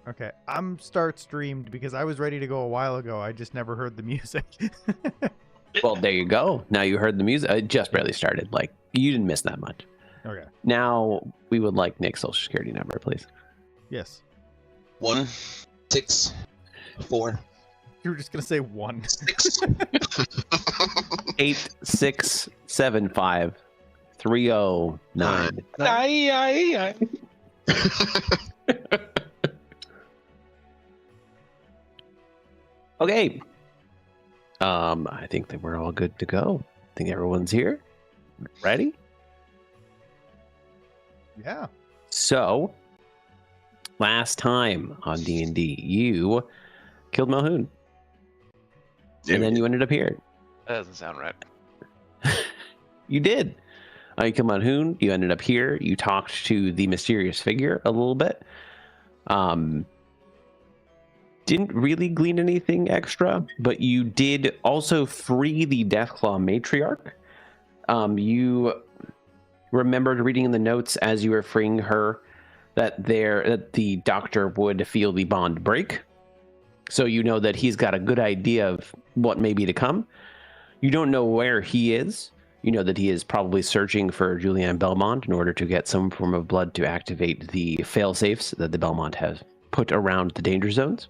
Okay, I'm start streamed because I was ready to go a while ago. I just never heard the music. Well, there you go. Now you heard the music. It just barely started. Like, you didn't miss that much. Okay. Now we would like Nick's social security number, please. Yes. 1, 6, 4, You were just gonna say 1. 6. 8675 309. Aye. Okay. I think that we're all good to go. I think everyone's here. Ready? Yeah. So, last time on D&D, you killed Malhoun. And then you ended up here. That doesn't sound right. You did. You killed Malhoun. You ended up here. You talked to the mysterious figure a little bit. Didn't really glean anything extra, but you did also free the Deathclaw matriarch. You remembered reading in the notes as you were freeing her that the doctor would feel the bond break. So you know that he's got a good idea of what may be to come. You don't know where he is. You know that he is probably searching for Julianne Belmont in order to get some form of blood to activate the fail-safes that the Belmont has put around the danger zones.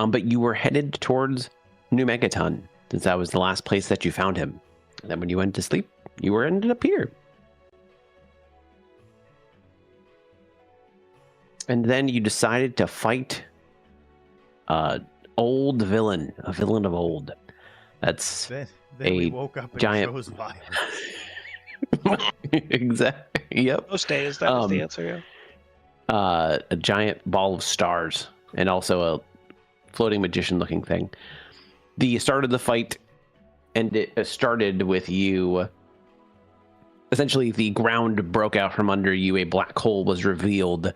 But you were headed towards New Megaton, since that was the last place that you found him. And then when you went to sleep, you ended up here. And then you decided to fight a villain of old. That's Then a we woke up and giant- it chose violence. exactly. Yep. Most days, that was the answer. A giant ball of stars, and also a floating magician-looking thing. The start of the fight, and it started with you. Essentially, the ground broke out from under you. A black hole was revealed,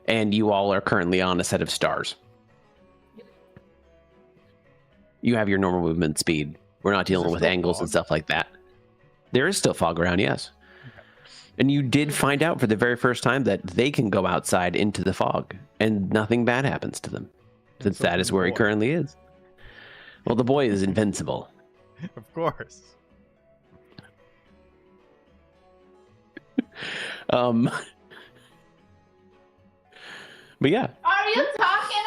and you all are currently on a set of stars. You have your normal movement speed. We're not dealing with still angles and fog? stuff like that. There is still fog around, yes. And you did find out for the very first time that they can go outside into the fog, and nothing bad happens to them, since so that can is the where he boy. currently is. Well, the boy is invincible. Of course. But yeah, Are you talking?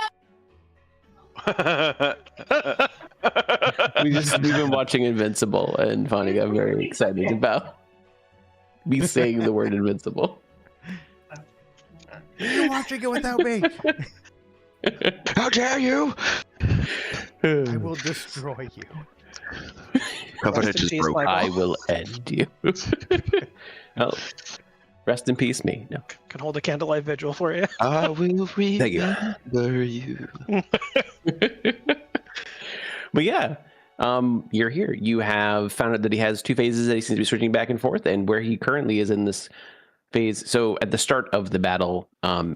we've been watching Invincible and finding I'm very excited about me saying the word invincible. You're watching it without me. How dare you? I will destroy you. Covenant in is peace, broken. Michael. I will end you. Oh, rest in peace, me. No. Can hold a candlelight vigil for you. I will Thank you. remember you. But yeah, you're here. You have found out that he has two phases that he seems to be switching back and forth, and where he currently is in this phase. So at the start of the battle,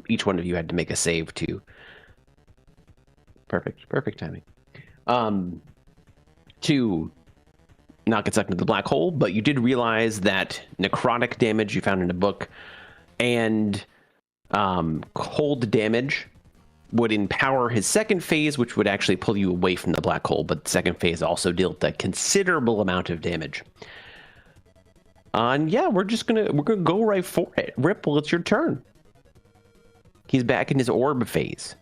each one of you had to make a save to. Perfect timing. To not get sucked into the black hole, but you did realize that necrotic damage you found in a book and cold damage would empower his second phase, which would actually pull you away from the black hole, but the second phase also dealt a considerable amount of damage. And yeah, we're gonna go right for it. Ripple, it's your turn. He's back in his orb phase.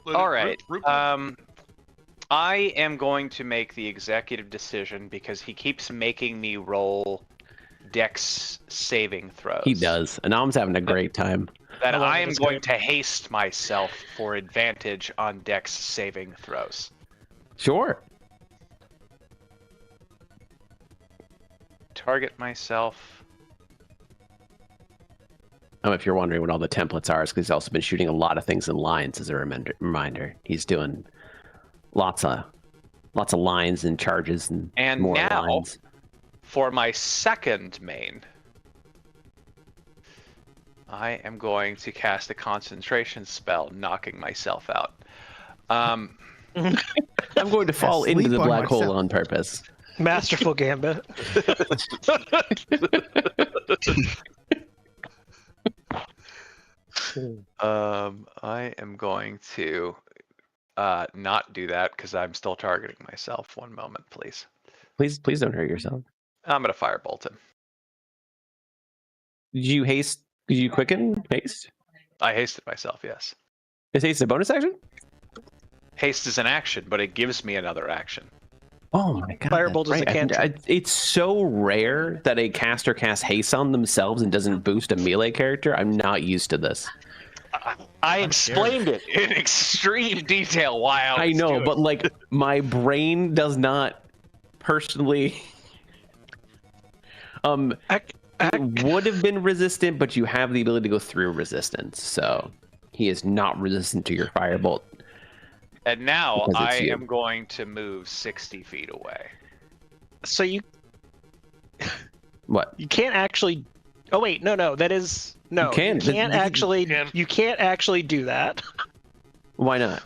All right. I am going to make the executive decision because he keeps making me roll Dex saving throws. He does. And Anam's having a great time. That How long I is am this going game? to haste myself for advantage on Dex saving throws. Sure. Target myself. If you're wondering what all the templates are, it's because he's also been shooting a lot of things in lines as a reminder. He's doing lots of lines and charges and more now, lines. for my second main, I am going to cast a concentration spell, knocking myself out. I'm going to fall into sleep the on black hole myself. on purpose. Masterful gambit. I am going to not do that because I'm still targeting myself. One moment, please. Please don't hurt yourself. I'm gonna firebolt him. Did you haste? Did you quicken haste? I hasted myself, yes. Is haste a bonus action? Haste is an action, but it gives me another action. Oh my god! Firebolt that's is a right. cantrip. It's so rare that a caster casts haste on themselves and doesn't boost a melee character. I'm not used to this. I explained it in extreme detail why I was know, doing but like my brain does not personally. It would have been resistant, but you have the ability to go through resistance, so he is not resistant to your firebolt. And now Because I it's you. am going to move 60 feet away. So you What? can't actually. Oh wait, no, that is no. You can. can't actually. can. You can't actually do that Why not?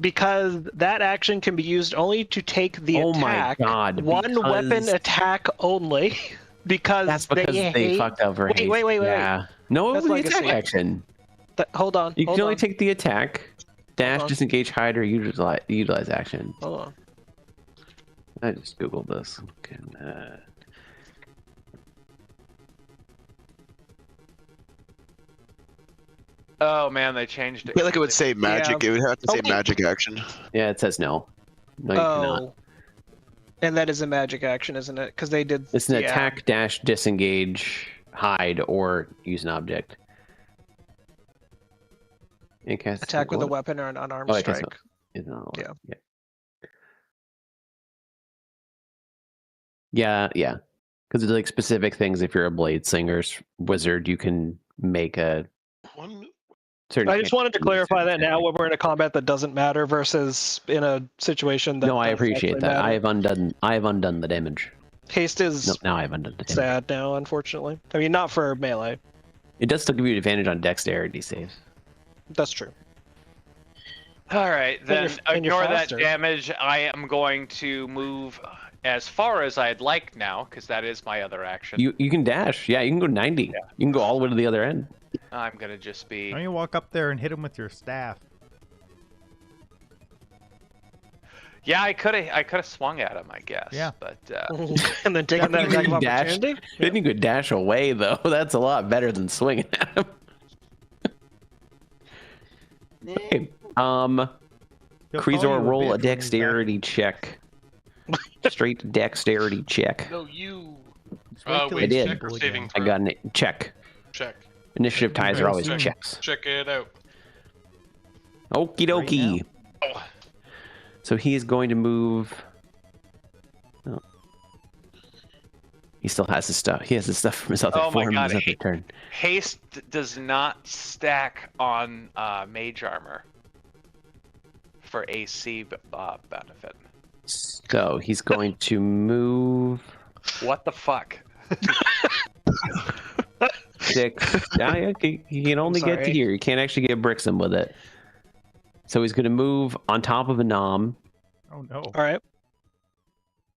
because that action can be used only to take the Oh my attack. God, One weapon because- attack only. Because That's because they hate... fucked over haste. Wait. Yeah. No, it That's was the attack legacy. action. Hold on. You hold can only on, take the attack, dash, on. disengage, hide, or utilize action. Hold on. I just googled this. Okay, Oh man, they changed I it. feel like it would say magic. Yeah. It would have to say Okay. magic action. yeah, it says no. No, you cannot. Oh. And that is a magic action, isn't it? Because they did. It's an yeah. attack, dash, disengage, hide, or use an object. And cast Attack with a what? weapon or an unarmed Oh, I guess strike. It's not Yeah. Yeah. Because it's like specific things. If you're a blade singer's wizard, you can make a One. certain. I just wanted to cantrip clarify that certain now thing. when we're in a combat that doesn't matter versus in a situation that. No, I does appreciate actually that. matter. I have undone the damage. Haste is No, now I have undone the damage. sad now, unfortunately. I mean, not for melee. It does still give you advantage on dexterity saves. That's true. All right, then and you're ignore that faster. damage. I am going to move as far as I'd like now, because that is my other action. You can dash. Yeah, you can go 90. Yeah. You can go all the way to the other end. I'm gonna just be. Why don't you walk up there and hit him with your staff? Yeah, I could have swung at him, I guess. Yeah. But And then taking that attack of Dash. opportunity. Then you could dash away though. That's a lot better than swinging at him. Okay. He'll call you Kreezor, a roll bitch a when he's back. dexterity check. Straight dexterity check. No, you. Just wait till Wait, I did. check or people saving again. I throw? got an check. Check. Initiative ties are always Check. checks. Check it out. Okie dokie. Oh, So he is going to move. Oh. He still has his stuff. He has his stuff from his other Oh my form. God, His other turn. haste does not stack on mage armor for AC benefit. So he's going to move What the fuck? 6. Yeah, he can only get to Sorry. here. You can't actually get Brixham with it. So he's going to move on top of a nom. Oh no. All right.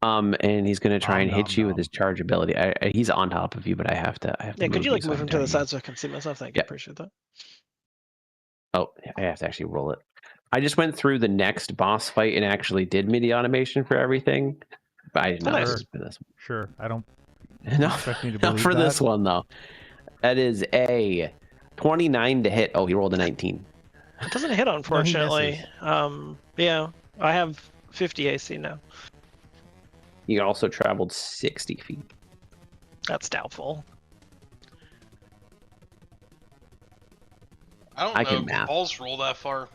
And he's going to try and Nom, hit nom, you with nom. his charge ability. He's on top of you, but I have to. Yeah, could you like move him to the side? side so I can see myself? Thank you. Yeah. Appreciate that. Oh, I have to actually roll it. I just went through the next boss fight and actually did MIDI automation for everything, but I did not Nice. for this Sure. I don't one. No, expect me to not believe for this that. one though. That is a 29 to hit. Oh, he rolled a 19. It doesn't hit, unfortunately. misses. Yeah, I have 50 AC now. He also traveled 60 feet. That's doubtful. I don't I know. can Can math. balls roll that far?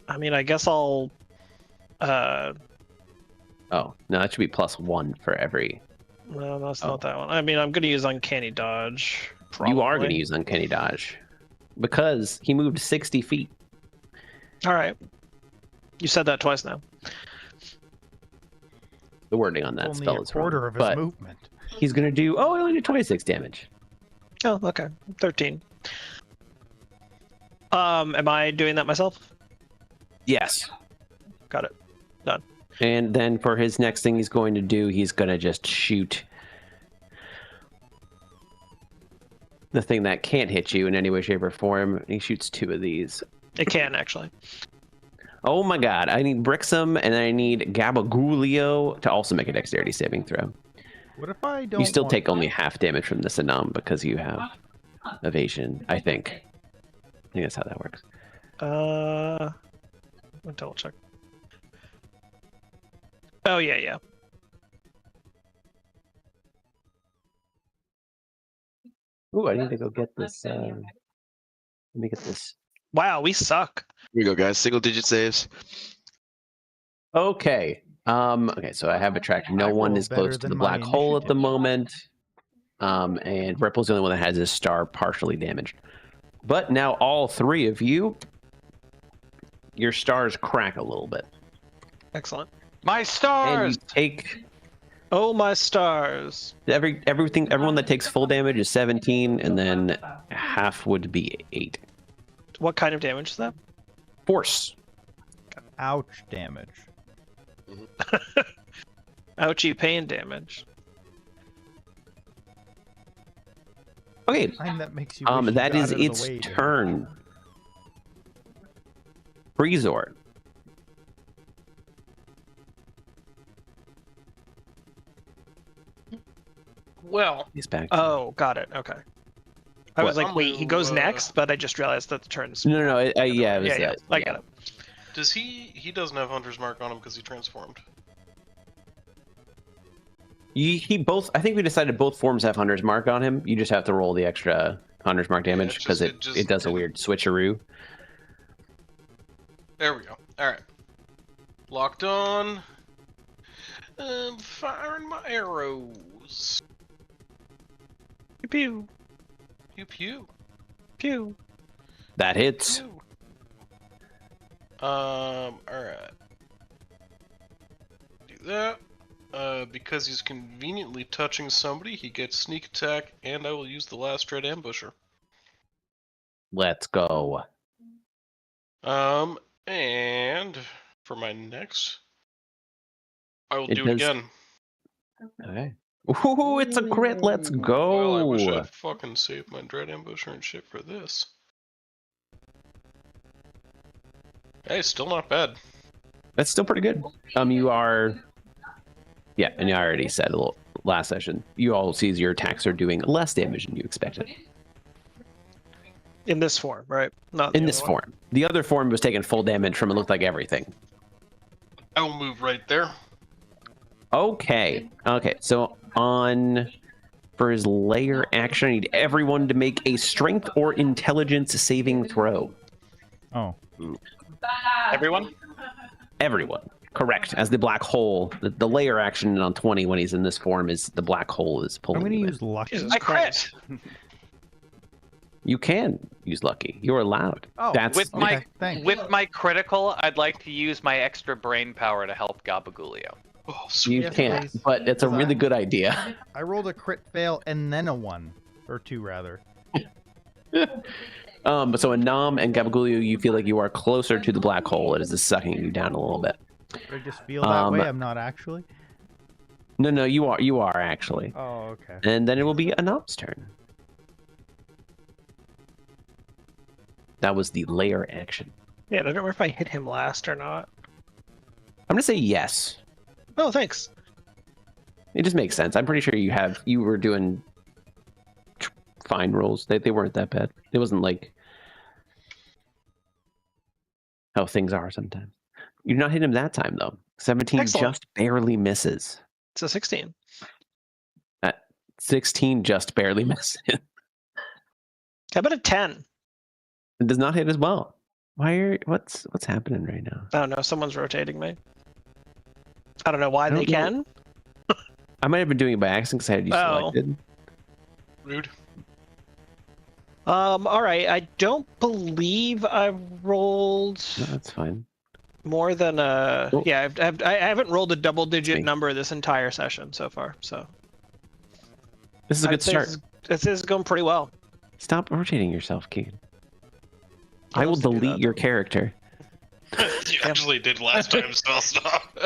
I mean, I guess I'll. Oh, no, that should be +1 for every. No, that's Oh. not that one. I mean, I'm going to use Uncanny Dodge. You are going to probably. use Uncanny Dodge because he moved 60 feet. All right. You said that twice now. The wording on that only spell a is quarter wrong, of his but movement. he's going to do. Oh, he only did 26 damage. Oh, okay. 13. Am I doing that myself? Yes. Got it. And then for his next thing he's going to do, he's going to just shoot the thing that can't hit you in any way, shape, or form. He shoots 2 of these. It can, actually. Oh my god, I need Brixham and I need Gabagulio to also make a dexterity saving throw. What if I don't? You still want... take only half damage from this Anam because you have evasion, I think. I think that's how that works. I'll double check. Oh, yeah. Ooh, I need to go get this. Let me get this. Wow, we suck. Here you go, guys. Single digit saves. Okay. Okay, so I have a tracker. No I one rolled is close better to the than my black hole at the initiative. moment. And Ripple's the only one that has his star partially damaged. But now all 3 of you, your stars crack a little bit. Excellent. My And stars! you take Oh, my stars. everyone that takes full damage is 17, and then half would be 8. What kind of damage is that? Force. Ouch damage. Ouchie pain damage. Okay. Time that makes you. Wish you That got is out of the its way, Dan. turn. Freezor. Well, He's back. Oh, got it. Okay. I was What? like, wait, he goes next, but I just realized that the turn's. No. Yeah, it was yeah. I get it. does he doesn't have Hunter's Mark on him because he transformed. He both. I think we decided both forms have Hunter's Mark on him. You just have to roll the extra Hunter's Mark damage because it just does a didn't- weird switcheroo. There we go. All right. Locked on. Firing my arrows. Pew Pew pew. pew. That hits. Pew. All right. Do that. Because he's conveniently touching somebody, he gets sneak attack, and I will use the last dread ambusher. Let's go. And for my next, I will It do it does- again. Okay. Ooh, it's a crit. Let's go. Well, I wish I'd fucking saved my dread ambusher and shit for this. Hey, still not bad. That's still pretty good. You are. Yeah, and I already said a little last session. You all see your attacks are doing less damage than you expected. In this form, right? Not In the this other one. form. The other form was taking full damage from it looked like everything. I will move right there. Okay. So for his layer action, I need everyone to make a strength or intelligence saving throw. Oh. Everyone? Everyone. Correct. As the black hole, the layer action on 20 when he's in this form is the black hole is I'm pulling gonna you in. use lucky. Jesus I crit! Christ. You can use lucky. You're allowed. Oh, That's With my okay, thanks. with my critical, I'd like to use my extra brain power to help Gabagulio. Oh, sweet. you Yes, can't, please. but it's a Because really good idea. I rolled a crit fail and then a 1 or 2 rather. But so Anam and Gabagulio, you feel like you are closer to the black hole. It is just sucking you down a little bit. I just feel that way. I'm not actually. No, you are actually. Oh, okay. And then it will be Anam's turn. That was the layer action. Yeah, I don't remember if I hit him last or not. I'm gonna say yes. Oh, thanks. It just makes sense. I'm pretty sure you were doing fine rolls. They weren't that bad. It wasn't like how things are sometimes. You did not hit him that time though. 17 Excellent. just barely misses. It's a 16. 16 just barely misses. How about a 10? It does not hit as well. What's happening right now? I don't know. Someone's rotating me. I don't know why I they don't know. can. I might have been doing it by accident because I had you Oh. selected. Rude. All right. I don't believe I've rolled No, that's fine. more than a. Well- Yeah, I haven't rolled a double-digit Me. number this entire session so far. So This is a good I'd say start. This is going pretty well. Stop rotating yourself, Keegan. I I will was to do delete that. your character. You actually did last time, so I'll stop.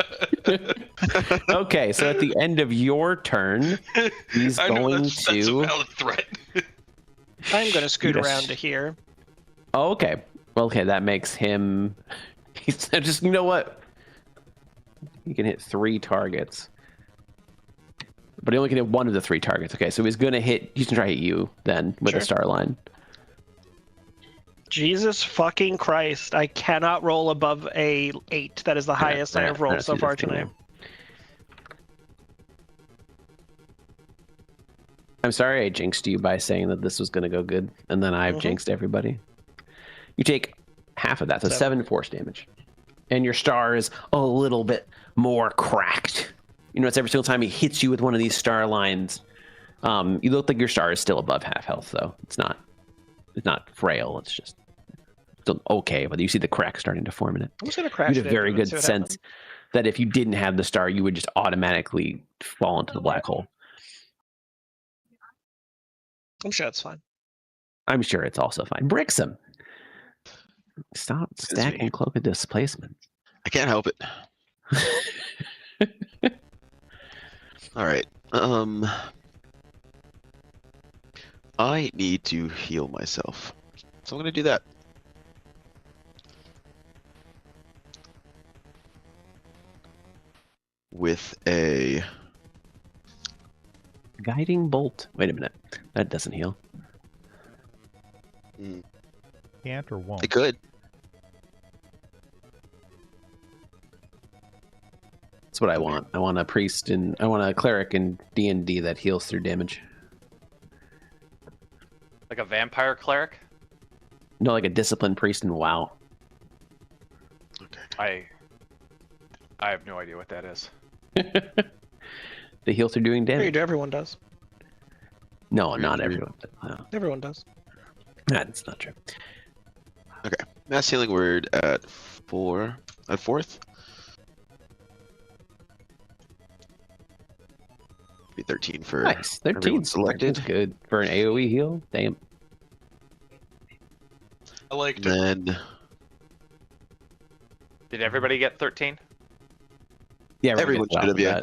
Okay, so at the end of your turn, he's I know going that's a to valid threat. I'm gonna scoot Yes. around to here. Oh, okay. Well, okay, that makes him. He's just. You know what? He can hit 3 targets, but he only can hit 1 of the 3 targets. Okay, so he's gonna hit. He's gonna try to hit you then with Sure. a star line. Jesus fucking Christ! I cannot roll above a 8. That is the highest I have rolled so far tonight. I'm sorry I jinxed you by saying that this was going to go good, and then I've jinxed everybody. You take half of that, so 7 force damage. And your star is a little bit more cracked. You know, it's every single time he hits you with one of these star lines. You look like your star is still above half health, though. It's not frail, it's just still okay, but you see the crack starting to form in it. I'm just gonna crash. You had a very good sense that if you didn't have the star, you would just automatically fall into the black hole. I'm sure it's fine. I'm sure it's also fine. Brixham. Stop stacking Cloak of Displacement. I can't help it. All right. I need to heal myself, so I'm gonna do that. With a Guiding Bolt. Wait a minute. That doesn't heal. Can't or won't. I could. That's what I want. I want a priest and I want a cleric in D&D that heals through damage. Like a vampire cleric? No, like a disciplined priest in WoW. Okay. I have no idea what that is. They heal through doing damage. Everyone does. No, not everyone. No, Everyone does. that's not true. Okay. Mass healing word at 4. At 4th. Be 13 for Nice. 13 everyone selected. That's good for an AoE heal. Damn. I liked it. Then Did everybody get 13? Yeah, everyone should have, yeah.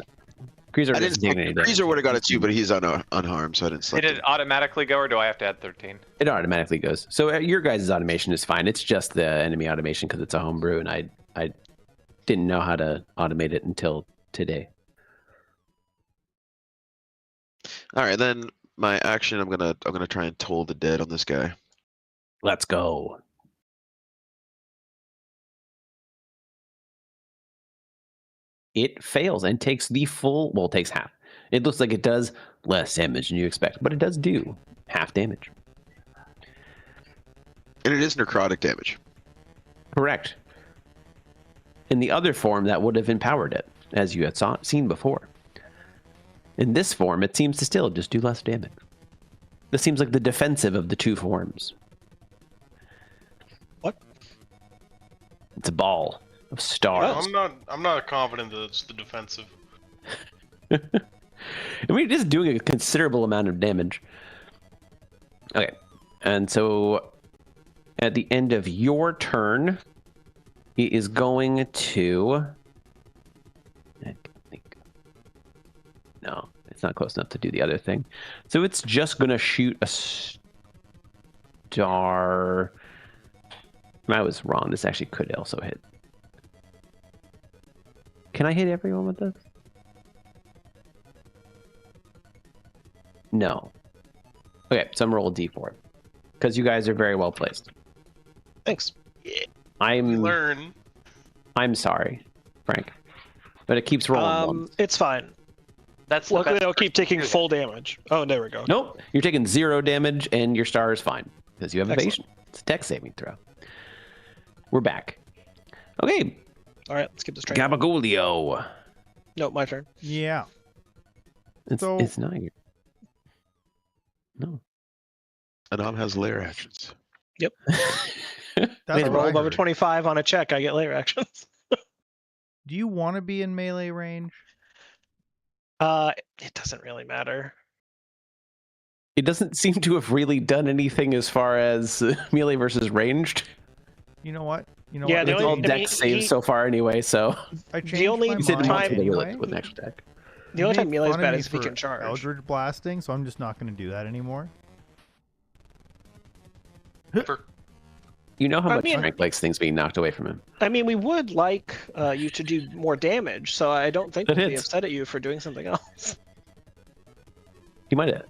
Greaser I doesn't didn't. take any damage. Greaser would have got it too, but he's unharmed, so I didn't Did select it him. automatically go, or do I have to add 13? It automatically goes. So your guys' automation is fine. It's just the enemy automation because it's a homebrew, and I didn't know how to automate it until today. All right, then my action. I'm gonna try and toll the dead on this guy. Let's go. It fails and takes the full, well, it takes half. It looks like it does less damage than you expect, but it does do half damage. And it is necrotic damage. Correct. In the other form, that would have empowered it, as you had seen before. In this form, it seems to still just do less damage. This seems like the defensive of the two forms. What? It's a ball of stars. I'm not confident that it's the defensive. I mean, it is doing a considerable amount of damage. Okay, and so at the end of your turn, he is going to. I think. No, it's not close enough to do the other thing. So it's just going to shoot a star. I was wrong. This actually could also hit. Can I hit everyone with this? No. Okay, so I'm roll a d4 because you guys are very well placed. Thanks. Learn. I'm sorry, Frank, but it keeps rolling ones. It's fine. That's the Luckily, best I'll keep person to taking do full that. damage. Oh, there we go. Nope, you're taking 0 damage and your star is fine because you have Excellent. evasion. It's a dex saving throw. We're back. Okay, All right, let's get this train. Gabagolio. No, my turn. Yeah. It's So- it's not your. No. Anam has lair actions. That's I what roll I above a heard. 25 on a check, I get layer actions. Do you want to be in melee range? It doesn't really matter. It doesn't seem to have really done anything as far as melee versus ranged. You know what? You know Yeah, what? the It's only- all I mean, dex saves so far anyway, so. I changed only my You said mind once time- with anyway. with an extra deck. The only You time made melee's fun of bad me is if he for can charge. Eldritch blasting, so I'm just not going to do that anymore. You know how I much mean- Frank likes things being knocked away from him. I mean, we would like you to do more damage, so I don't think That we'll be hits. upset at you for doing something else. You might have.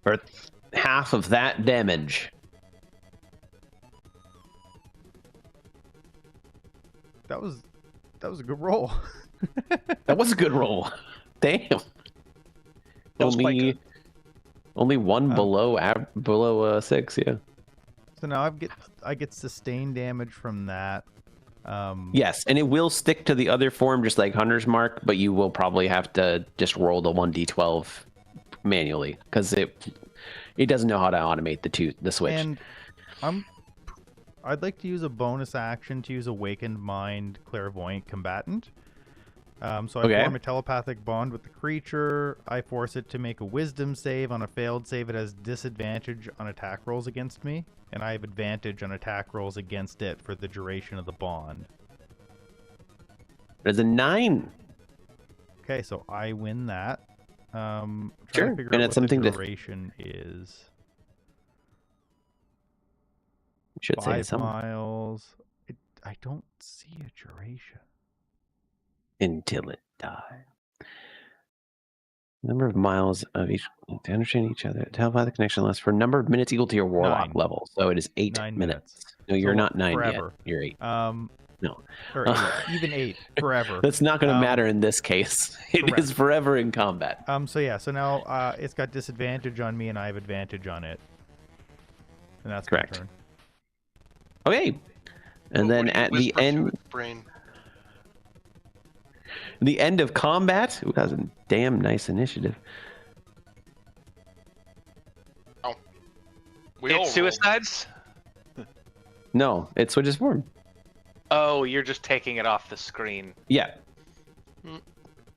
Or half of that damage. That was a good roll. That was a good roll. Damn. That was quite good. Only one below 6, yeah. So now I get sustained damage from that. Yes, and it will stick to the other form just like Hunter's Mark, but you will probably have to just roll the 1d12 manually because it doesn't know how to automate the switch. And I'd like to use a bonus action to use Awakened Mind Clairvoyant Combatant. So I Okay. form a telepathic bond with the creature. I force it to make a Wisdom save. On a failed save, it has disadvantage on attack rolls against me, and I have advantage on attack rolls against it for the duration of the bond. There's a 9. Okay, so I win that. Trying Sure, to figure and out it's what something the to- duration is. Should say 5 something. miles. I don't see a duration. Until it dies. Number of miles of each to understand each other. Telepathic connection lasts for a number of minutes equal to your warlock 9. level. So it is 8 9 minutes. minutes. No, you're So not 9 forever. yet. You're 8. No. Or 8, even 8 forever. That's not going to matter in this case. It correct. is forever in combat. So yeah, so now it's got disadvantage on me and I have advantage on it. And that's Correct. my turn. Okay. And then at the end of combat, who has a damn nice initiative. We all It's suicides? No, it switches form. Oh, you're just taking it off the screen. Yeah.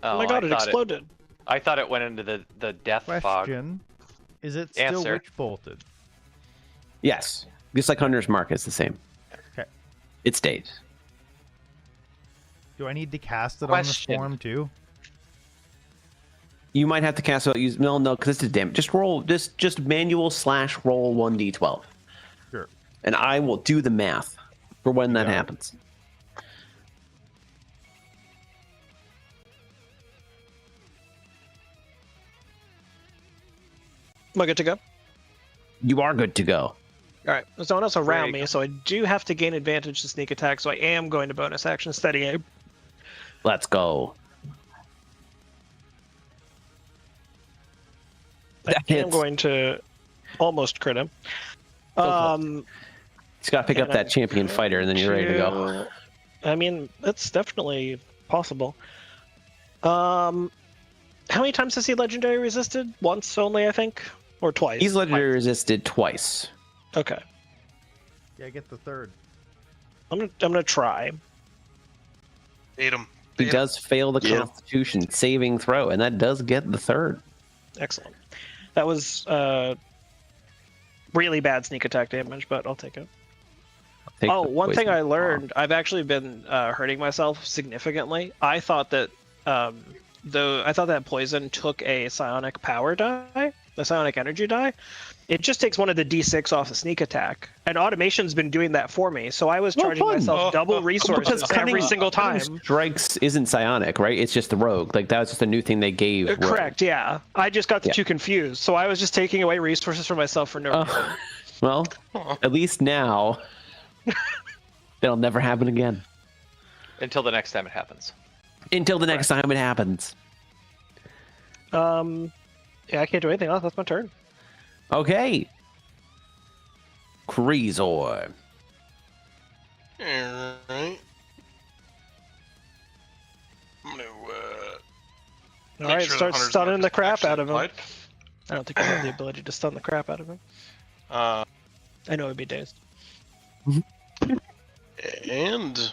Oh my god, it exploded. I thought it went into the death fog. Question: is it still Answer. witch bolted? Yes. Just like Hunter's Mark is the same. Okay. It stays. Do I need to cast it Question. on this form too? You might have to cast out. No, because it's a damage. Just roll. Just manual / roll 1d12, Sure. and I will do the math for when that got it. happens. Am I good to go? You are good to go. All right. There's no one else around Ready. me, so I do have to gain advantage to sneak attack. So I am going to bonus action steady aim. Let's go. I That am hits. going to almost crit him. Just gotta pick up and that I'm champion fighter, and then you're ready to go. I mean, that's definitely possible. How many times has he legendary resisted? Once only, I think, or twice. He's legendary resisted twice. Okay, Yeah, get the third. I'm gonna try. ate him. He does fail the Yeah. Constitution saving throw, and that does get the third. Excellent. That was really bad sneak attack damage, but I'll take it. Take Oh, the one thing poison. I learned, I've actually been hurting myself significantly. I thought that poison took a psionic power die, the psionic energy die. It just takes one of the d6 off a sneak attack, and automation's been doing that for me. So I was charging fun. myself double resources every single time. Strikes isn't psionic, right? It's just the rogue. Like that was just a new thing they gave. Rogue. Correct, yeah. I just got the Yeah. two confused, so I was just taking away resources for myself for no reason. Well, at least now it'll never happen again. Until the next time it happens. Until the next time it happens. Yeah, I can't do anything else. That's my turn. Okay. Kreezor. Alright. I'm gonna All make right, sure that start Hunter's stunning Mark the is crap out of him. actually I don't think I have the ability to stun the crap out of him. applied. I know it'd be dazed. And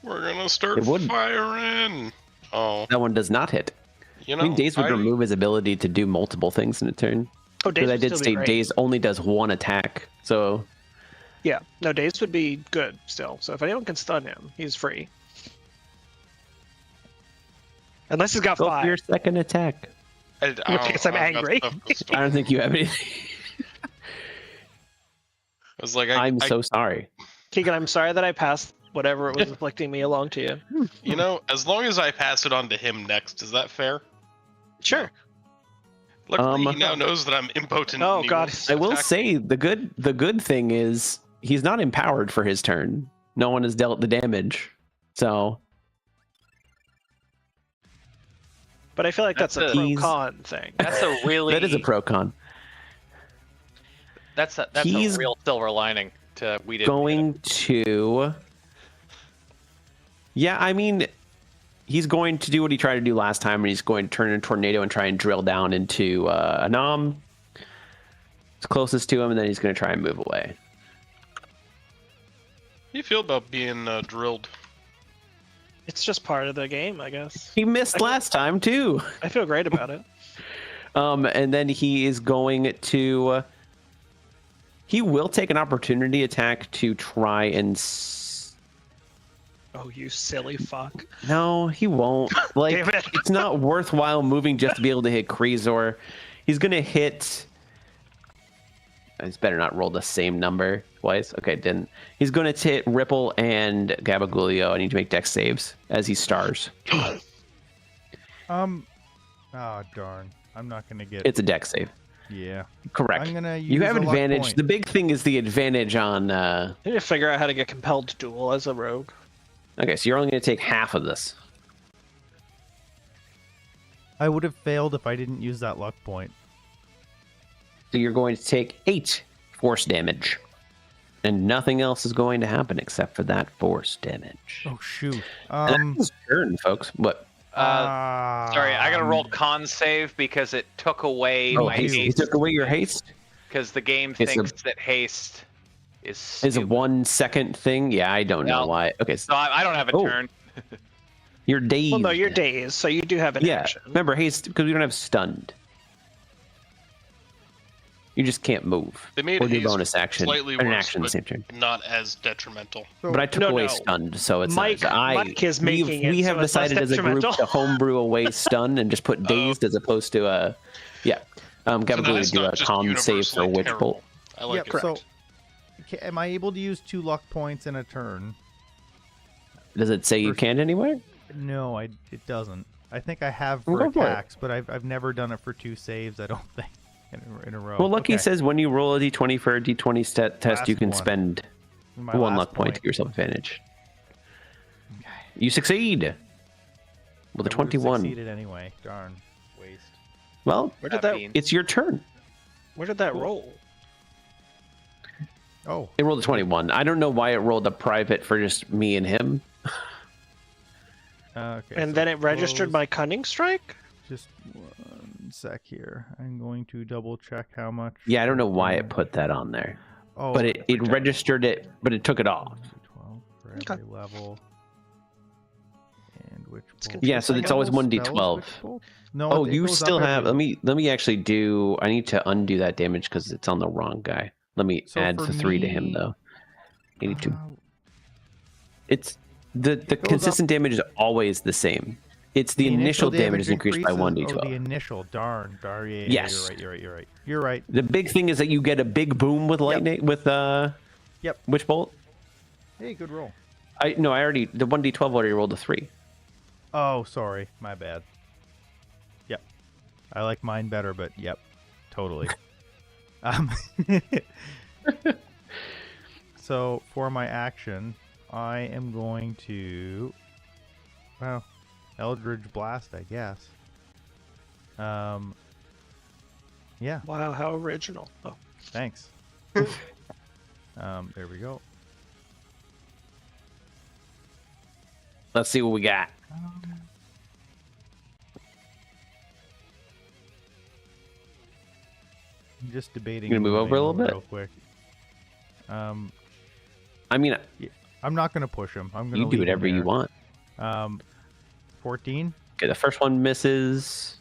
we're gonna start It would. firing. Oh, That one does not hit. you I know, mean, Daze would remove his ability to do multiple things in a turn. Oh, Because dazed I would did still be state great. Daze only does one attack. So Yeah, no, dazed would be good still. So if anyone can stun him, he's free. Unless he's got go for 5. your second attack. I Because I'm I've got angry. stuff to stop. I don't think you have anything. was like, I'm so sorry. Keegan, I'm sorry that I passed whatever it was inflicting me along to you. you know, as long as I pass it on to him next, is that fair? Sure. Luckily, he now knows that I'm impotent. Oh, and he God. won't I will attack say the good thing is he's not empowered for his turn. No one has dealt the damage, so But I feel like that's a He's- pro-con thing. That's a really that is a pro con. That's a He's real silver lining to we didn't Going to, yeah, I mean, he's going to do what he tried to do last time, and he's going to turn a tornado and try and drill down into Anam. It's closest to him, and then he's going to try and move away. How do you feel about being drilled? It's just part of the game, I guess. He missed last time too. I feel great about it. And then he is going to. He will take an opportunity attack to try and. Oh, you silly fuck. No, he won't. Like, Damn it. it's not worthwhile moving just to be able to hit Kreezor. He's gonna hit. It's better not roll the same number twice. Okay, didn't. He's gonna hit Ripple and Gabagulio. I need to make dex saves as he stars. Oh darn! I'm not gonna get. It's a dex save. Yeah. Correct. I'm gonna use You have a luck advantage. point. The big thing is the advantage on. I need to figure out how to get compelled to duel as a rogue. Okay, so you're only gonna take half of this. I would have failed if I didn't use that luck point. So you're going to take 8 force damage. And nothing else is going to happen except for that force damage. Oh shoot. And that's his turn, folks. What? Sorry, I gotta roll con save because it took away Oh, my haste. haste. You took away your haste? Because the game It's thinks that haste is Is a stupid. 1 second thing? Yeah, I don't know Well, why. Okay, so So I don't have a Oh. turn. you're dazed. Well, no, you're dazed, so you do have an Yeah, action. remember haste because we don't have stunned. You just can't move. They made or do haste bonus action. slightly Or an worse, action the but same turn. not as detrimental. But I took No, away no. stunned, so it's Mike- not. Mike is making it we so have it's less decided as a group detrimental. to homebrew away stun and just put dazed as opposed to a. Yeah. So Gabagoo then would it's do not a just con save for universally Witch terrible. Bolt. I like Yep, it. so am I able to use 2 luck points in a turn? Does it say you can't anywhere? No, it doesn't. I think I have Well, for go for it. attacks, but I've never done it for 2 saves. I don't think in a row. Well, Lucky Okay. says when you roll a d20 for a d20 test, Last you can one. spend My 1 last luck point to give yourself advantage. You succeed with a I would've 21. Succeeded anyway. Darn. Waste. Well, Where did That that? means- it's your turn. Where did that roll? Oh. It rolled a 21. I don't know why it rolled a private for just me and him. Okay. And so then it registered close. my cunning strike. Just 1 sec here. I'm going to double check how much. Yeah, I don't know why it put that on there. Oh, But it registered it, but it took it off. 12 for Okay. every level. And which It's bolt? Yeah, so it's always Spells, 1d12. which bolt? No, Oh, it you goes still up have. every- Let me actually do. I need to undo that damage because it's on the wrong guy. Let me So add for the 3 to him me, though. 82. Uh, It's the goes consistent damage is always the same. It's the initial damage is increased by 1d12. Oh, the initial. Darn. Yeah, Yes. You're right. You're right. The big thing is that you get a big boom with lightning with Yep. Witch Bolt. Hey, good roll. I already the 1d12 already rolled a 3. Oh, sorry. My bad. Yep. I like mine better, but yep. Totally. um, so, for my action, I am going to... Well, Eldritch Blast, I guess. Yeah, Wow, how original. Oh, thanks. There we go. Let's see what we got. I'm just debating. You gonna move over a little moving bit? real quick. I mean, I'm not gonna push him. I'm gonna you do leave him whatever you there. want. 14, Okay, the first one misses,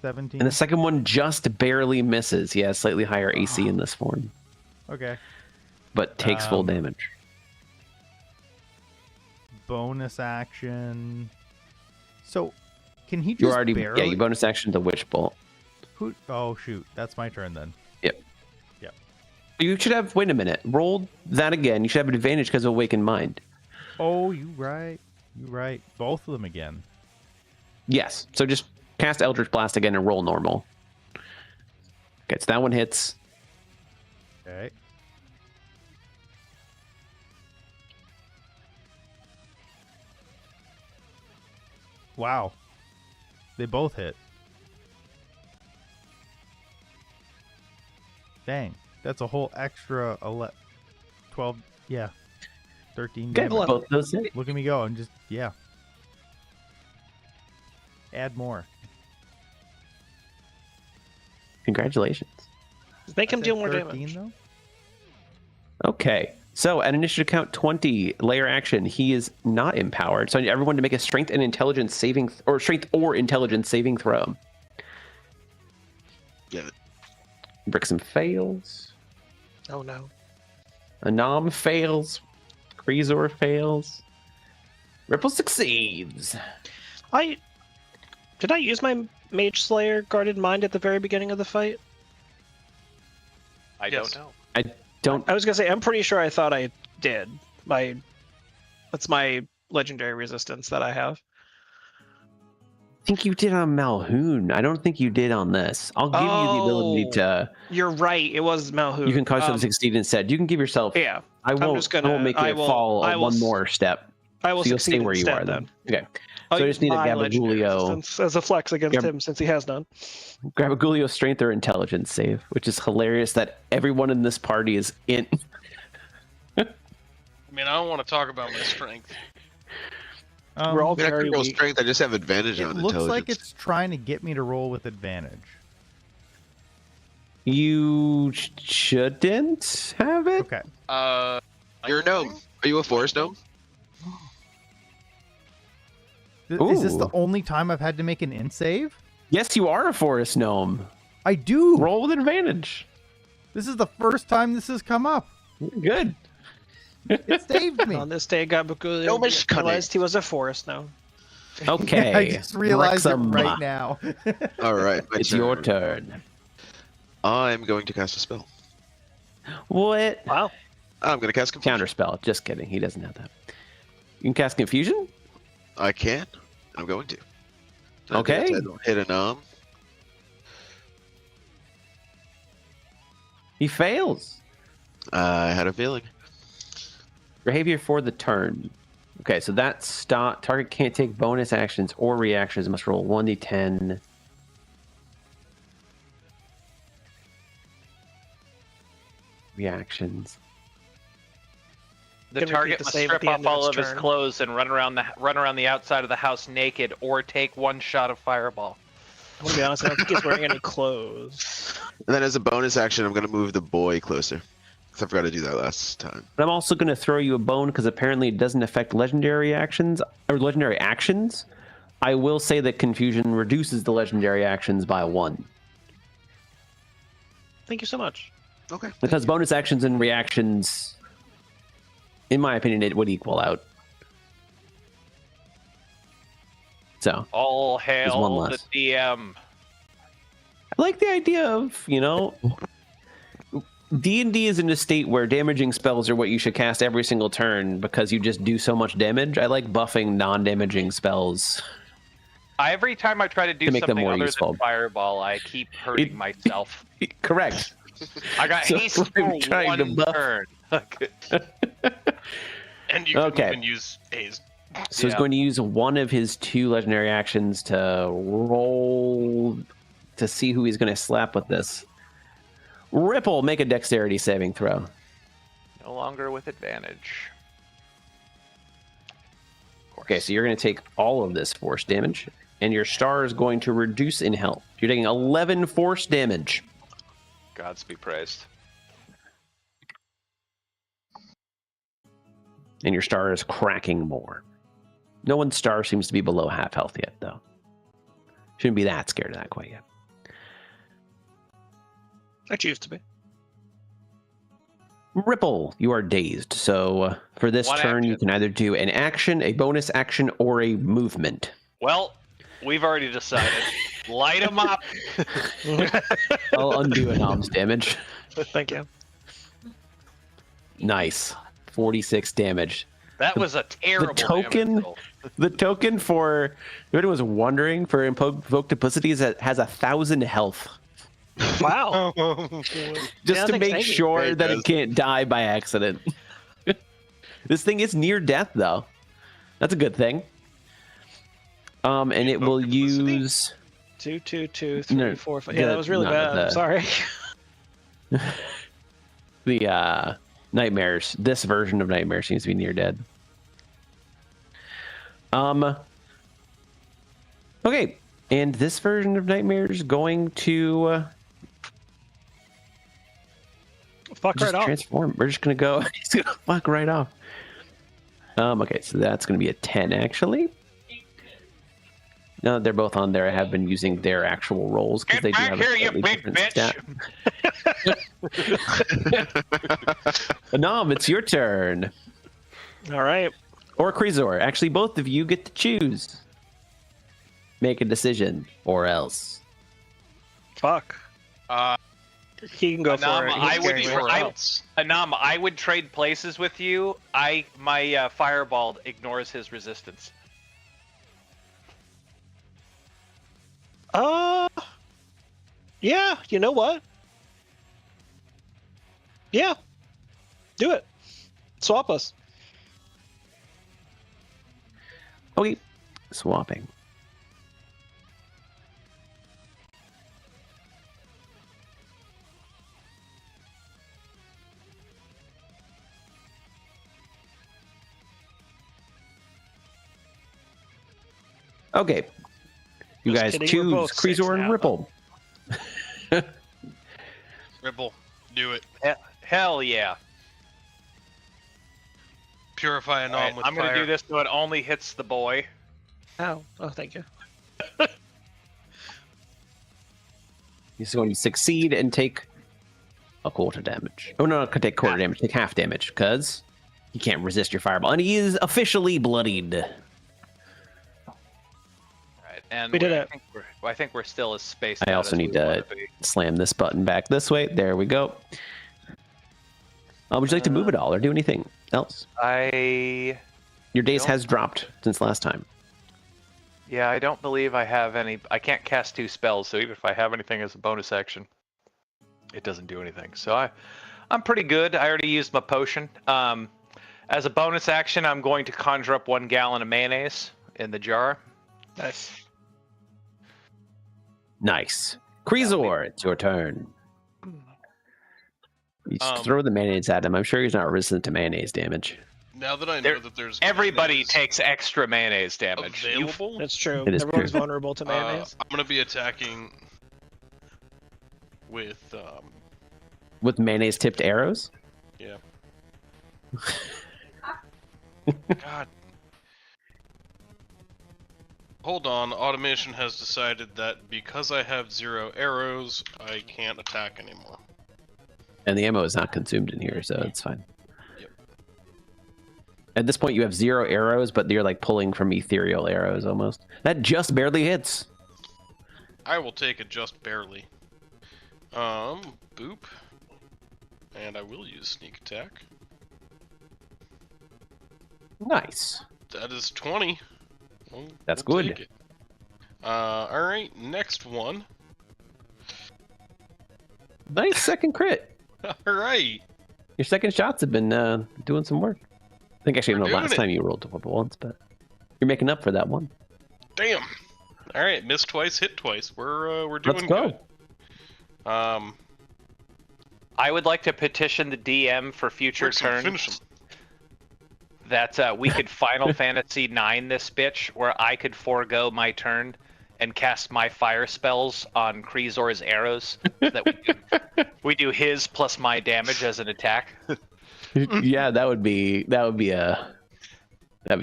17. and the second one just barely misses. Yeah, slightly higher AC in this form, Okay. but takes full Um, damage. Bonus action. So, can he just You already, barely? yeah, you bonus action the Witch Bolt. Oh shoot, that's my turn then. Yep. Yep. You should have. Wait a minute. Roll that again. You should have an advantage because of Awakened Mind. Oh, you right. You right. Both of them again. Yes. So just cast Eldritch Blast again and roll normal. Okay, so that one hits. Okay. Wow. They both hit. Dang. That's a whole extra 12, yeah. 13 Okay, damage. both those hit. Look at me go. And just, yeah. Add more. Congratulations. Make him That's deal at more 13, damage. though? Okay. So at initiative count 20, layer action, he is not empowered. So I need everyone to make a strength and intelligence saving, or strength or intelligence saving throw. Get it. Brixham fails. Oh no. Anam fails. Kreezor fails. Ripple succeeds. Did I use my Mage Slayer Guarded Mind at the very beginning of the fight? I Yes. don't know. I don't. I was gonna say I'm pretty sure I thought I did. That's my legendary resistance that I have. think you did on Malhoun. I don't think you did on this. I'll give you the ability to. You're right. It was Malhoun. You can cause them to succeed instead. You can give yourself. Yeah. I won't. just gonna- I won't make I it will- fall I will one more step. I will So you'll stay succeed where you instead, are then. then. Okay. I'll So I use just need a my legendary Gabagulio. resistance as a flex against Gab- him since he has none. Gabagulio strength or intelligence save, which is hilarious that everyone in this party is in. I mean, I don't want to talk about my strength. We're all I mean, I very can roll weak. strength. I just have advantage It on looks intelligence. like it's trying to get me to roll with advantage. You shouldn't have it. Okay. You're a gnome. Are you a forest gnome? Is this the Ooh. only time I've had to make an int save? Yes, you are a forest gnome. I do. Roll with advantage. This is the first time this has come up. Good. It saved me. On this day, Gabagulio No much cunning. realized he was a forest now. Okay. I just realized it Wrexham, right now. All right. my It's your turn. I'm going to cast a spell. What? Wow. I'm going to cast Confusion. Counter spell. Just kidding. He doesn't have that. You can cast Confusion? I can. I'm going to. Okay. I don't hit a nom. He fails. I had a feeling. Behavior for the turn. Okay, so that stop. Target can't take bonus actions or reactions. Must roll 1d10. Reactions. The Can repeat target the must save at strip the off end of all its of his turn. clothes and run around the outside of the house naked, or take one shot of fireball. I'm gonna be honest, I don't think he's wearing any clothes. And then as a bonus action, I'm going to move the boy closer. Because I forgot to do that last time. But I'm also going to throw you a bone because apparently it doesn't affect legendary actions or legendary actions. I will say that Confusion reduces the legendary actions by 1 Thank you so much. Okay. because bonus actions and reactions, in my opinion, it would equal out. So All one hail the less. DM. I like the idea of, D&D is in a state where damaging spells are what you should cast every single turn because you just do so much damage. I like buffing non-damaging spells. Every time I try to do To make them something more other useful. than fireball, I keep hurting myself. Correct. I got So haste I'm for trying to one buff. turn. And you can Okay. even use haste. So he's Yeah. going to use one of his 2 legendary actions to roll to see who he's going to slap with this. Ripple, make a dexterity saving throw. No longer with advantage. Of course. Okay, so you're going to take all of this force damage, and your star is going to reduce in health. You're taking 11 force damage. Gods be praised. And your star is cracking more. No one's star seems to be below half health yet, though. Shouldn't be that scared of that quite yet. I choose to be. Ripple, you are dazed. So for this One turn, you action. can either do an action, a bonus action, or a movement. Well, we've already decided. Light him up. I'll undo Anam's damage. Thank you. Nice. 46 damage. That was a terrible token- damage roll. The token for, if anyone was wondering, for Invoke Duplicity is that has 1,000 health. Wow. Just to thanks, make thank you. sure It that does. it can't die by accident. This thing is near death, though. That's a good thing. And it will Invoke Duplicity? use 2, 2, 2, No, 3, 4, 5. Yeah, that was really no, bad. the- I'm sorry. the nightmares. This version of nightmare seems to be near dead. Okay, and this version of nightmare is going to Fuck just right off. transform. We're just gonna go. He's gonna fuck right off. Okay, so that's gonna be a 10 actually. No, they're both on there. I have been using their actual rolls because Get they do back have here, a you slightly big different bitch! stat. Nom, it's your turn. All right. Or Krizor. Actually, both of you get to choose. Make a decision, or else. Fuck. He can go for Anam, it. He's I would carrying be me. Or I- else. Anam, I would trade places with you. My fireball ignores his resistance. Yeah, you know what? Yeah. Do it. Swap us. Okay, swapping. Okay. You Just guys kidding, we're choose both six Krizor and now, Ripple. Ripple, do it. Hell yeah! Purify Anam Alright, with I'm gonna fire. do this so it only hits the boy. Oh, thank you. He's going to succeed and take a quarter damage. Oh, no, could take quarter damage. Take half damage, because he can't resist your fireball. And he is officially bloodied. Right, and We did we're- it. I think we're still as spaced I out also as need we to wanna be. slam this button back this way. There we go. Would you like to move at all or do anything else? I Your daze don't- has dropped since last time. Yeah, I don't believe I have any. I can't cast 2 spells, so even if I have anything as a bonus action, it doesn't do anything. So I'm pretty good. I already used my potion. As a bonus action, I'm going to conjure up 1 gallon of mayonnaise in the jar. Nice. Nice. Krizor, it's your turn. You just throw the mayonnaise at him. I'm sure he's not resistant to mayonnaise damage. Now that I know There- that there's Everybody mayonnaise takes extra mayonnaise damage. You- available, That's true. It is Everyone's true. vulnerable to mayonnaise. I'm gonna be attacking with With mayonnaise tipped arrows? yeah. God. Hold on, automation has decided that because I have 0 arrows, I can't attack anymore. And the ammo is not consumed in here, so it's fine. Yep. At this point, you have 0 arrows, but you're like pulling from ethereal arrows almost. That just barely hits. I will take it just barely. Boop. And I will use sneak attack. Nice. That is 20. That's We'll good. take it. Alright, next one. Nice second crit. Alright. Your second shots have been doing some work. I think actually, We're no, last doing it. time you rolled once, but you're making up for that one. Damn. Alright, missed twice, hit twice. We're doing Let's go. good. I would like to petition the DM for future Finish 'em, turns finish 'em. that we could Final Fantasy 9 this bitch, where I could forego my turn and cast my fire spells on Krizor's arrows. So that we do his plus my damage as an attack. Yeah, that'd be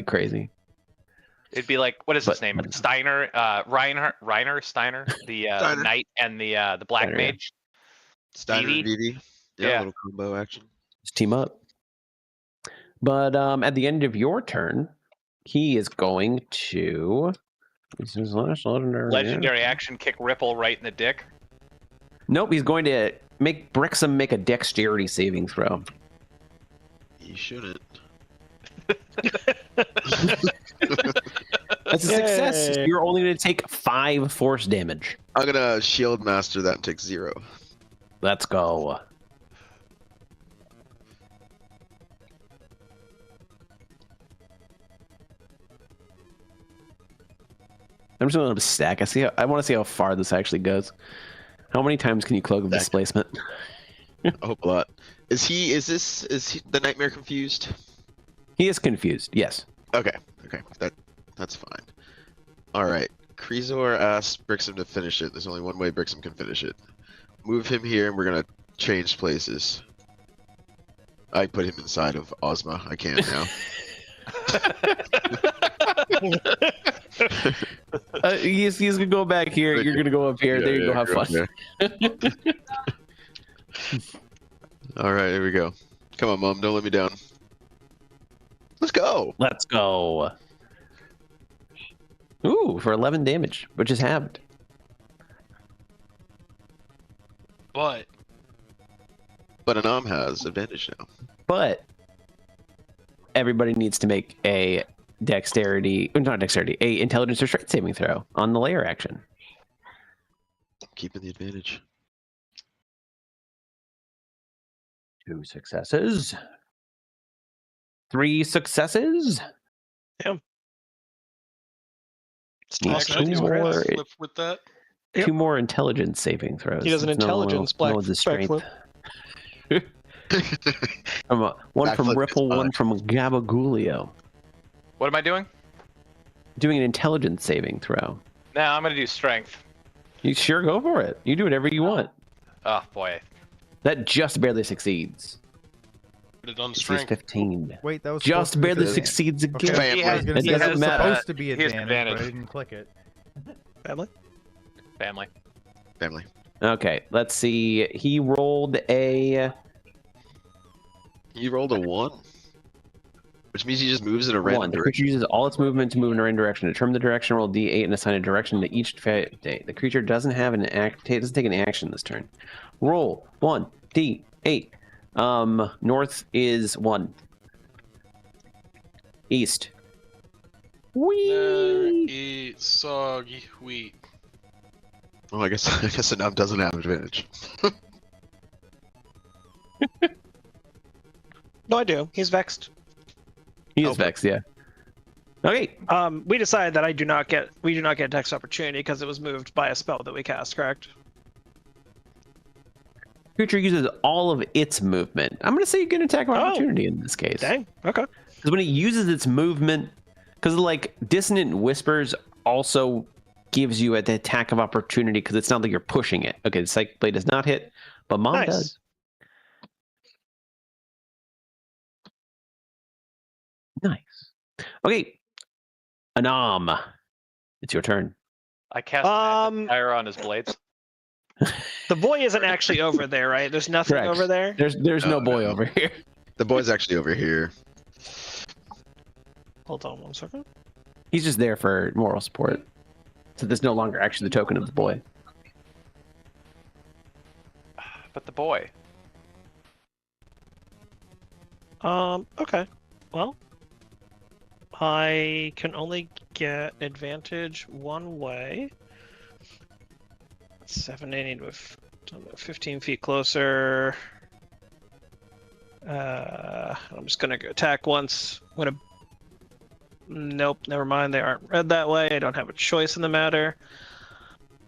crazy. It'd be like, what is his But- name? Steiner, Reiner Steiner, the Steiner. knight and the black Steiner, yeah. mage. Steiner DD? DD. Yeah, Yeah. little combo action. Just team up. But at the end of your turn, he is going to. This is last Legendary action, kick Ripple right in the dick. Nope, he's going to make Brixham make a dexterity saving throw. You shouldn't. That's a success. Yay. You're only going to take 5 force damage. I'm gonna shield master that and take 0. Let's go. I'm just going to stack. I want to see how far this actually goes. How many times can you cloak of Stack. displacement? I hope a lot. Is he the nightmare confused? He is confused. Yes. Okay. That's fine. All right. Kreezor asked Brixham to finish it. There's only one way Brixham can finish it. Move him here, and we're gonna change places. I put him inside of Ozma. I can't now. He's gonna go back here. You're gonna go up here. There you go. Have fun. All right, here we go. Come on, Mom. Don't let me down. Let's go. Let's go. Ooh, for 11 damage, which is halved. But But Anam has advantage now. But everybody needs to make a a intelligence or strength saving throw on the layer action. Keeping the advantage. 2 successes. 3 successes. Still Two actually, nice. more. flip with that. Yep. 2 more intelligence saving throws. He does an It's no intelligence one black with the strength. backflip. One from Backflip is Ripple, one fine. from Gabagulio. What am I doing? Doing an intelligence saving throw. Now I'm gonna do strength. You sure go for it. You do whatever you want. Oh boy. That just barely succeeds. Put it on It's strength. 15. Wait, that was Just supposed to be barely the- succeeds Okay, again. Family. I was He gonna It say that doesn't was matter. supposed to be He has advantage, but I advantage. didn't click it. Family. Family. Family. Okay, let's see. He rolled a You rolled a 1, which means he just moves in a 1. random The direction. creature uses all its movement to move in a random direction. Determine the direction, roll D8, and assign a direction to each day. The creature doesn't have an doesn't take an action this turn. Roll 1 D8. North is 1. East. Whee! Eat soggy wheat. Oh, I guess Anam doesn't have advantage. No, I do. He's vexed. He is Okay. vexed, yeah. Okay, We decided that we do not get dex opportunity because it was moved by a spell that we cast, correct? creature uses all of its movement. I'm going to say you get an attack of Oh. opportunity in this case. Dang. Okay. Because when it uses its movement, because like Dissonant Whispers also gives you an attack of opportunity because it's not like you're pushing it. Okay, the Psychic Blade does not hit, but Mom Nice. does. Nice. Okay, Anam, it's your turn. I cast magic fire on his blades. The boy isn't actually over there, right? There's nothing Correct. over there. There's no No, boy no. over here. The boy's actually over here. Hold on 1 second. He's just there for moral support. So there's no longer actually the token of the boy. But the boy. Okay. Well, I can only get advantage one way. 780 with 15 feet closer. I'm just gonna go attack once. Nope, never mind. They aren't red that way. I don't have a choice in the matter.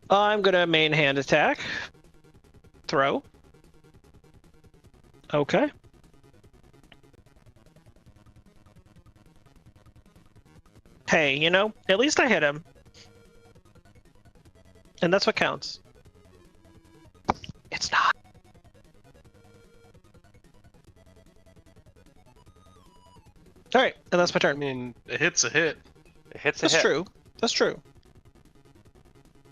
I'm gonna main hand attack. Throw. Okay. Hey, at least I hit him. And that's what counts. It's not. Alright, and that's my I turn. mean, a hit's a hit. It hits a That's hit. true. That's true.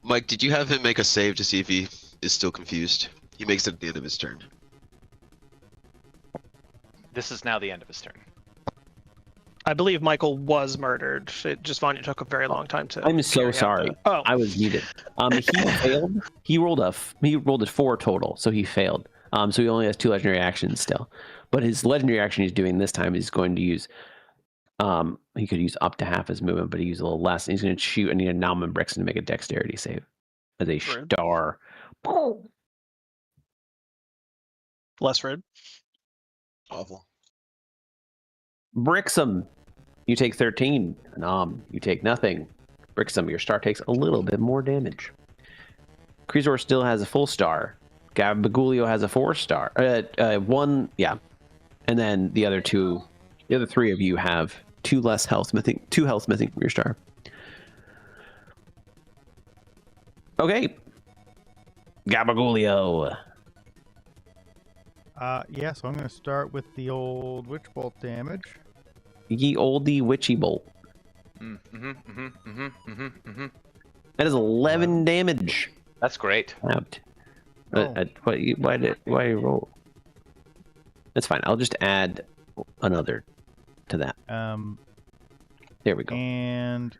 Mike, did you have him make a save to see if he is still confused? He makes it at the end of his turn. This is now the end of his turn. I believe Michael was murdered. It just Vanya took a very long time to. I'm so carry out sorry. Oh, I was muted. He failed. He rolled a 4 total, so he failed. So he only has 2 legendary actions still. But his legendary action he's doing this time is going to use. He could use up to half his movement, but he used a little less. He's going to shoot. I need a Nom and Brixton to make a dexterity save as a Rude. star. Less rude. Awful. Brixham, you take 13. Nom, you take nothing. Brixham, your star takes a little bit more damage. Creasor still has a full star. Gabagulio has a 4-star. One, yeah. And then the other 3 of you have 2 health missing from your star. Okay. Gabagulio. Yeah, so I'm going to start with the old Witch Bolt damage. Ye olde witchy bolt. That is 11 damage. That's great. Out. Oh. Why you roll? That's fine. I'll just add another to that. There we go. And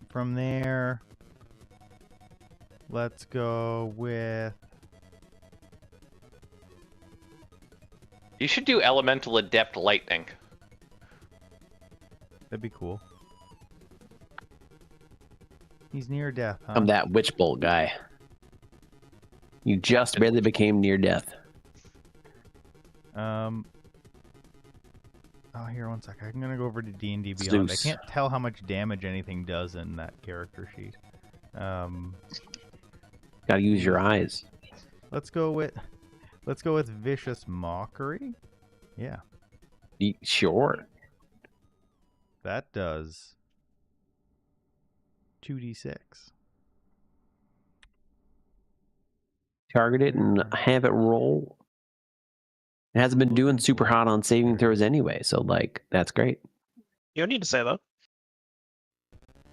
from there, let's go with... You should do Elemental Adept Lightning. That'd be cool. He's near death, huh? I'm that witch bolt guy. You just barely became near death. Oh, here, one sec. I'm gonna go over to D&D Beyond. Zeus. I can't tell how much damage anything does in that character sheet. Gotta use your eyes. Let's go with Vicious Mockery. Yeah, Sure. that does 2d6. Target it and have it roll. It hasn't been doing super hot on saving throws anyway, so like that's great. You don't need to say that.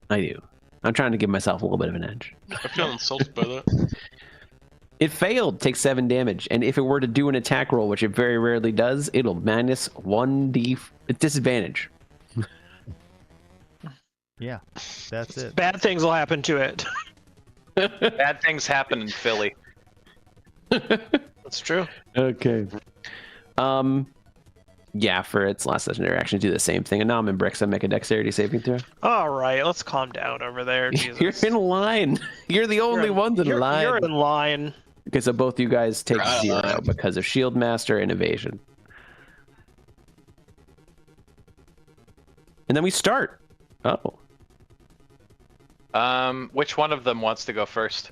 I do. I'm trying to give myself a little bit of an edge. I feel insulted by that. It failed. Takes 7 damage, and if it were to do an attack roll, which it very rarely does, it'll minus 1d disadvantage. Yeah, that's it. Bad things will happen to it. Bad things happen in Philly. That's true. Okay. Yeah, for its last legendary action, do the same thing. And now I'm in Brixham, make a dexterity saving throw. All right, let's calm down over there. Jesus. You're in line. You're the only ones in line. You're in line. Okay, so both you guys take 0 because of Shield Master and Evasion. And then we start. Oh. Which one of them wants to go first?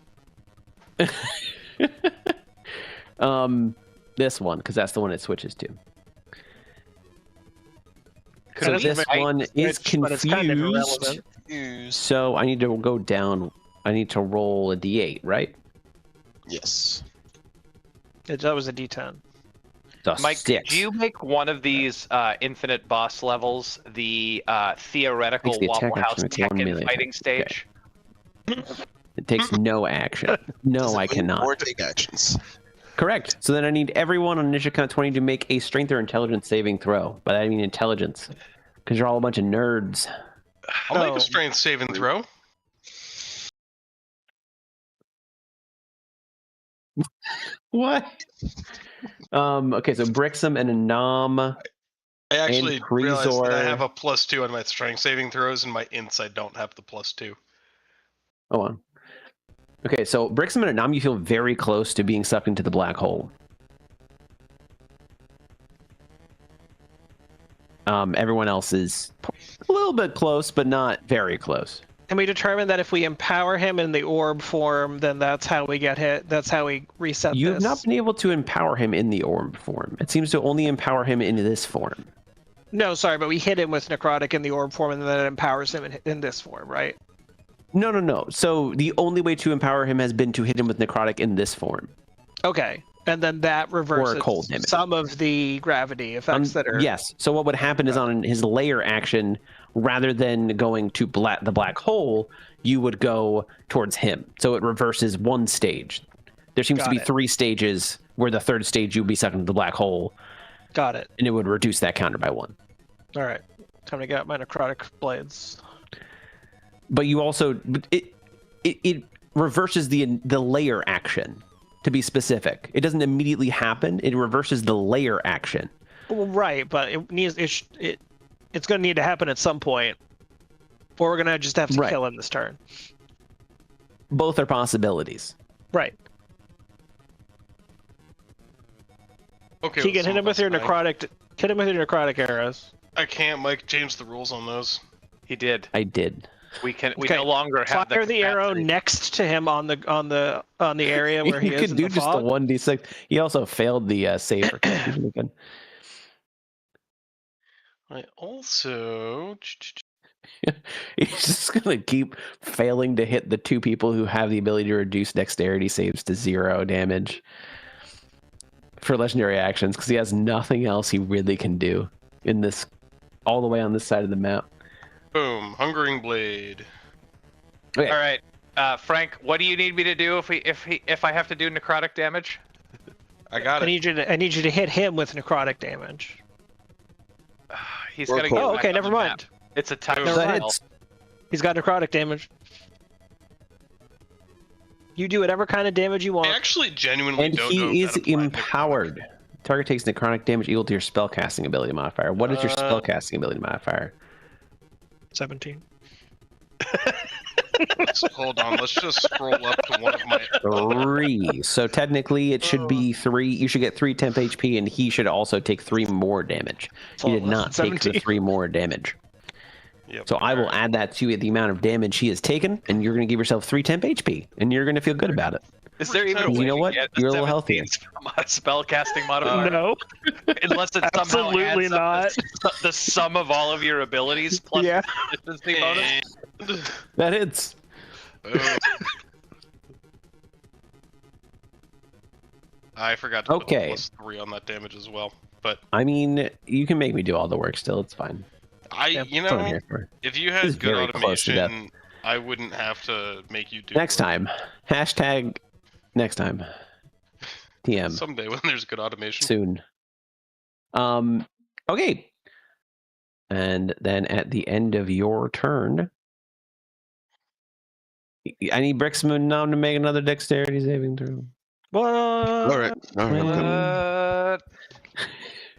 This one, because that's the one it switches to. Could So we this invite- one is but it's kind of confused. irrelevant. So I need to go down. I need to roll a d8, right? Yes. That was a D10. So Mike, 6. do you make one of these infinite boss levels the theoretical Makes the attack Waffle House action make one Tekken melee fighting attack. stage? It takes no action. No, Does it I move cannot. Or take actions. Correct. So then I need everyone on initiative count 20 to make a strength or intelligence saving throw. By that I mean intelligence. Because you're all a bunch of nerds. I'll make Oh. a strength saving throw. What? Okay, so Brixham and Anam. I actually And realized that I Creasor. have a +2 on my strength saving throws, and my ints I don't have the +2. Oh, on. Okay, so Brixham and Anam, you feel very close to being sucked into the black hole. Everyone else is a little bit close, but not very close. And we determined that if we empower him in the orb form, then that's how we get hit. That's how we reset You this. have not been able to empower him in the orb form. It seems to only empower him in this form. No, sorry, but we hit him with necrotic in the orb form, and then it empowers him in this form, right? No. So the only way to empower him has been to hit him with necrotic in this form. Okay, and then that reverses cold damage. some of the gravity effects that are. Yes. So what would happen is on his layer action, rather than going to the black hole, you would go towards him. So it reverses one stage. There seems to Got be it. 3 stages, where the third stage you'd be sucked into the black hole, Got it. and it would reduce that counter by 1. All right, time to get out my necrotic blades. But you also it reverses the layer action. to be specific. It doesn't immediately happen. It reverses the layer action. Well, right, but it's going to need to happen at some point, or we're going to just have to Right. kill him this turn. Both are possibilities. Right. Okay. Keegan, hit him with your necrotic. Hit him with your necrotic arrows. I can't. Mike changed the rules on those. He did. I did. We Okay. no longer have Fire the arrow capacity. next to him on the area where he You is. could in do the just fog. the 1d6. He also failed the save for confusion. I also. He's just gonna keep failing to hit the 2 people who have the ability to reduce dexterity saves to 0 damage for legendary actions, because he has nothing else he really can do in this, all the way on this side of the map. Boom! Hungering blade. Okay. All right, Frank, what do you need me to do if I have to do necrotic damage? I got I it. need you to hit him with necrotic damage. He's Or gonna cold. get Oh, back okay, on never the mind. map. It's a time No, that spell. hits. He's got necrotic damage. You do whatever kind of damage you I want. actually genuinely And don't know. he if is that applied to empowered. Target takes necrotic damage equal to your spellcasting ability modifier. What is your spellcasting ability modifier? 17. necrotic. Hold on. Let's just scroll up to one of my. 3. So technically it should be 3. You should get 3 temp HP, and he should also take 3 more damage. He did not take the 3 more damage. Yep, So I will add that to the amount of damage he has taken, and you're going to give yourself 3 temp HP, and you're going to feel good about it. Is there even a You way know to what? get You're a little 17 healthier. from a spellcasting modifier? No. Unless it somehow Absolutely adds up not. the sum of all of your abilities plus Yeah. the proficiency bonus. That hits. Oh. I forgot to put Okay. the +3 on that damage as well. But I mean, you can make me do all the work still. It's fine. you That's what I'm know, here for. if you This is had good very close to death. automation, I wouldn't have to make you do. Next it. time. Hashtag next time. TM. Someday when there's good automation. Soon. Okay. And then at the end of your turn, I need Brixman now to make another dexterity saving throw. What? All right. I'm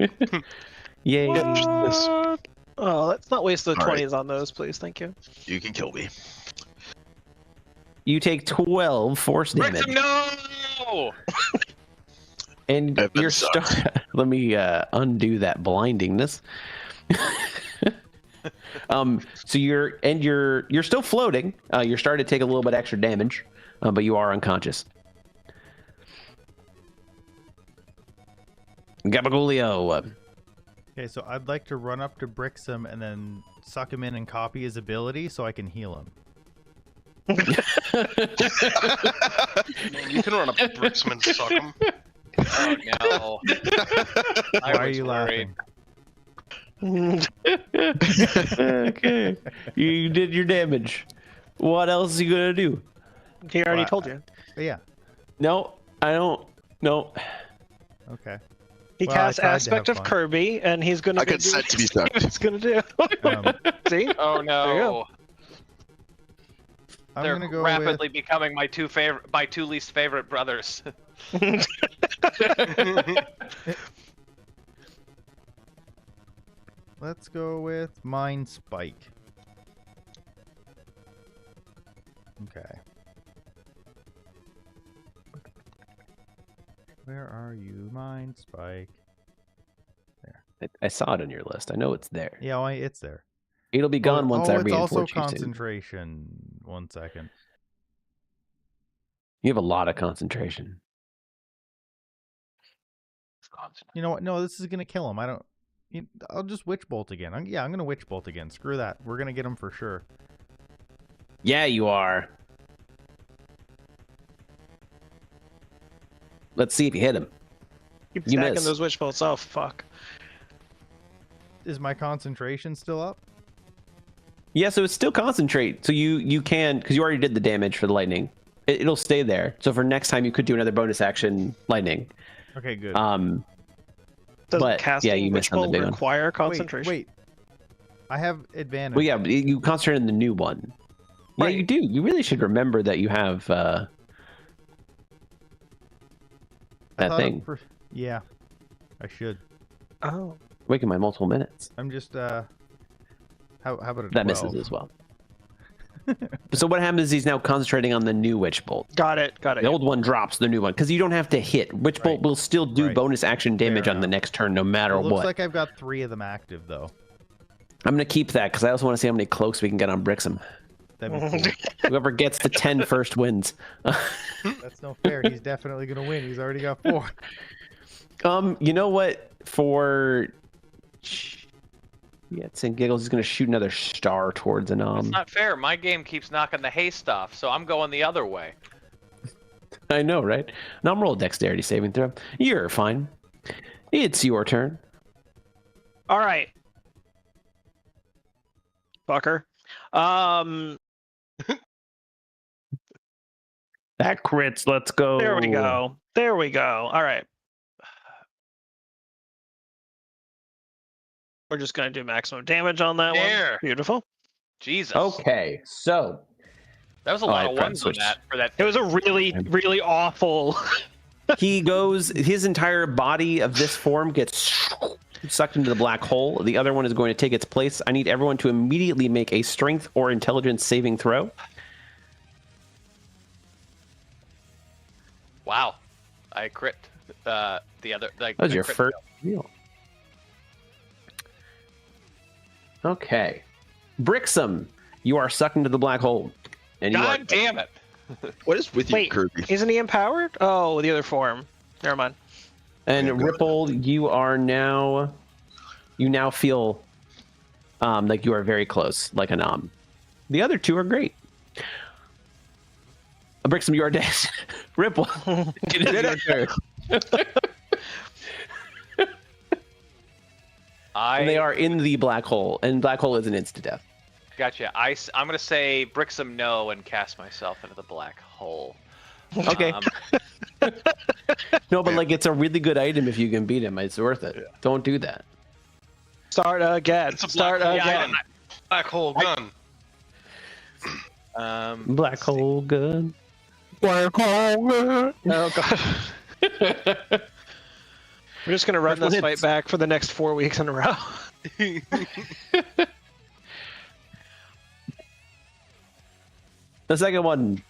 good. Yay. What? Oh, let's not waste the All right. 20s on those, please. Thank you. You can kill me. You take 12 force damage. Brixham, no! And That you're sucks. let me undo that blindingness. So you're still floating. You're starting to take a little bit extra damage, but you are unconscious. Gabagolio. Okay, so I'd like to run up to Brixham and then suck him in and copy his ability so I can heal him. Man, you can run up to Brixham and suck him. Oh no. Why are you laughing? Okay, you did your damage. What else are you gonna do? He already Well, told you. Yeah. No, I don't. No. Okay. He Well, I cast tried to Aspect have of fun. Kirby, and he's gonna. I go consent do to be what sucked. He's gonna do. Um, See? Oh no. I'm They're gonna go rapidly becoming my two least favorite brothers. with. Let's go with Mind Spike. Okay. Where are you, Mind Spike? I saw it on your list. I know it's there. Yeah, well, it's there. It'll be gone once I it's also reinforce you soon. concentration. 1 second. You have a lot of concentration. You know what? No, this is gonna kill him. I don't. I'll just Witch Bolt again. I'm gonna Witch Bolt again. Screw that. We're gonna get him for sure. Yeah, you are. Let's see if you hit him. Keep You stacking miss. those witch bolts. Oh fuck. Is my concentration still up? Yeah, so it's still concentrate. So you can, because you already did the damage for the lightning. It'll stay there. So for next time, you could do another bonus action lightning. Okay, good. Does But, casting yeah, you witch missed on the bolt big one. require concentration? Wait. I have advantage. Well, yeah, but you concentrate on the new one. Yeah, Right. you do. You really should remember that you have. that thought thing. Yeah, I should. Oh. Waking my multiple minutes. I'm just how about a 12? That misses as well. So what happens is he's now concentrating on the new Witch Bolt. Got it. The old one drops the new one because you don't have to hit. Witch Bolt will still do bonus action damage on the next turn no matter It looks what. like I've got 3 of them active though. I'm going to keep that because I also want to see how many cloaks we can get on Brixham. That'd be cool. Whoever gets the 10 first wins. That's no fair. He's definitely gonna win. He's already got 4. You know what? For and giggles, he's going to shoot another star towards an It's not fair. My game keeps knocking the haste off, so I'm going the other way. I know, right? Now I'm roll a dexterity saving throw. You're fine. It's your turn. All right. Fucker. That crits. Let's go. There we go. There we go. All right. We're just going to do maximum damage on that There. one. Beautiful. Jesus. Okay, so That was a lot I of probably ones on switched. that for that. It was a really, really awful. he goes. His entire body of this form gets sucked into the black hole. The other one is going to take its place. I need everyone to immediately make a strength or intelligence saving throw. Wow. I crit the other. Like, That was I your crit- first deal. Okay. Brixham, you are sucked into the black hole. And you are God damn it. What is with you, Wait, Kirby? isn't he empowered? Oh, the other form. Never mind. And Ripple, you now feel like you are very close, like a nom. The other two are great. Brixham, you are dead. Ripple, it is your turn. And they are in the black hole, and black hole is an insta-death. Gotcha. I'm going to say Brixham no and cast myself into the black hole. Okay. No, but like it's a really good item if you can beat him. It's worth it. Don't do that. Start again. It's a Start black hole again. gun. Black hole gun. Black hole gun. Black hole. Oh god. We're just gonna run this fight back for the next 4 weeks in a row. The second one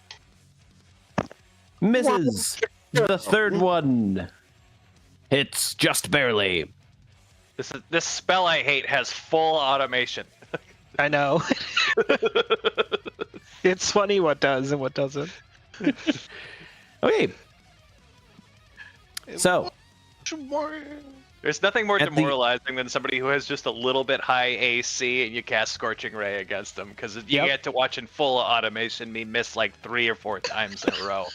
misses. The third one hits just barely. This spell I hate has full automation. I know. It's funny what does and what doesn't. Okay. So There's nothing more At the- demoralizing than somebody who has just a little bit high AC and you cast Scorching Ray against them because you Yep. get to watch in full automation me miss like 3 or 4 times in a row.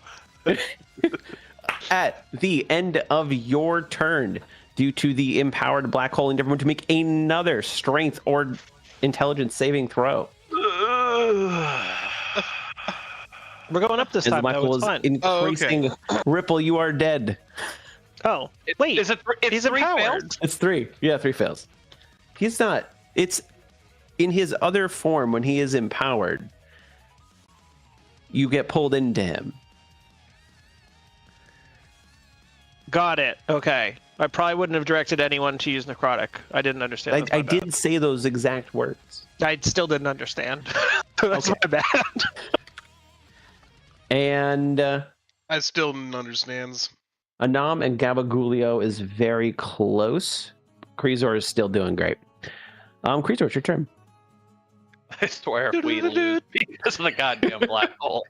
at the end of your turn, due to the empowered black hole, and everyone to make another strength or intelligence saving throw. We're going up this As the time, black though. hole It's is fine. increasing. Ripple, you are dead. Oh, wait. Is it? It's He's 3 empowered. fails? It's 3. Yeah, 3 fails. He's not. It's in his other form when he is empowered. You get pulled into him. Got it. Okay. I probably wouldn't have directed anyone to use necrotic. I didn't understand. That's I my bad. did say those exact words. I still didn't understand. That's Okay. my bad. And I still don't understands. Anam and Gabagulio is very close. Kreezor is still doing great. Kreezor, it's your turn. I swear if we lose because of the goddamn black hole.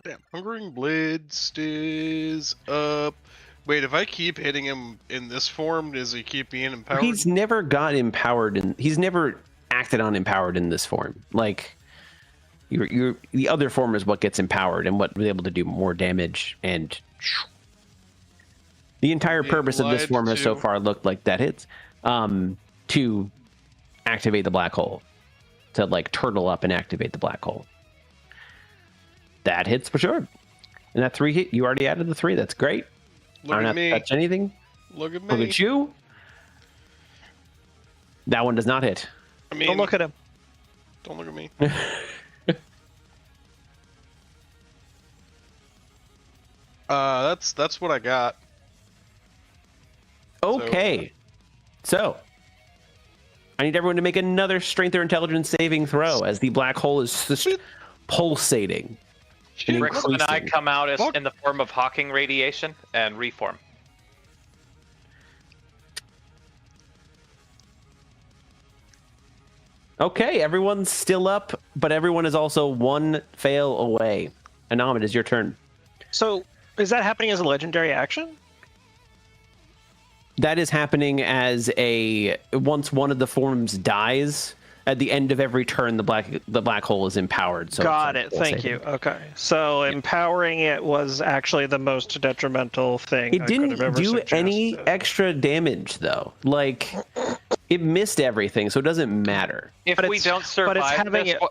Damn, Hungering Blade stays up. Wait, if I keep hitting him in this form, does he keep being empowered? He's never got empowered, and he's never acted on empowered in this form. Like, the other form is what gets empowered and what was able to do more damage. And the entire Being purpose of this lied form has so to. far looked like that hits to activate the black hole, to like turtle up and activate the black hole. That hits for sure. And that 3 hit, you already added the 3. That's great. Look I don't at have me. to touch anything. Look at me. Look at you. That one does not hit. I mean, Don't look at him. Don't look at me. That's what I got. Okay. So, I need everyone to make another strength or intelligence saving throw as the black hole is just pulsating. And Brixham and I increasing. come out as Fuck. in the form of Hawking radiation and reform. Okay, everyone's still up, but everyone is also one fail away. Anam, it is your turn. So, is that happening as a legendary action? That is happening as once one of the forms dies. At the end of every turn, the black hole is empowered. So Got it. Thank you. Okay. So empowering it was actually the most detrimental thing It I didn't could have ever do any suggested. extra damage, though. Like, it missed everything, so it doesn't matter. If But we it's- don't but survive it's having this, it-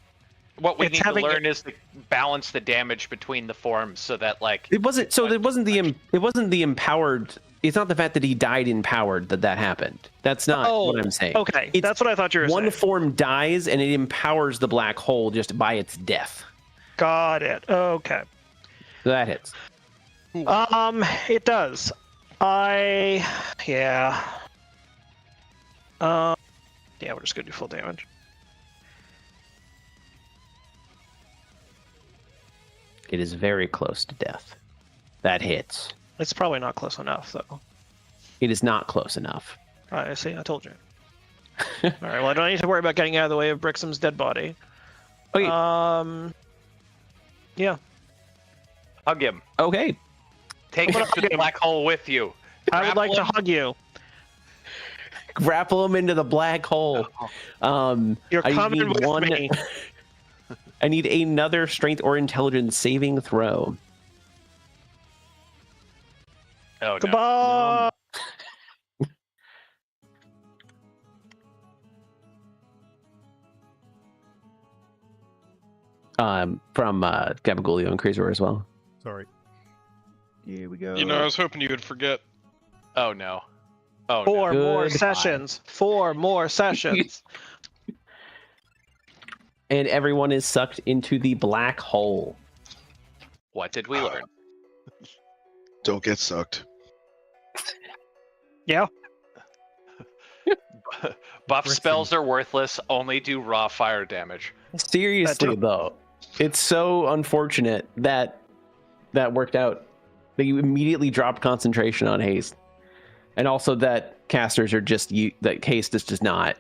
what we it's need to having learn is to balance the damage between the forms so that, like, It wasn't. So it wasn't the empowered. It's not the fact that he died empowered that happened. That's not what I'm saying. Okay, It's that's what I thought you were one saying. form dies and it empowers the black hole just by its death. Got it. Okay. So that hits. It does. Yeah, we're just gonna do full damage. It is very close to death. That hits. It's probably not close enough, though. It is not close enough. I see. I told you. All right. Well, I don't need to worry about getting out of the way of Brixham's dead body. Okay. Yeah. hug him. Okay. Take him to the black hole with you. I would like to Grapple him. hug you. Grapple him into the black hole. You're I coming need with one- me. I need another strength or intelligence saving throw. Oh, no. Goodbye. From Gabagulio and Crazor as well. Sorry. Here we go. You know, I was hoping you would forget. Oh, no. Oh, Four no. more Goodbye. sessions. 4 more sessions. And everyone is sucked into the black hole. What did we learn? Don't get sucked. Yeah. Buff Brixham. spells are worthless. Only do raw fire damage. Seriously, though, it's so unfortunate that that worked out. That you immediately dropped concentration on haste, and also that casters are that haste is just not.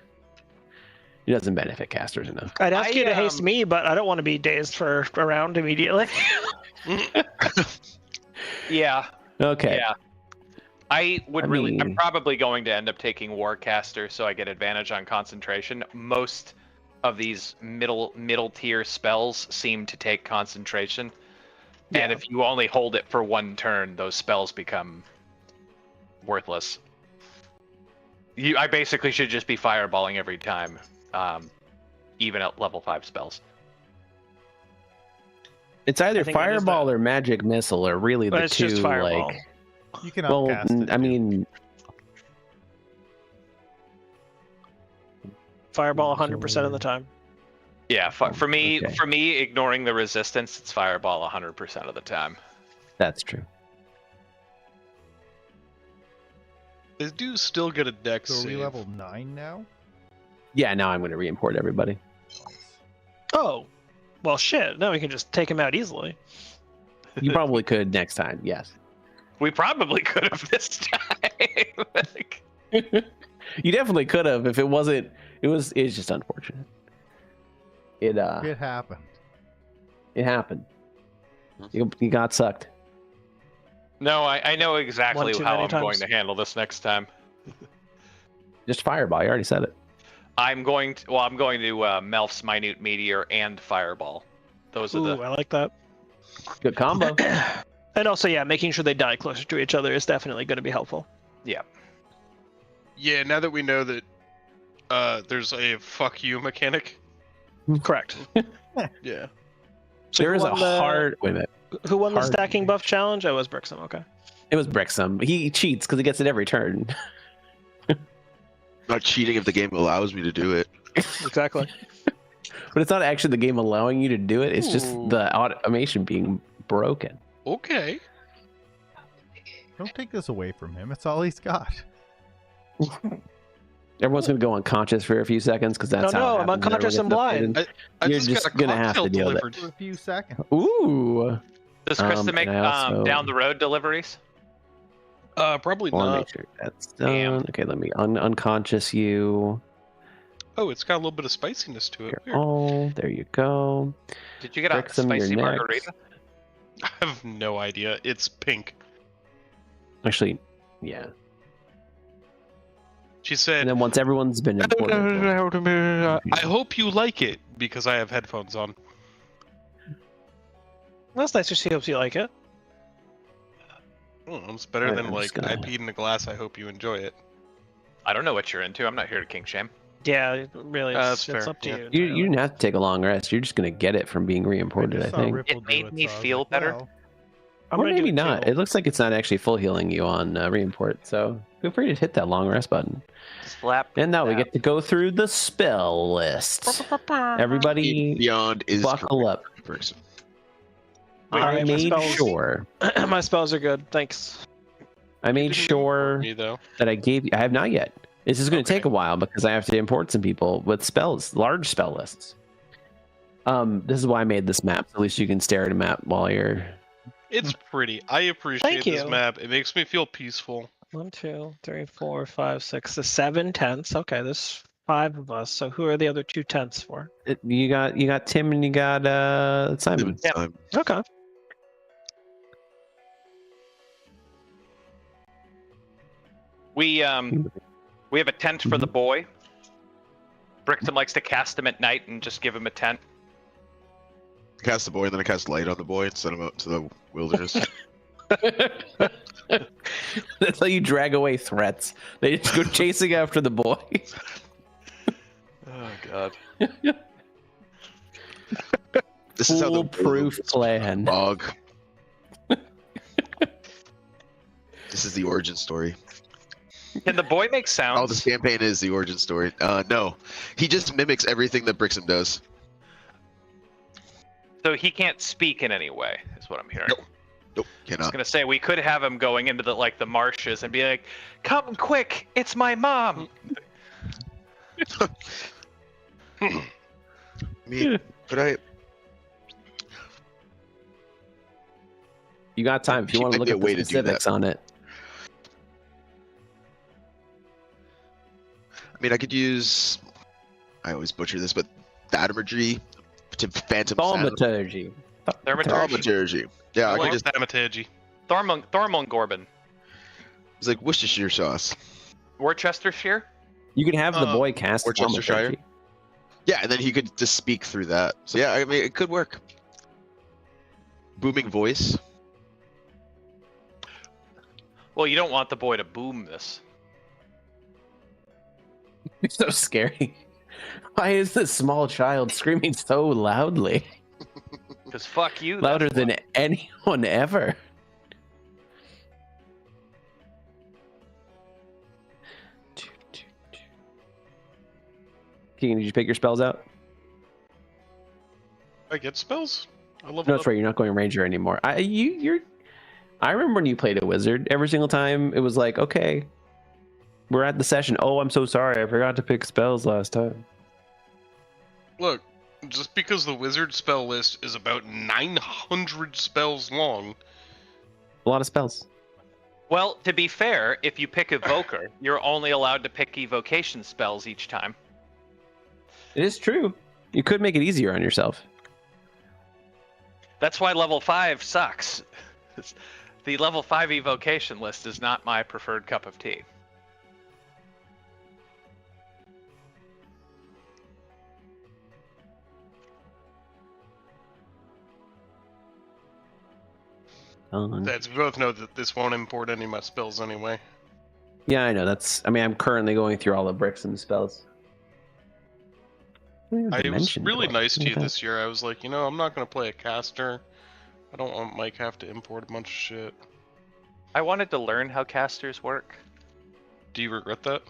It doesn't benefit casters enough. I'd ask you to haste um, me, but I don't want to be dazed for a round immediately. Yeah. Okay. Yeah. I'm mean- probably going to end up taking Warcaster so I get advantage on concentration. Most of these middle tier spells seem to take concentration. And if you only hold it for one turn, those spells become worthless. I basically should just be fireballing every time, even at level 5 spells. It's either I think that is fireball or magic missile, or really But the it's two. just fireball. Like, You can well, upcast it. I too. mean, Fireball 100% of the time. Yeah, for me, Okay. ignoring the resistance, it's fireball 100% of the time. that's true. They do still get a dex So are we save. level 9 now? Yeah, now I'm going to re-import everybody. Oh. Well, shit. Now we can just take him out easily. You probably could next time. Yes. We probably could have this time. You definitely could have if it wasn't. It's just unfortunate. It happened. it happened. You got sucked. No, I know exactly One too how many I'm going times. to handle this next time. Just fireball. You already said it. I'm going to Melf's Minute Meteor and Fireball. Those are Ooh, the I like that. Good combo. And also, yeah, making sure they die closer to each other is definitely going to be helpful. Yeah, now that we know that there's a fuck you mechanic. Correct. Yeah. So There who is a won the- hard. Wait a minute. Who won the hard- stacking buff challenge? Oh, it was Brixham. Okay. It was Brixham. He cheats because he gets it every turn. Not cheating if the game allows me to do it. Exactly. But it's not actually the game allowing you to do it. It's just Ooh. the automation being broken. Okay. Don't take this away from him. It's all he's got. Everyone's gonna go unconscious for a few seconds because that's No, how. no, it I'm happens. unconscious and Everyone gets blind. I You're just just got a gonna have cocktail to deal with it. delivered. For a few seconds. Ooh. Does Krista and make I also down the road deliveries? Probably want to not. make sure that's Damn. done. Okay, let me unconscious you. Oh, it's got a little bit of spiciness to it. Weird. Oh, there you go. Did you get a Brixham, you're spicy next. margarita? I have no idea. It's pink. Actually, yeah. She said, And then once everyone's been imported, I hope you like it because I have headphones on. That's nice. She hopes you like it. It's better Alright, than I'm like just gonna- I peed in a glass. I hope you enjoy it. I don't know what you're into. I'm not here to king shame. Yeah, really. That's It's fair, up to yeah. you. you entirely. didn't have to take a long rest. You're just gonna get it from being re-imported, I just saw think. Ripple It do made me so I was feel like, better. well, I'm Or gonna do maybe it not. too. It looks like it's not actually full healing you on re-import, so feel free to hit that long rest button. Slap. And now we slap. get to go through the spell list. Everybody, Beyond is buckle up. person. I my made spells- sure. My spells are good. Thanks. I made Didn't sure import me though. that I gave you. I have not yet. This is going to Okay. take a while because I have to import some people with spells, large spell lists. This is why I made this map. At least you can stare at a map while you're. It's pretty. I appreciate Thank this you. map. It makes me feel peaceful. 1, 2, 3, 4, 5, 6, 7 tenths. Okay, there's 5 of us. So who are the other 2 tenths for? You got Tim and you got Simon. Yep. Okay. We have a tent for the boy. Brixton likes to cast him at night and just give him a tent. Cast the boy, and then I cast light on the boy and send him out to the wilderness. That's how you drag away threats. They just go chasing after the boy. Oh god. This is how the Foolproof plan. Bog. This is the origin story. Can the boy make sounds? Oh, this campaign is the origin story. No, he just mimics everything that Brixham does. So he can't speak in any way, is what I'm hearing. Nope. Nope, I was cannot. gonna say we could have him going into the marshes and be like, "Come quick, it's my mom." Me, could I? You got time if you She want to might look be a at way the to do that. specifics on it. I mean, I could use. I always butcher this, but thaumaturgy to phantom sound. Thaumaturgy. Thaumaturgy. Yeah, I I like could just. Thaumaturgy. Thormund Gorbin. It's like Worcestershire sauce. Worcestershire? You can have the boy cast Worcestershire. thaumaturgy. Yeah, and then he could just speak through that. So yeah, I mean, it could work. Booming voice. Well, you don't want the boy to boom this. It's so scary. Why is this small child screaming so loudly? Because fuck you. Louder that's than why. anyone ever. Keegan, did you pick your spells out? I get spells. I love No, that's right. You're not going ranger anymore. I remember when you played a wizard. Every single time it was like, okay, we're at the session. Oh, I'm so sorry. I forgot to pick spells last time. Look, just because the wizard spell list is about 900 spells long, A lot of spells. Well, to be fair, if you pick Evoker, you're only allowed to pick evocation spells each time. It is true. You could make it easier on yourself. That's why level 5 sucks. The level 5 evocation list is not my preferred cup of tea. that's we both know that this won't import any of my spells anyway. Yeah, I know. I'm currently going through all the bricks and spells. I was really nice to you Okay. this year. I was like, I'm not going to play a caster. I don't want Mike have to import a bunch of shit. I wanted to learn how casters work. Do you regret that?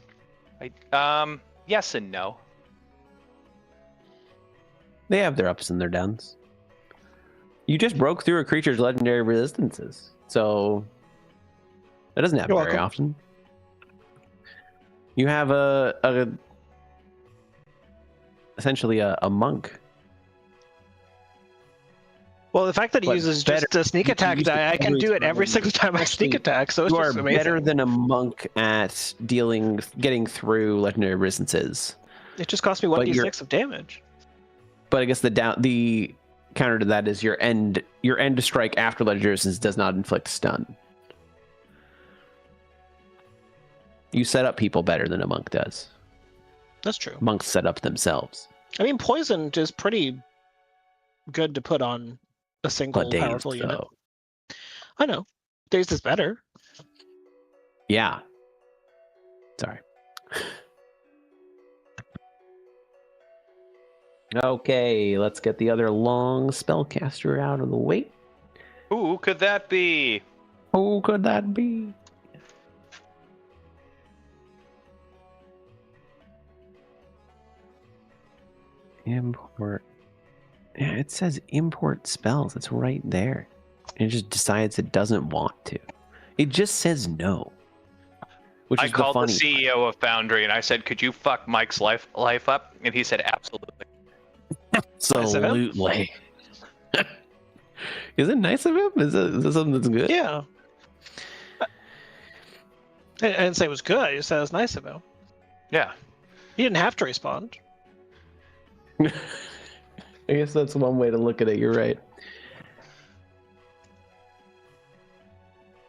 Yes and no. They have their ups and their downs. You just broke through a creature's legendary resistances, so that doesn't happen You're very welcome. often. You have essentially a monk. Well, the fact that he But uses better- just a sneak you attack use it die, I can every do it every time. single time I sneak Actually, attack, so it's You are just amazing. better than a monk at getting through legendary resistances. It just cost me but you're- 1d6 of damage. But I guess the counter to that is your end strike after legendary resistance does not inflict stun. You set up people better than a monk does. That's true. Monks set up themselves. I mean, poison is pretty good to put on a single But dazed, powerful unit. though. I know. Dazed is better. Yeah. Sorry. Okay, let's get the other long spellcaster out of the way. Who could that be? Who could that be? Import. Yeah, it says import spells. It's right there. It just decides it doesn't want to. It just says no. Which I is called the funny CEO of Foundry and I said, "Could you fuck Mike's life up?" And he said, "Absolutely." Absolutely. Is it nice of him? Is it something that's good? Yeah. I didn't say it was good. I just said it was nice of him. Yeah. He didn't have to respond. I guess that's one way to look at it. You're right.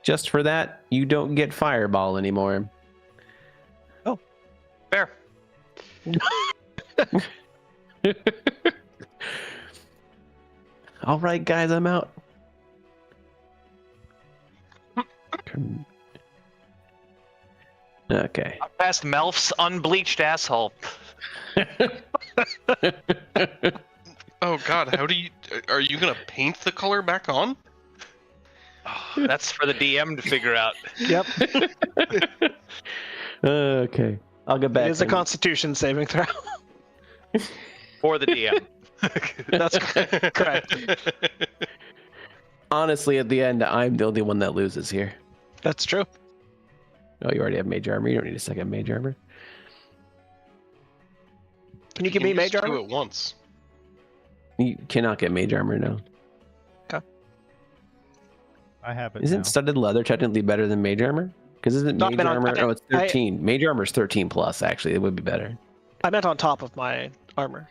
Just for that, you don't get Fireball anymore. Fair. All right, guys, I'm out. Okay. I passed Melf's unbleached asshole. Oh God, how do you? Are you gonna paint the color back on? That's for the DM to figure out. Yep. Okay. I'll get back. It is a and- Constitution saving throw. For the DM. That's correct. Honestly, at the end, I'm the only one that loses here. That's true. Oh, you already have mage armor. You don't need a second mage armor. Can you give me use mage two armor? at once. You cannot get mage armor now. I have it Isn't now. studded leather technically better than mage armor? Because isn't No, I mage meant on- armor? Oh, it's I- 13. Mage armor is 13 plus. Actually, it would be better. I meant on top of my armor.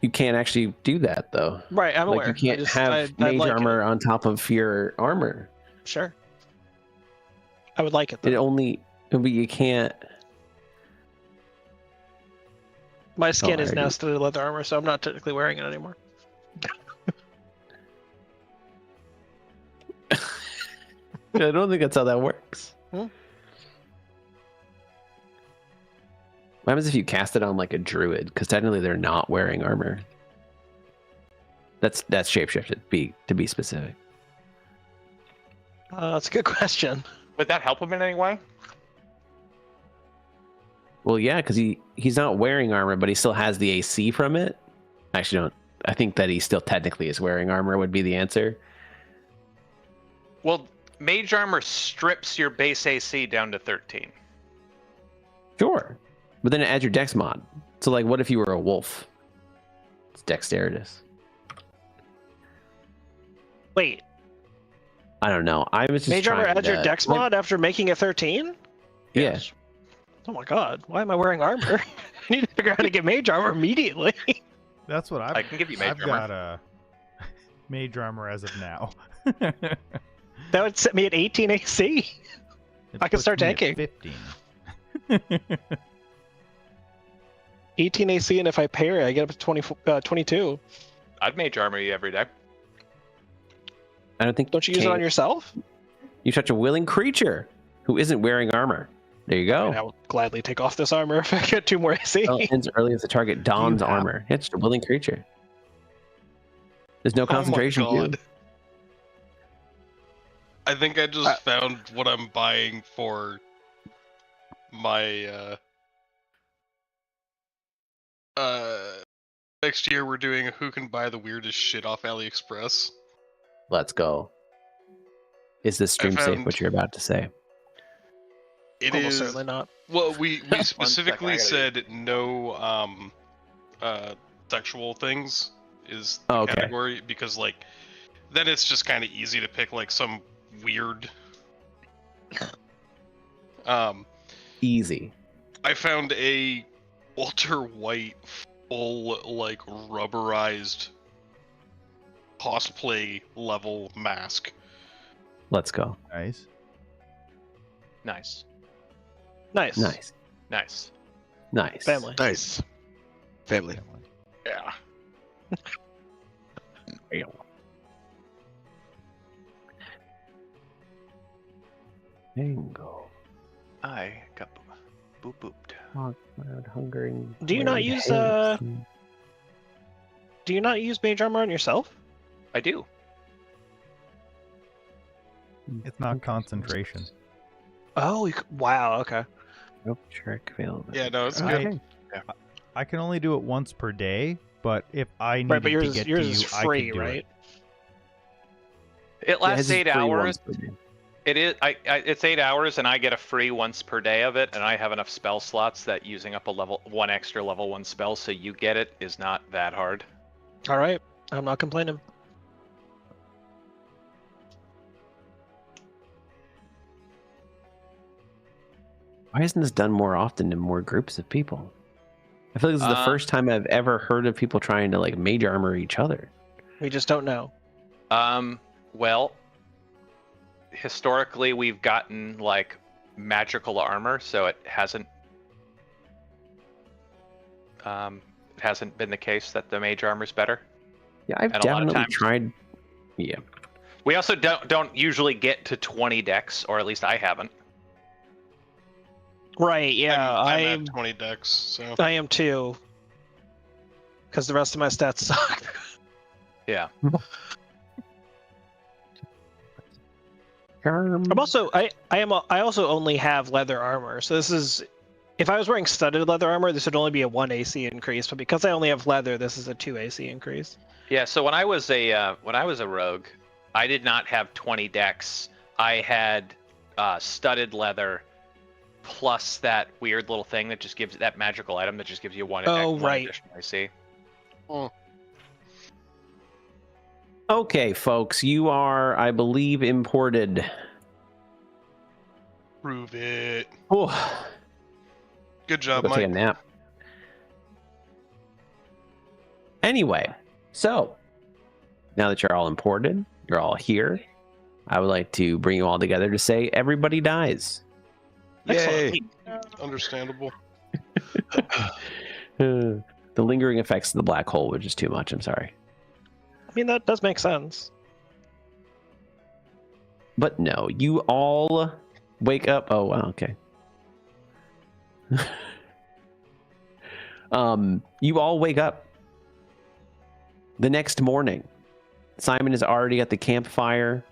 You can't actually do that though. Right, I'm Like aware. you can't I just, have I'd mage like armor on top of your armor. It. Sure. I would like it though. It only, but you can't. My skin is I now already- studded leather armor, so I'm not technically wearing it anymore. I don't think that's how that works. Hmm? What happens if you cast it on like a druid? Because technically they're not wearing armor. That's shapeshifted. To be specific. That's a good question. Would that help him in any way? Well, yeah, because he's not wearing armor, but he still has the AC from it. I actually don't. I think that he still technically is wearing armor. Would be the answer. Well, mage armor strips your base AC down to 13. Sure, but then it adds your dex mod. So, like, what if you were a wolf? It's dexterous. Wait, I don't know. I was just mage armor trying adds your to- dex like, mod after making it 13? Yeah. Oh my god, why am I wearing armor? I need to figure out how to get mage armor immediately. That's what I can give you mage I've armor. got a mage armor as of now. That would set me at 18 AC. It I can puts start me at tanking. 15. 18 AC, and if I parry, I get up to 22. I'd mage armor you every day. I don't think. Don't you use it on yourself? You touch a willing creature who isn't wearing armor. There you I mean, I go. will gladly take off this armor if I get 2 more AC. Spell ends early as the target dons have- armor. It's a willing creature. There's no concentration. Oh my too. God. I think I just found what I'm buying for my Next year we're doing a who can buy the weirdest shit off AliExpress. Let's go. Is this stream safe? found- What you're about to say? It Almost is certainly not. Well, we specifically I gotta said no sexual things is the Oh, okay. category because like then it's just kind of easy to pick like some weird. Easy. I found a Walter White full like rubberized cosplay level mask. Let's go. Nice. Nice. Nice. Nice. Nice. Nice. Family. Nice. Family. Yeah. Bingo. I got boop booped. Hungering. Do you not use, Do you not use mage armor on yourself? I do. It's not concentration. Oh, wow. Okay. Nope, trick available. Yeah, no, it's I- good. I can only do it once per day, but if I needed Right, but yours, to get yours to is you, free, I could do right? it. It lasts 8 hours. It It is. It's 8 hours, and I get a free once per day of it, and I have enough spell slots that using up one extra level 1 spell, so you get it, is not that hard. All right. I'm not complaining. Why isn't this done more often in more groups of people? I feel like this is the first time I've ever heard of people trying to like mage armor each other. We just don't know. Well, historically we've gotten like magical armor, so it hasn't been the case that the mage armor's better. Yeah, I've And a lot of definitely times- tried. Yeah. We also don't usually get to 20 decks, or at least I haven't. Right. Yeah. I'm at 20 decks, so I am too. Because the rest of my stats suck. Yeah. Charm. I'm also I also only have leather armor. So this is, if I was wearing studded leather armor, this would only be a 1 AC increase. But because I only have leather, this is a 2 AC increase. Yeah, so when I was a rogue, I did not have 20 decks. I had studded leather plus that weird little thing that just gives that magical item that just gives you one. Oh, one right. additional AC. Okay, folks, you are, I believe, imported. prove it. Oh, Good job, go take a Mike. nap. Anyway, so now that you're all imported, you're all here. I would like to bring you all together to say everybody dies. Yay! Understandable. The lingering effects of the black hole were just too much. I'm sorry. I mean, that does make sense. But no, you all wake up. Oh, wow, okay. You all wake up the next morning. Simon is already at the campfire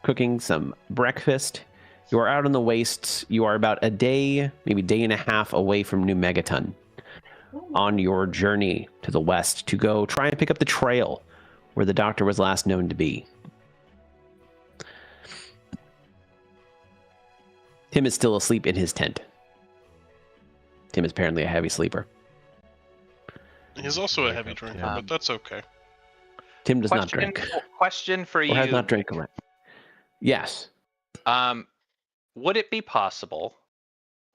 cooking some breakfast. You are out on the wastes. You are about a day, maybe day and a half away from New Megaton on your journey to the west to go try and pick up the trail where the doctor was last known to be. Tim is still asleep in his tent. Tim is apparently a heavy sleeper. He's also a heavy drinker, Yeah. but that's okay. Tim does not drink. Question for you. Or has not drank correct. Yes. Would it be possible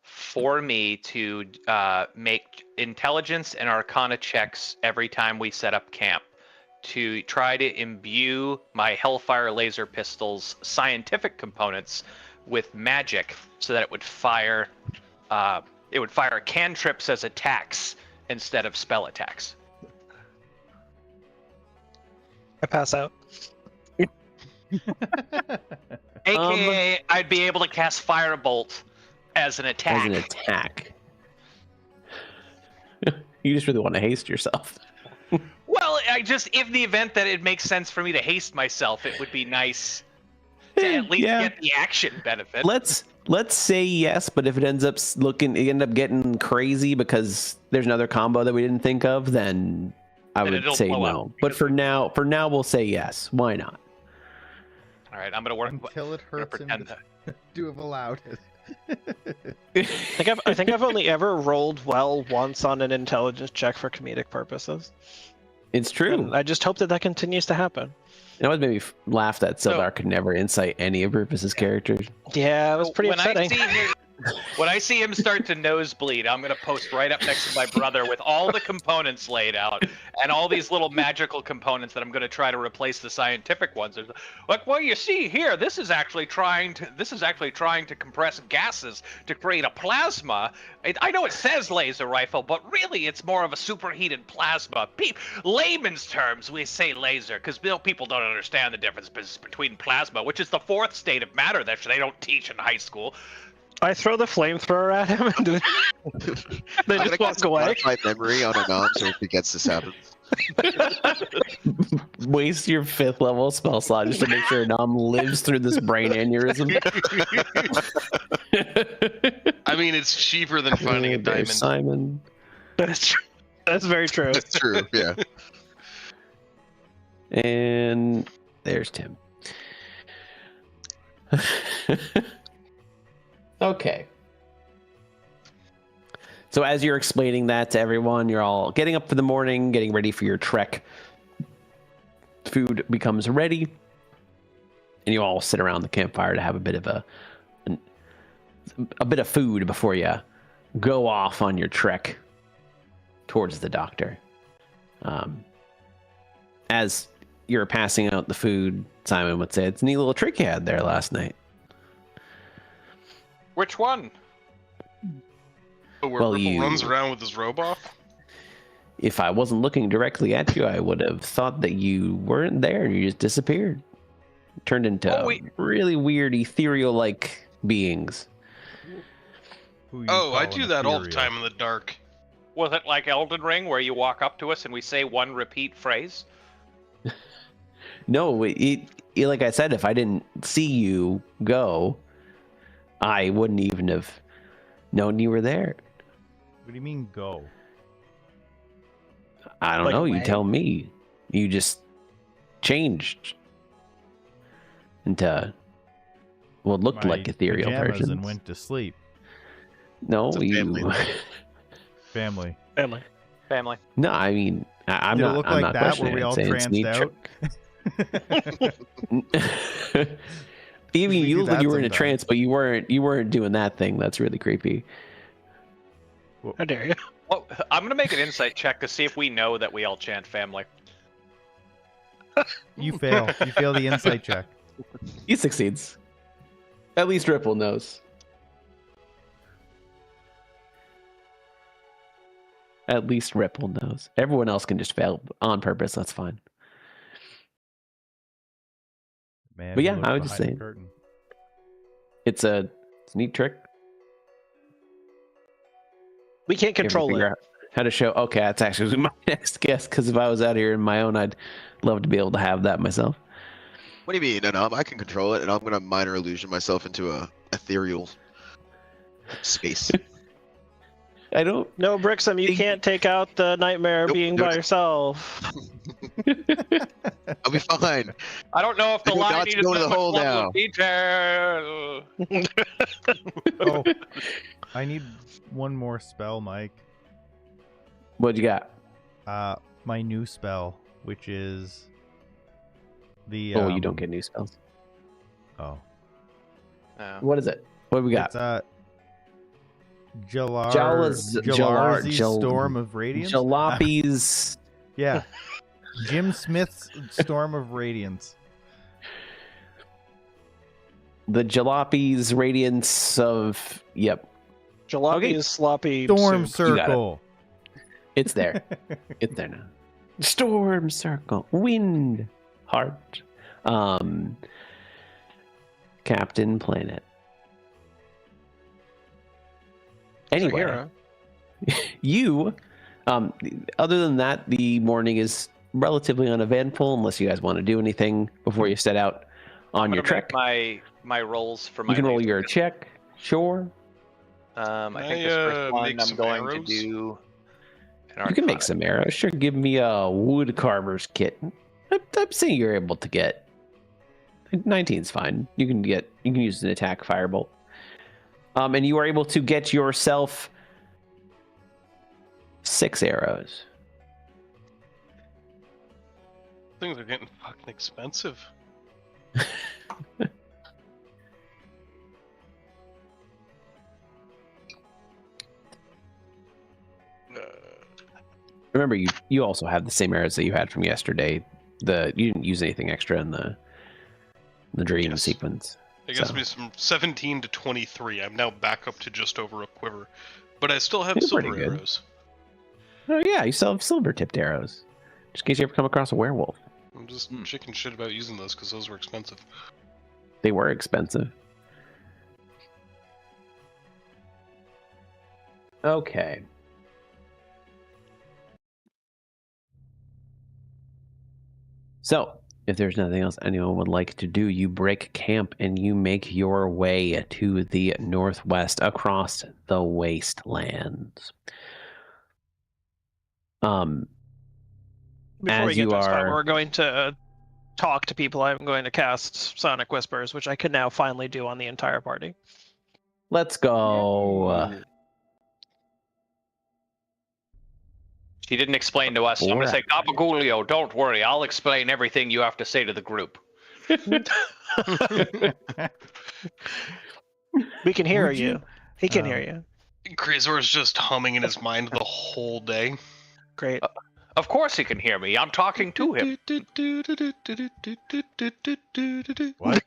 for me to make intelligence and arcana checks every time we set up camp to try to imbue my Hellfire laser pistol's scientific components with magic so that it would fire cantrips as attacks instead of spell attacks? I pass out. AKA, I'd be able to cast Firebolt as an attack. As an attack. You just really want to haste yourself. Well, if the event that it makes sense for me to haste myself, it would be nice to at least Yeah. get the action benefit. Let's say yes, but if it ends up getting crazy because there's another combo that we didn't think of, then I Then would it'll say blow up no. But because for now, we'll say yes. Why not? All right, I'm gonna work. Until it I'm gonna hurts him pretend that. to have allowed it. I think I've only ever rolled well once on an intelligence check for comedic purposes. It's true. And I just hope that continues to happen. It always made me laugh that So- Sildar could never insight any of Rufus's characters. Yeah, it was pretty upsetting. When I see him start to nosebleed, I'm gonna post right up next to my brother with all the components laid out and all these little magical components that I'm gonna try to replace the scientific ones. There's like, well, you see here, this is actually trying to compress gases to create a plasma. I know it says laser rifle, but really it's more of a superheated plasma. Layman's terms, we say laser because people don't understand the difference between plasma, which is the fourth state of matter that they don't teach in high school. I throw the flamethrower at him and they I'm just gonna walk cast away. Modify memory on Anam so if he gets this happens. Waste your 5th level spell slot just to make sure Nam lives through this brain aneurysm. I mean, it's cheaper than finding a There's diamond. Simon. That's very true. That's true. Yeah. And there's Tim. Okay. So as you're explaining that to everyone, you're all getting up for the morning, getting ready for your trek. Food becomes ready, and you all sit around the campfire to have a bit of food before you go off on your trek towards the doctor. As you're passing out the food, Simon would say, "It's a neat little trick you had there last night." Which one? Where Well, Ripple runs around with his robe off? If I wasn't looking directly at you, I would have thought that you weren't there. You just disappeared. Turned into really weird ethereal-like beings. Who you Oh, I call do an that all the ethereal. time in the dark. Was it like Elden Ring where you walk up to us and we say one repeat phrase? No, like I said, if I didn't see you go, I wouldn't even have known you were there. What do you mean go? I don't Like know. You when? tell me. You just changed into what looked My like ethereal pajamas versions. and went to sleep. No, It's a family you. Family. Family. Family. No, I mean, I'm Did not. it look I'm like not that where questioning we it. all I'm saying it's neat tranced out? trick. You mean We you do looked like that you were in a sometimes. trance, but you weren't doing that thing. That's really creepy. How dare you? Well, I'm gonna make an insight check to see if we know that we all chant family. You fail. You fail the insight check. He succeeds. At least Ripple knows. At least Ripple knows. Everyone else can just fail on purpose. That's fine. Man, But who yeah, looked I was just behind the saying. curtain. It's a neat trick. We can't Can't control figure it. out how to show. Okay, that's actually my next guess. Because if I was out here in my own, I'd love to be able to have that myself. What do you mean? Anam, I can control it, and I'm gonna minor illusion myself into a ethereal space. I don't. No, Brixham, you can't take out the nightmare Nope, being nope. by yourself. I'll be fine. I don't know if the I do line not needed go to that the much hole level now. of detail. Oh, I need one more spell, Mike. What you got? My new spell, which is the. Oh, you don't get new spells. Oh, No. What is it? What do we got? it's Jalar's Storm of Radiance. Jalopies. Yeah, Jim Smith's Storm of Radiance. The Jalopies radiance of. Yep, Jalopy Okay. is sloppy. Storm soup. You got it. Circle. it's there. It's there now. Storm circle, wind, heart, Captain Planet. Anyway, Hero. you, other than that, the morning is relatively uneventful unless you guys want to do anything before you set out on I'm your gonna trek. make my rolls for my. You can roll laser your gun. check. Sure. I Can think I, this first one make I'm some going arrows? to do You can make some arrows. Sure, give me a wood carver's kit. I'm saying you're able to get 19's fine. You can use an attack firebolt. And you are able to get yourself 6 arrows. Things are getting fucking expensive. Remember, you also have the same arrows that you had from yesterday. You didn't use anything extra in the dream sequence. It gives me from 17 to 23. I'm now back up to just over a quiver, but I still have silver arrows. Oh yeah, you still have silver-tipped arrows, just in case you ever come across a werewolf. I'm just chicken shit about using those because those were expensive. They were expensive. Okay. So, if there's nothing else anyone would like to do, you break camp and you make your way to the northwest across the wastelands. Before we get to a spot where we're going to talk to people, I'm going to cast Sonic Whispers, which I can now finally do on the entire party. Let's go. She didn't explain to us. So I'm going to say, Gabagulio, don't worry. I'll explain everything you have to say to the group. We can hear you. He can hear you. Krazor is just humming in his mind the whole day. Great. Of course he can hear me. I'm talking to him. What?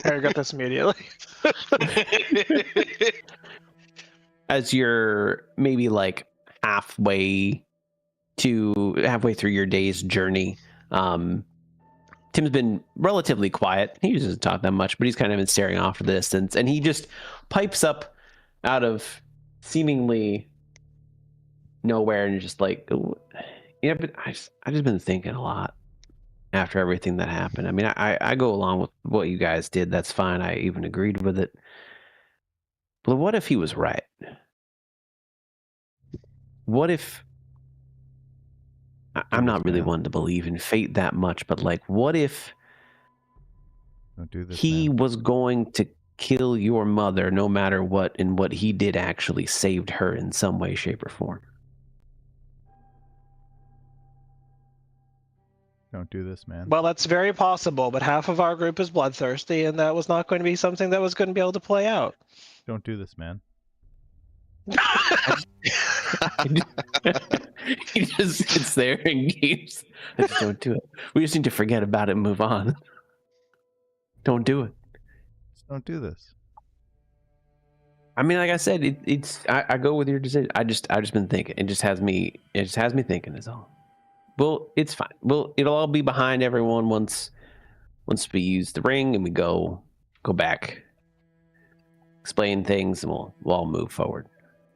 I got this immediately. As you're maybe like halfway through your day's journey, Tim's been relatively quiet. He doesn't talk that much, but he's kind of been staring off to the distance, and he just pipes up out seemingly nowhere and just like, yeah, but I just been thinking a lot after everything that happened. I mean, I go along with what you guys did. That's fine. I even agreed with it. But what if he was right? What if I'm not really one to believe in fate that much, but like, what if Don't do this, he man. was going to kill your mother no matter what, and what he did actually saved her in some way, shape, or form? Don't do this, man. Well, that's very possible, but half of our group is bloodthirsty, and that was not going to be something that was going to be able to play out. Don't do this, man. He just sits there and keeps. I just don't do it. We just need to forget about it and move on. Don't do it. Just don't do this. I mean, like I said, I go with your decision. I just been thinking. It just has me thinking is all. Well, it's fine. Well, it'll all be behind everyone once we use the ring and we go back, explain things, and we'll all move forward.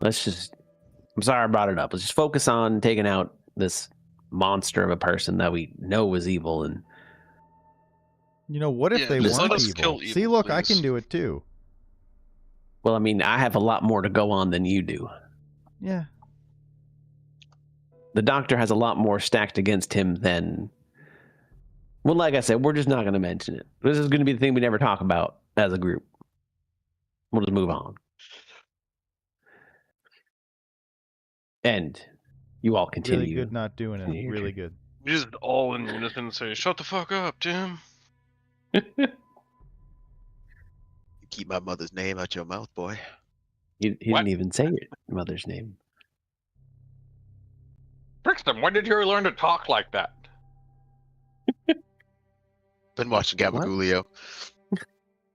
I'm sorry I brought it up. Let's just focus on taking out this monster of a person that we know is evil. And what if they just let weren't us evil? kill evil, See, look, I please. can do it too. well, I mean, I have a lot more to go on than you do. Yeah. The doctor has a lot more stacked against him than. Well, like I said, we're just not going to mention it. This is going to be the thing we never talk about as a group. We'll just move on. And you all continue. Really good not doing it. Really good. We just all in unison say, "Shut the fuck up, Tim." You keep my mother's name out your mouth, boy. He didn't even say your mother's name. Brixton, when did you learn to talk like that? Been watching Gabagulio.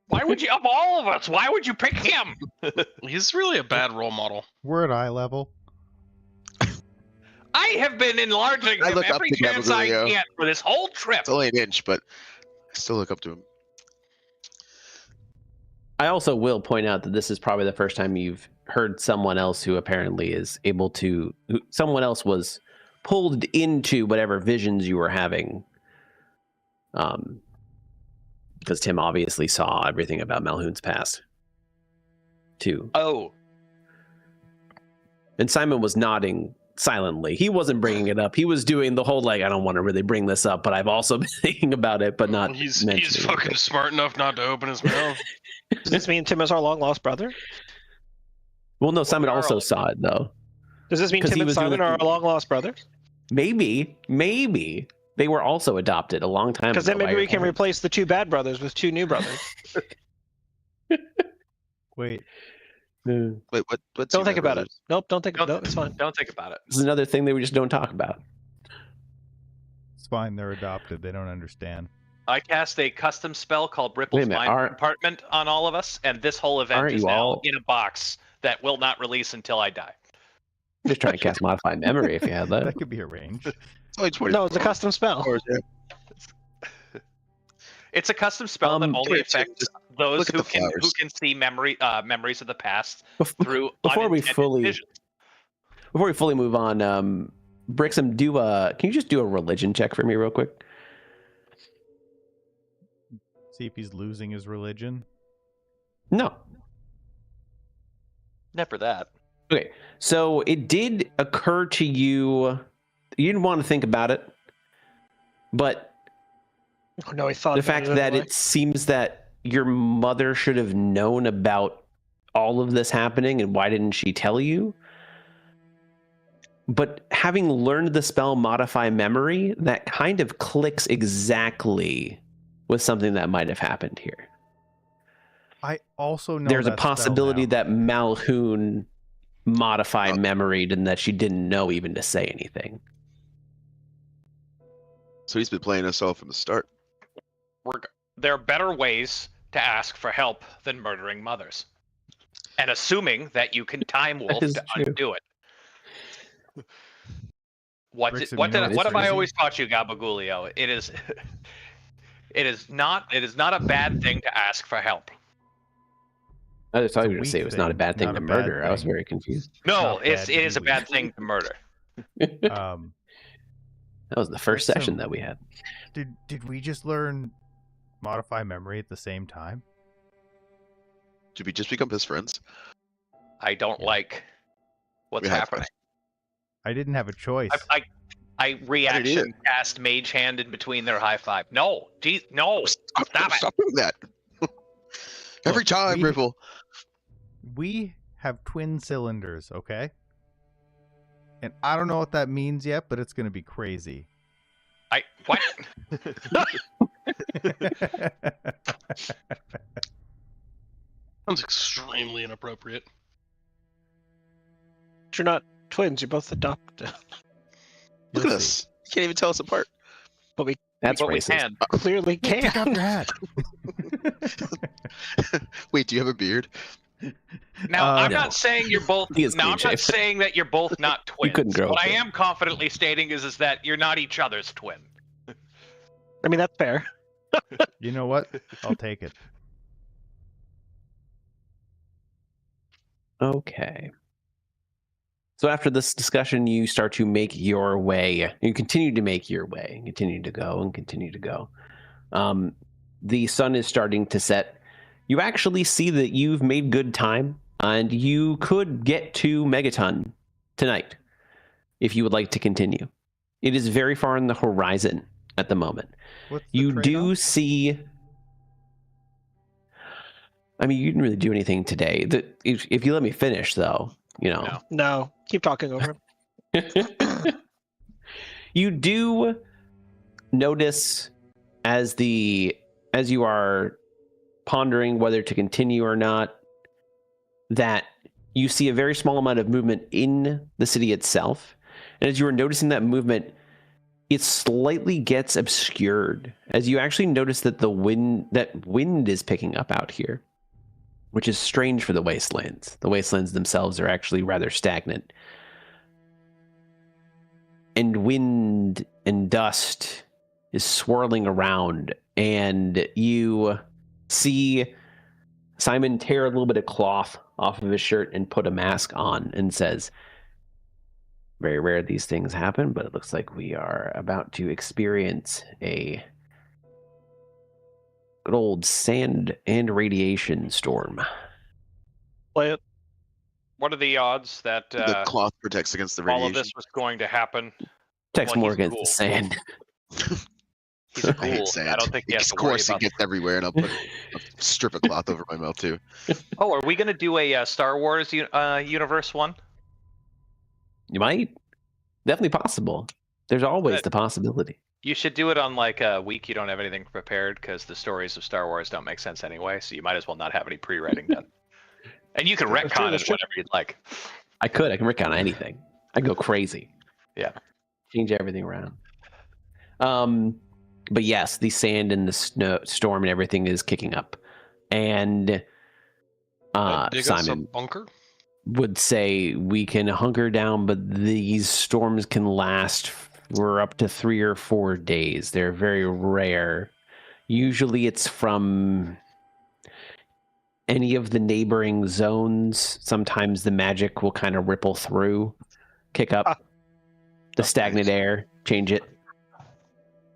Why would you, of all of us, why would you pick him? He's really a bad role model. We're at eye level. I have been enlarging I him look up every to chance I Gabagulio. get for this whole trip. It's only an inch, but I still look up to him. I also will point out that this is probably the first time you've heard someone else who apparently is able to. Someone else was pulled into whatever visions you were having. Because Tim obviously saw everything about Malhoun's past, too. Oh. And Simon was nodding silently. He wasn't bringing it up. He was doing the whole like, I don't want to really bring this up, but I've also been thinking about it, but not. He's mentioning fucking it. smart enough not to open his mouth. Does this mean Tim is our long lost brother? Well, no, Simon we are also all- saw it though. Does this mean 'Cause Tim he and was Simon doing are it- our long lost brothers? Maybe they were also adopted a long time ago. Because then by maybe your we can parents. replace the 2 bad brothers with 2 new brothers. Wait, Wait, what's Don't think about it. Nope, don't think about it. No, it's fine. Don't think about it. This is another thing that we just don't talk about. it's fine. They're adopted. They don't understand. I cast a custom spell called Wait Ripple's a minute, Mind Compartment on all of us, and this whole event Aren't is you now all- in a box that will not release until I die. Just trying to cast Modify Memory if you had that. That could be arranged. It's only 20 No, it's a custom spell. hours, yeah. It's a custom spell that only wait, affects just those look at who the can flowers. see memories of the past through Before we unintended fully visions. Before we fully move on, Brixham, can you just do a religion check for me real quick? See if he's losing his religion. No. Never that. Okay. So it did occur to you, you didn't want to think about it, but Oh, no, he thought the about fact it that anyway. it seems that your mother should have known about all of this happening and why didn't she tell you? But having learned the spell Modify Memory, that kind of clicks exactly with something that might have happened here. I also know There's a that spell possibility now. that Malhoun modified memory and that she didn't know even to say anything. So he's been playing us all from the start. There are better ways to ask for help than murdering mothers, and assuming that you can time wolf is to true. undo it. What Brixham, what you know did, what's what have I crazy? always taught you, Gabagulio? It is not a bad thing to ask for help. I just thought you were It's a going to say it weak was not a thing, bad thing not to a bad murder. I was thing. very confused. No, not bad it to is a be bad weak. thing to murder. Um, That was the first Brixham, session that we had. did we just learn Modify Memory at the same time? Did we just become best friends? I don't like what's We had happening. I didn't have a choice. I reaction cast Mage Hand in between their high five. No, geez, no, stop it. Stop doing that. Every time, we- Ripple. We have twin cylinders, okay? And I don't know what that means yet, but it's going to be crazy. What? Sounds extremely inappropriate. You're not twins. You're both adopted. Look You'll at see. us. You can't even tell us apart. That's But we racist. can. Clearly Take off can. your hat. Wait, do you have a beard? Now, I'm No. not saying you're both. He is Now, I'm clean not shaven. saying that you're both not twins. couldn't grow What a I beard. am confidently stating is that you're not each other's twin. I mean, that's fair. You know what? I'll take it. Okay. So after this discussion, you start to make your way. You continue to make your way, continue to go and continue to go. The sun is starting to set. You actually see that you've made good time, and you could get to Megaton tonight if you would like to continue. It is very far on the horizon at the moment. What's the You do trade-off? see. I mean, you didn't really do anything today. If you let me finish, though, you know. No. No, keep talking over him. You do notice as you are pondering whether to continue or not, that you see a very small amount of movement in the city itself. And as you are noticing that movement, it slightly gets obscured as you actually notice that wind is picking up out here, which is strange for the wastelands. The wastelands themselves are actually rather stagnant. And wind and dust is swirling around, and you see Simon tear a little bit of cloth off of his shirt and put a mask on and says, "Very rare these things happen, but it looks like we are about to experience a good old sand and radiation storm." Play it. What are the odds that The cloth protects against the all radiation. of this was going to happen? Text Well, more he's a against the ghoul. sand. He's a I hate ghoul. sand. I don't think he has It's to worry coarse and about. gets everywhere, and I'll put a strip of cloth over my mouth too. Oh, are we gonna do a Star Wars universe one? You might. Definitely possible. There's always the possibility. You should do it on like a week you don't have anything prepared because the stories of Star Wars don't make sense anyway. So you might as well not have any pre-writing done. And you can retcon it whenever you'd like. I can recount anything. I go crazy. Yeah. Change everything around. But yes, the sand and the storm and everything is kicking up. And Dig us a Simon bunker. would say we can hunker down, but these storms can last for up to 3 or 4 days. They're very rare. Usually it's from any of the neighboring zones. Sometimes the magic will kind of ripple through, kick up the stagnant air, change it.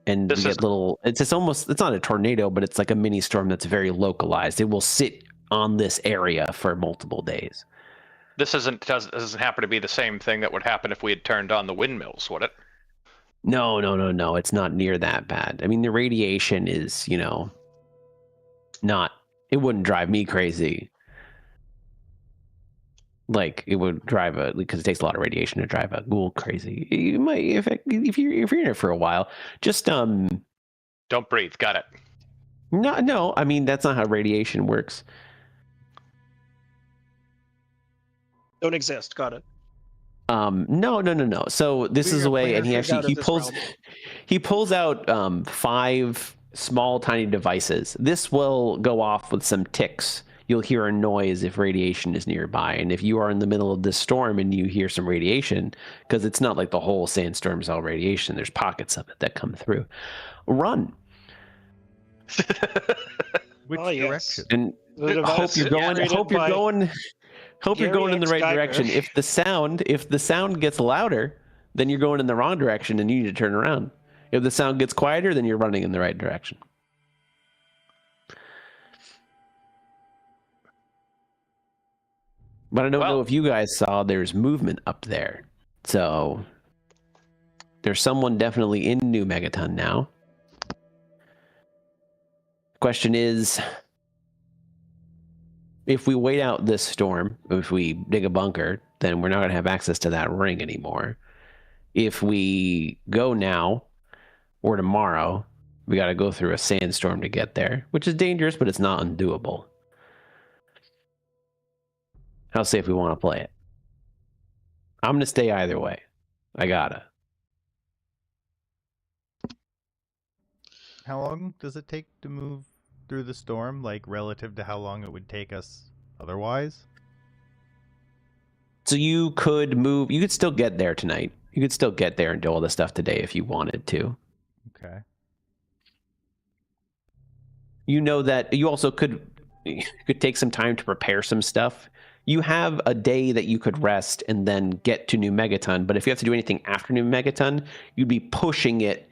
And we get little, it's not a tornado, but it's like a mini storm that's very localized. It will sit on this area for multiple days. This doesn't happen to be the same thing that would happen if we had turned on the windmills, would it? No. It's not near that bad. I mean, the radiation is, it wouldn't drive me crazy. Like it would drive because it takes a lot of radiation to drive a ghoul crazy. You might, if you're in it for a while, just don't breathe. Got it. No. I mean, that's not how radiation works. Don't exist. Got it. No. So this is a way, and he pulls out 5 small, tiny devices. This will go off with some ticks. You'll hear a noise if radiation is nearby, and if you are in the middle of this storm and you hear some radiation, because it's not like the whole sandstorm is all radiation. There's pockets of it that come through. Run. Which direction? And hope you're going in the right direction. If the sound gets louder, then you're going in the wrong direction and you need to turn around. If the sound gets quieter, then you're running in the right direction. But I don't know if you guys saw there's movement up there. So there's someone definitely in New Megaton now. Question is, if we wait out this storm, if we dig a bunker, then we're not going to have access to that ring anymore. If we go now or tomorrow, we got to go through a sandstorm to get there, which is dangerous, but it's not undoable. How safe we want to play it? I'm going to stay either way. I gotta. How long does it take to move through the storm, like relative to how long it would take us otherwise? So you could still get there tonight. You could still get there and do all this stuff today if you wanted to. Okay. You know that you also could take some time to prepare some stuff. You have a day that you could rest and then get to New Megaton, but if you have to do anything after New Megaton, you'd be pushing it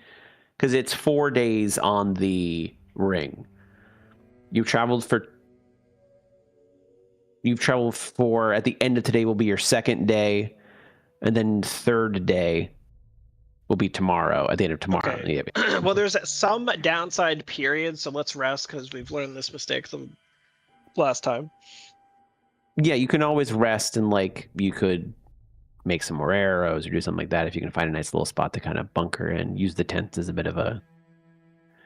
because it's 4 days on the ring. You've traveled for, at the end of today will be your second day, and then third day will be tomorrow, at the end of tomorrow. Okay. Well, there's some downside period, so let's rest because we've learned this mistake the last time. Yeah, you can always rest, and you could make some more arrows or do something like that if you can find a nice little spot to kind of bunker and use the tent as a bit of a,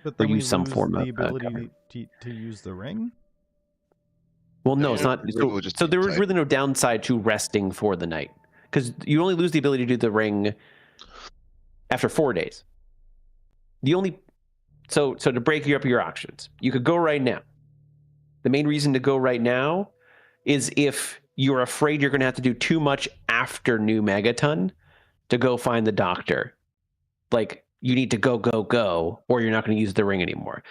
but then or use some form the of ability to use the ring. Well, no, it's not. So there was really no downside to resting for the night because you only lose the ability to do the ring after 4 days. So to break up your options, you could go right now. The main reason to go right now is if you're afraid you're going to have to do too much after New Megaton to go find the doctor. You need to go, or you're not going to use the ring anymore.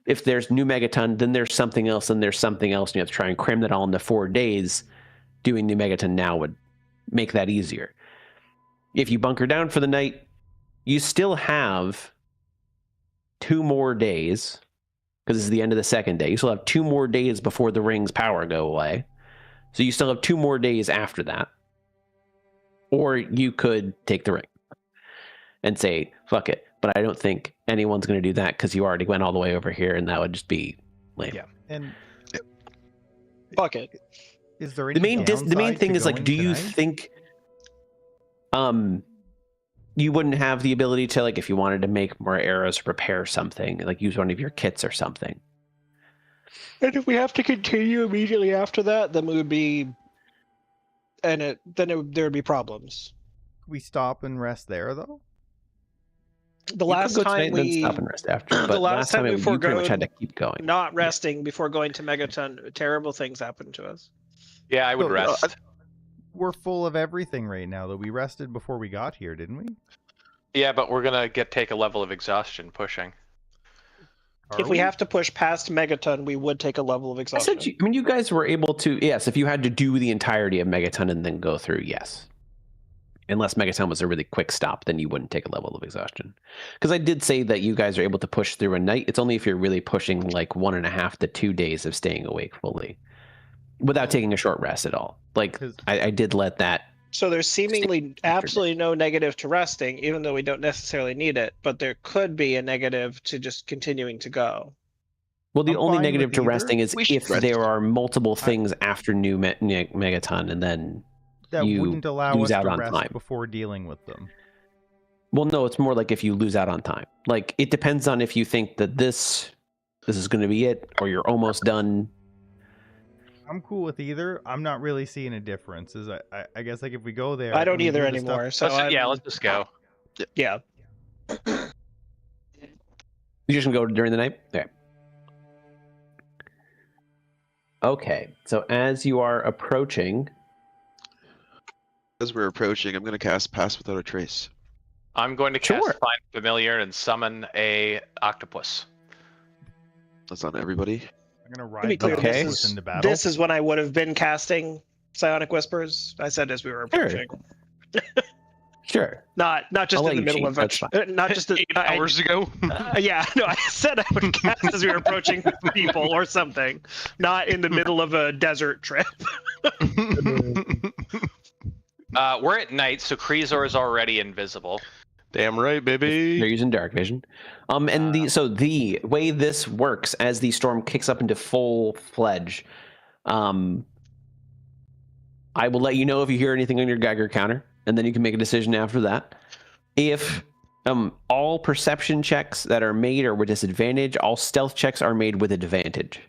If there's New Megaton, then there's something else, and there's something else, and you have to try and cram that all into 4 days. Doing New Megaton now would make that easier. If you bunker down for the night, you still have 2 more days, because this is the end of the second day. You still have 2 more days before the ring's power go away So you still have 2 more days after that. Or you could take the ring and say, fuck it. But I don't think anyone's going to do that because you already went all the way over here, and that would just be lame. Yeah. And Fuck it. is there any The main downside thing to is, like, going do you tonight? think you wouldn't have the ability to, like, if you wanted to make more arrows or prepare something, like use one of your kits or something? And if we have to continue immediately after that, then we would be, there would be problems. We stop and rest there, though? The You last could go time tonight and then we stop and rest after. the But last time we you pretty much forgoed had to keep going. not resting before going to Megaton, terrible things happened to us. Yeah, I would So, rest. We're full of everything right now, though. We rested before we got here, didn't we? Yeah, but we're gonna take a level of exhaustion pushing. If we have to push past Megaton, we would take a level of I exhaustion. said, you guys were able to, yes, if you had to do the entirety of Megaton and then go through, yes. Unless Megaton was a really quick stop, then you wouldn't take a level of exhaustion. Because I did say that you guys are able to push through a night. It's only if you're really pushing like 1.5 to 2 days of staying awake fully without taking a short rest at all. Like, I did let that. So there's seemingly absolutely no negative to resting, even though we don't necessarily need it, but there could be a negative to just continuing to go. Well, the I'm only fine negative with to either. resting is We should if rest. there are multiple things after new Megaton, and then that you wouldn't allow lose us out to on rest time. before dealing with them. Well, no, it's more like if you lose out on time. Like, it depends on if you think that this is going to be it, or you're almost done. I'm cool with either. I'm not really seeing a difference. I guess, like, if we go there, I don't and we either do the stuff- anymore. So Let's just go. yeah. You just gonna go during the night? Okay. Okay. So as you are approaching, As we're approaching, I'm going to cast Pass Without a Trace. I'm going to cast Sure. Find Familiar and summon a octopus. That's on everybody. I'm gonna To be ride clear, the Okay. octopus into battle. this is when I would have been casting Psionic Whispers. I said as we were Sure. approaching. sure. Not just I'll let in the you middle cheat, of that's fine. not just 8 hours ago. yeah, no, I said I would cast as we were approaching people or something, not in the middle of a desert trip. We're at night, so Kreezor is already invisible. Damn right, They're baby. using dark vision. And the way this works as the storm kicks up into full fledged, I will let you know if you hear anything on your Geiger counter, and then you can make a decision after that. If all perception checks that are made are with disadvantage, all stealth checks are made with advantage.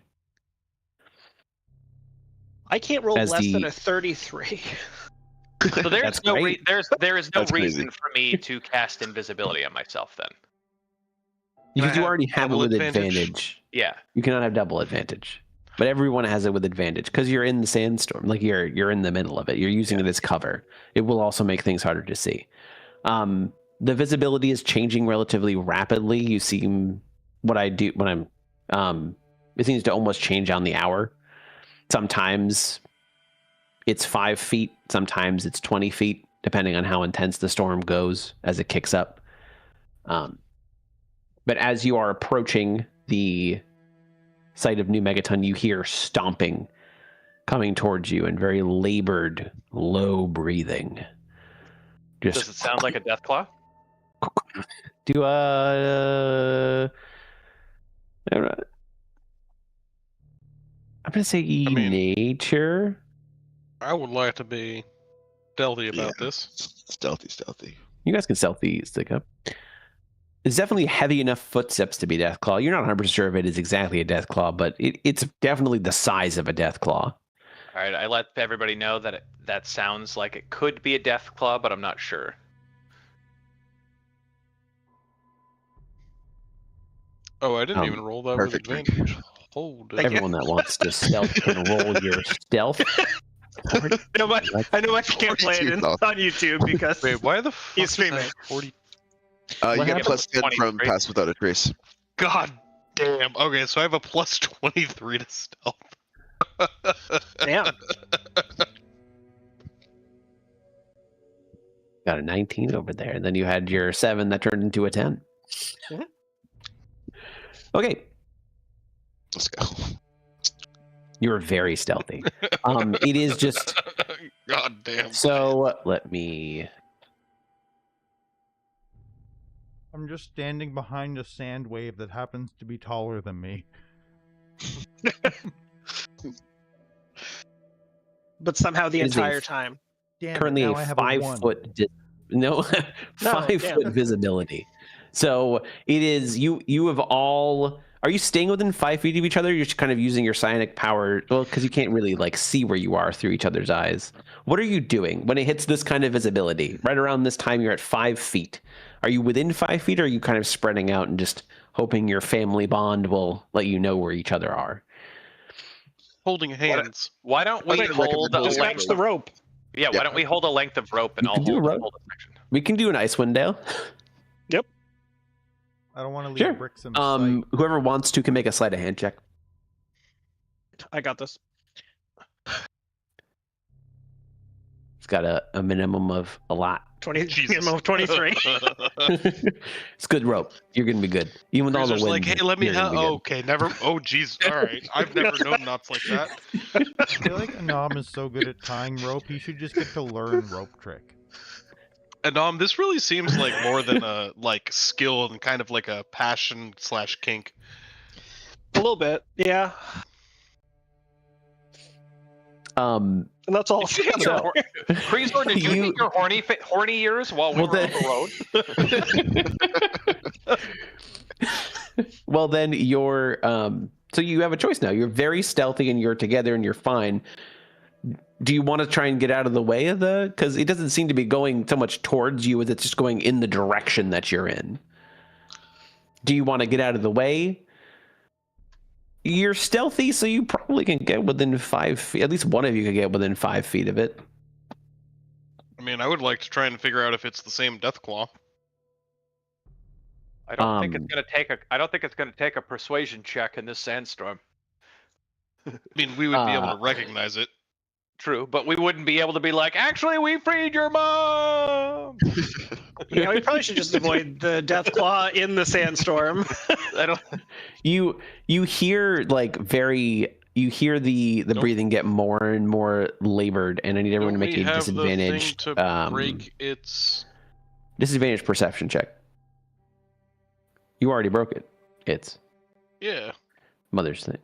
I can't roll As less than the- a 33. So there's That's no great. there is no That's reason crazy. for me to cast invisibility on myself then. Because I you have already have it double with advantage? advantage. Yeah. You cannot have double advantage. But everyone has it with advantage because you're in the sandstorm. Like you're in the middle of it. You're using it as cover. It will also make things harder to see. The visibility is changing relatively rapidly. You seem what I do when I'm it seems to almost change on the hour. Sometimes it's 5 feet, sometimes it's 20 feet, depending on how intense the storm goes as it kicks up. But as you are approaching the site of New Megaton, you hear stomping coming towards you and very labored, low breathing. Does it sound like a death claw? Do I'm gonna say mean- nature. I would like to be stealthy about Yeah. this. Stealthy. You guys can stealthy stick up. It's definitely heavy enough footsteps to be Deathclaw. You're not 100% sure if it is exactly a Deathclaw, but it's definitely the size of a Deathclaw. All right, I let everybody know that that sounds like it could be a death claw, but I'm not sure. Oh, I didn't Um, even roll that perfect. with advantage. Hold it. Everyone that wants to stealth can roll your stealth. I know I can't play it 42,000. on YouTube because Wait, why the fuck He's is that streaming. 40? You What get happened? plus 10 from 23. Pass Without a Trace. God damn. Okay, so I have a plus 23 to stealth. damn. Got a 19 over there, and then you had your 7 that turned into a 10. Mhm. Okay, Let's go. You're very stealthy. It is just God damn. so. Let me. I'm just standing behind a sand wave that happens to be taller than me. But somehow the It is a entire time. Damn Currently it, now a I have 5 a 1. foot. No, 5 damn. foot visibility. So it is you. You have all. Are you staying within 5 feet of each other? You're just kind of using your psionic power. Well, because you can't really like see where you are through each other's eyes. What are you doing when it hits this kind of visibility? Right around this time, you're at 5 feet. Are you within 5 feet, or are you kind of spreading out and just hoping your family bond will let you know where each other are? Holding hands. Why don't we I recommend hold a holding length? Dispatch the rope. Yeah, why don't we hold a length of rope and You I'll can do a hold rope. hold a section. We can do an Icewind Dale. I don't want to leave Sure. Brixham sight. Whoever wants to can make a sleight of hand check. I got this. It's got a minimum of a lot. 20, Jesus. minimum of 23. It's good rope. You're gonna be good. Even with all the Cruiser's wind. like, hey, let me you're gonna help. be good. Oh, okay, never. Oh, jeez. All right. I've never known nuts like that. I feel like Anam is so good at tying rope, he should just get to learn rope trick. And this really seems like more than a like skill and kind of like a passion / kink. A little bit, yeah. Um, And that's all. Did you hit your So- Kreezor, did you You- hit your horny ears while we Well, were on the road? well, then you're so you have a choice now. You're very stealthy and you're together and you're fine. Do you want to try and get out of the way of the? Because it doesn't seem to be going so much towards you as it's just going in the direction that you're in. Do you want to get out of the way? You're stealthy, so you probably can get within 5 feet. At least one of you can get within 5 feet of it. I mean, I would like to try and figure out if it's the same Deathclaw. I don't think it's Um, gonna take a. I don't think it's gonna take a persuasion check in this sandstorm. I mean, we would be able to recognize it. True, but we wouldn't be able to be like, actually, we freed your mom. Yeah, we probably should just avoid the death claw in the sandstorm. I don't. You hear like you hear the Nope. breathing get more and more labored, and I need everyone to Don't make we a have the thing disadvantaged to break its. disadvantaged perception check. You already broke it. It's Yeah. mother's thing.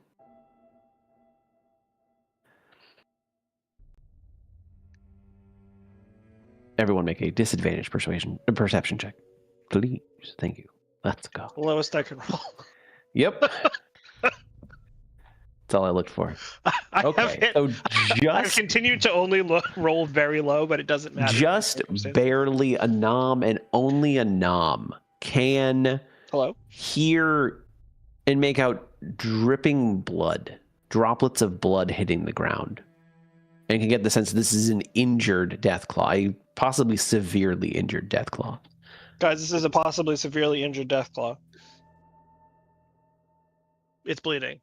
Everyone make a disadvantaged perception check, please. Thank you. Let's go. Lowest I can roll. Yep. That's all I looked for. I have Okay, hit. so I've just continued to only roll very low, but it doesn't matter. just barely a nom, and only a nom can Hello? hear and make out dripping blood, droplets of blood hitting the ground, and can get the sense this is an injured Deathclaw, a possibly severely injured Deathclaw. Guys, this is a possibly severely injured death claw. It's bleeding.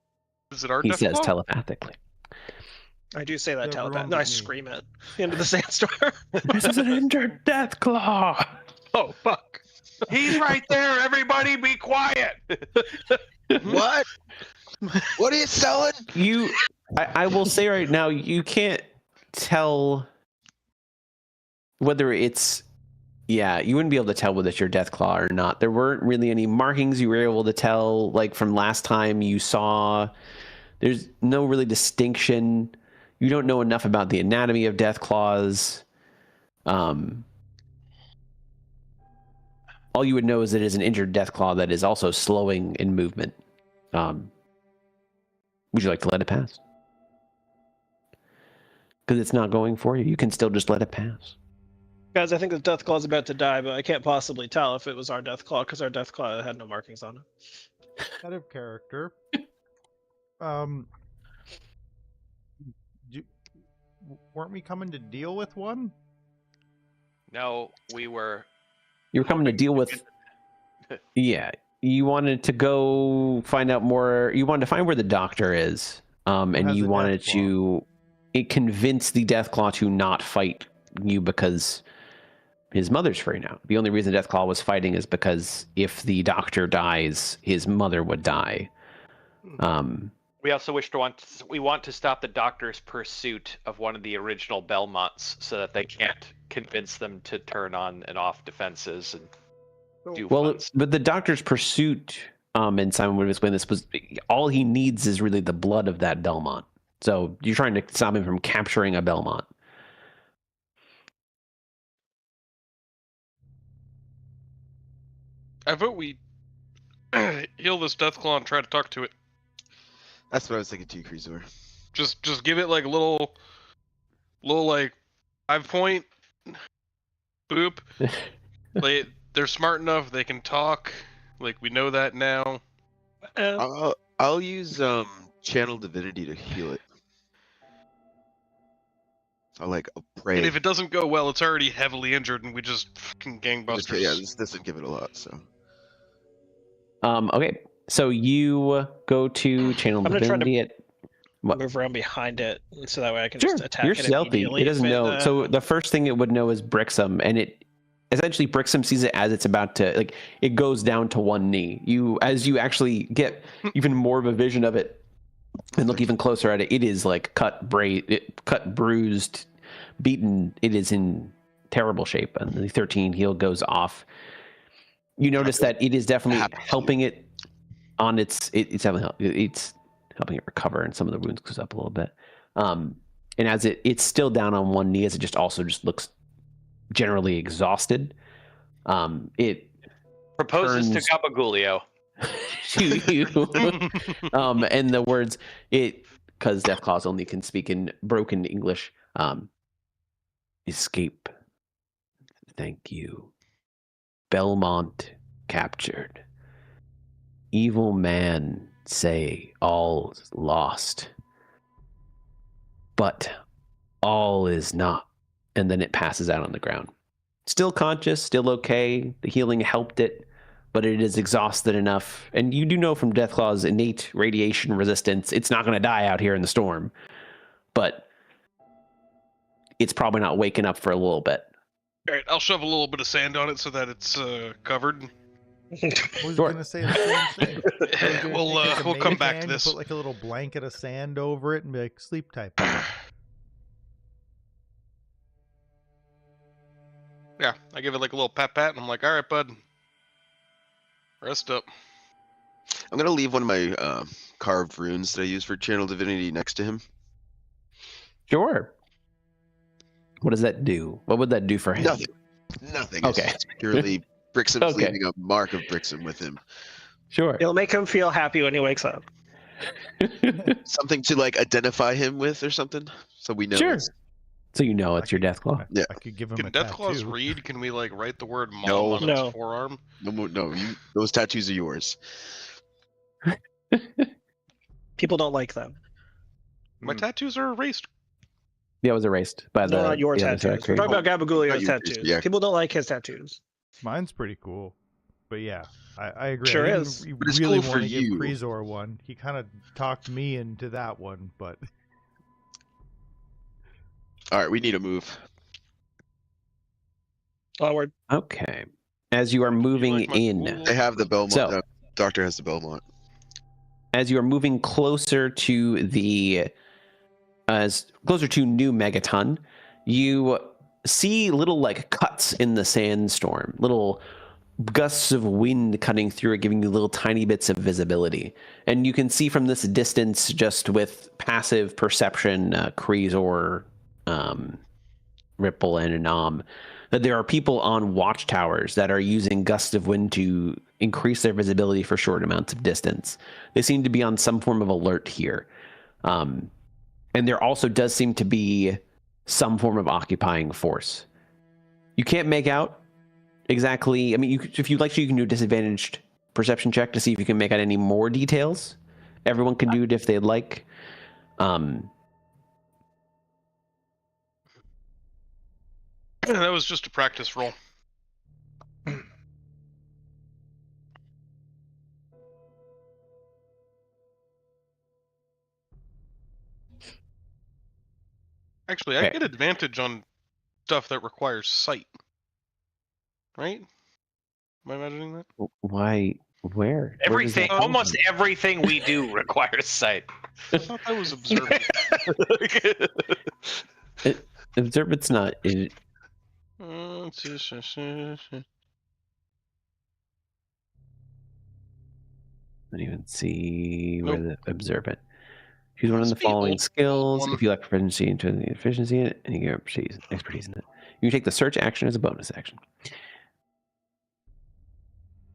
Is it our He says Deathclaw? telepathically. I do say that Yeah, telepath. everyone No, I but me. scream it into the sandstorm. This is an injured Deathclaw. Oh, fuck. He's right there. Everybody, be quiet. What? What are you selling? I will say right now, you can't tell whether it's, you wouldn't be able to tell whether it's your Deathclaw or not. There weren't really any markings you were able to tell, like from last time you saw. There's no really distinction. You don't know enough about the anatomy of Deathclaws. All you would know is that it is an injured Deathclaw that is also slowing in movement. Would you like to let it pass? Because it's not going for you. You can still just let it pass. Guys, I think the death claw is about to die, but I can't possibly tell if it was our death claw because our death claw had no markings on it. Out of character. Weren't we coming to deal with one? No, we were. You were coming to deal with. Yeah, you wanted to go find out more. You wanted to find where the doctor is, and has you a wanted Deathclaw? to convince the Deathclaw to not fight you because his mother's free now. The only reason Deathclaw was fighting is because if the doctor dies, his mother would die. We also we want to stop the doctor's pursuit of one of the original Belmonts so that they can't convince them to turn on and off defenses and do Well, fun stuff. but the doctor's pursuit, and Simon would explain this, was all he needs is really the blood of that Belmont. So you're trying to stop him from capturing a Belmont. I vote we heal this Deathclaw and try to talk to it. That's what I was thinking too, Kreezor. Just give it like a little like 5-point boop. They're smart enough, they can talk. Like, we know that now. I'll use channel divinity to heal it. I'll pray. And if it doesn't go well, it's already heavily injured, and we just fucking gangbusters. Yeah, this doesn't give it a lot, so. Okay, so you go to channel I'm gonna try to divinity at what? move around behind it, so that way I can Sure, just attack you're it stealthy. immediately. It doesn't if know. So the first thing it would know is Brixham, and it essentially Brixham sees it as it's about to it goes down to one knee. As you actually get even more of a vision of it and look even closer at it, it is cut, bruised, beaten. It is in terrible shape, and the 13 heal goes off. You notice that it is definitely helping it on it's helping it recover, and some of the wounds goes up a little bit. And as it's still down on one knee, as it just looks generally exhausted. It Proposes turns to Gabagulio. to you. And the words because Deathclaws only can speak in broken English. Escape. Thank you. Belmont captured. Evil man say all's lost. But all is not. And then it passes out on the ground. Still conscious, still okay. The healing helped it, but it is exhausted enough. And you do know from Deathclaw's innate radiation resistance, it's not going to die out here in the storm. But it's probably not waking up for a little bit. All right, I'll shove a little bit of sand on it so that it's covered. I was gonna say the same thing. We'll come back to this. Put a little blanket of sand over it and be like, sleep type. Yeah, I give it a little pat, and I'm like, all right, bud, rest up. I'm gonna leave one of my carved runes that I use for channel divinity next to him. Sure. What does that do? What would that do for him? Nothing. Okay. It's purely Brixham's Okay. leaving a mark of Brixham with him. Sure. It'll make him feel happy when he wakes up. Something to identify him with or something, so we know. Sure. So you know it's your Deathclaw. Yeah. I could give him Can a Deathclaws tattoo. read? Can we write the word mom No. on No. its forearm? No, those tattoos are yours. People don't like them. My tattoos are erased. Yeah, it was erased by the. No, not your the other tattoos. side We're creator. talking about Gabagulio's Not yours, tattoos. yeah. People don't like his tattoos. Mine's pretty cool, but yeah, I agree. Sure I didn't is. But it's really cool want for to give you. Kreezor one. He kind of talked me into that one, but All right, we need a move. Onward. Okay. As you are moving like my in, cool- I have the Belmont. So- Doctor has the Belmont. as you are moving closer to the closer to New Megaton, you see little cuts in the sandstorm, little gusts of wind cutting through it, giving you little tiny bits of visibility. And you can see from this distance, just with passive perception, Kreezor, Ripple, and Anam, that there are people on watchtowers that are using gusts of wind to increase their visibility for short amounts of distance. They seem to be on some form of alert here. And there also does seem to be some form of occupying force. You can't make out exactly. I mean, if you'd like to, you can do a disadvantaged perception check to see if you can make out any more details. Everyone can do it if they'd like. That was just a practice roll. Actually, I Okay. get advantage on stuff that requires sight. Right? Am I imagining that? Why? Where? Everything, Where does that almost come everything we do requires sight. I thought that was observant. from? Observant's not. I don't even see where the observant. Choose one of the Must be following old skills. one. If you lack proficiency into the efficiency in it, and you get expertise in it, you take the search action as a bonus action.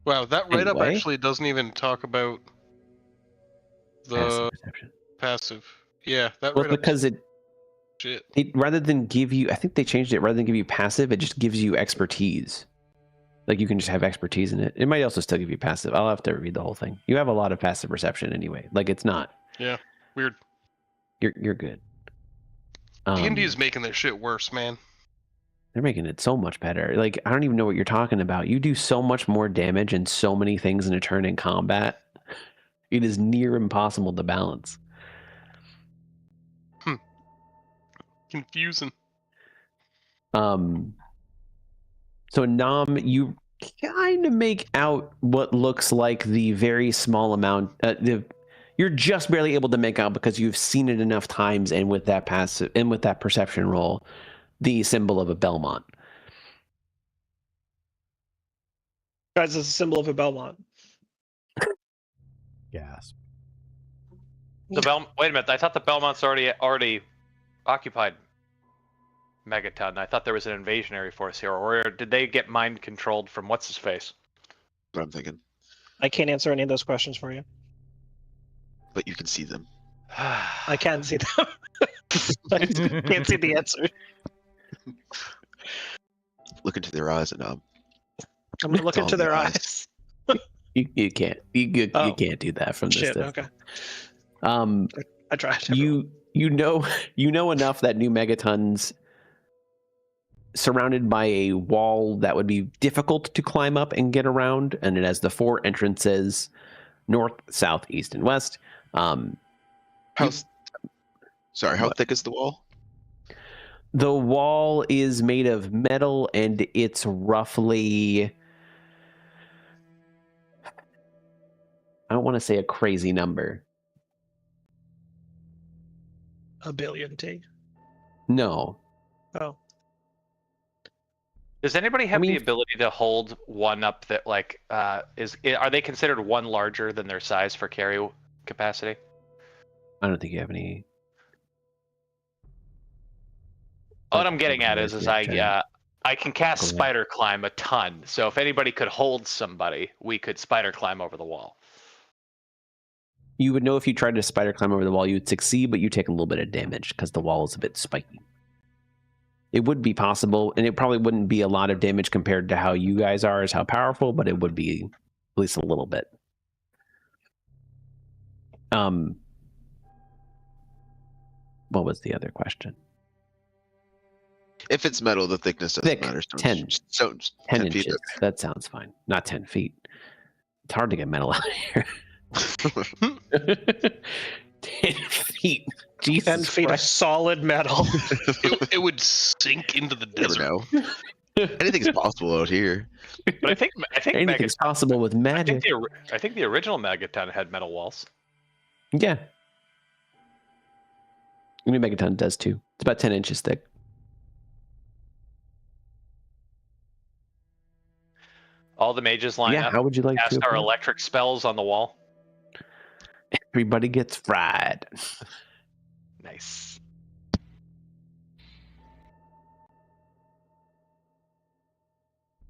Wow, that write-up Anyway. actually doesn't even talk about the Passive perception. passive. Yeah, that Well, write-up because shit. rather than give you, I think they changed it. Rather than give you passive, it just gives you expertise. Like you can just have expertise in it. It might also still give you passive. I'll have to read the whole thing. You have a lot of passive perception anyway. Like it's not. Yeah, weird. You're good. D&D is making their shit worse, man. They're making it so much better. Like, I don't even know what you're talking about. You do so much more damage and so many things in a turn in combat. It is near impossible to balance. Confusing. So Nam, you kind of make out what looks like the very small amount. You're just barely able to make out because you've seen it enough times, and with that passive and with that perception roll, the symbol of a Belmont. Guys, it's a symbol of a Belmont. Gasp. Wait a minute. I thought the Belmont's already occupied Megaton. I thought there was an invasionary force here, or did they get mind controlled from what's his face? What I'm thinking. I can't answer any of those questions for you. But you can see them. I can see them. I can't see the answer. Look into their eyes and I'm gonna look It's all into in the their eyes. eyes. You can't. You Oh. can't do that from this Shit. distance. Okay. I tried. You know enough that New Megaton's surrounded by a wall that would be difficult to climb up and get around, and it has the 4 entrances: north, south, east, and west. how What? thick is the wall? The wall is made of metal, and it's roughly, I don't want to say a crazy number. A billion T. No. Oh. Does anybody have mean- the ability to hold one up that are they considered one larger than their size for carry capacity? I don't think you have any. What I'm getting at is Yeah, I can cast Go ahead. spider climb a ton. So if anybody could hold somebody, we could spider climb over the wall. You would know if you tried to spider climb over the wall, you would succeed, but you take a little bit of damage because the wall is a bit spiky. It would be possible, and it probably wouldn't be a lot of damage compared to how you guys are, as how powerful, but it would be at least a little bit. What was the other question? If it's metal, the thickness doesn't Thick, matter. So 10. 10 feet. inches. That sounds fine. Not 10 feet. It's hard to get metal out of here. 10 feet. Jesus 10 feet of Christ. solid metal. It would sink into the Never desert. know. Anything's possible out here. But I think Anything's possible with magic. I think the original Megaton had metal walls. Yeah. New Megaton does too. It's about 10 inches thick. All the mages line Yeah, up. how would you like Cast to? our electric spells on the wall. Everybody gets fried. Nice.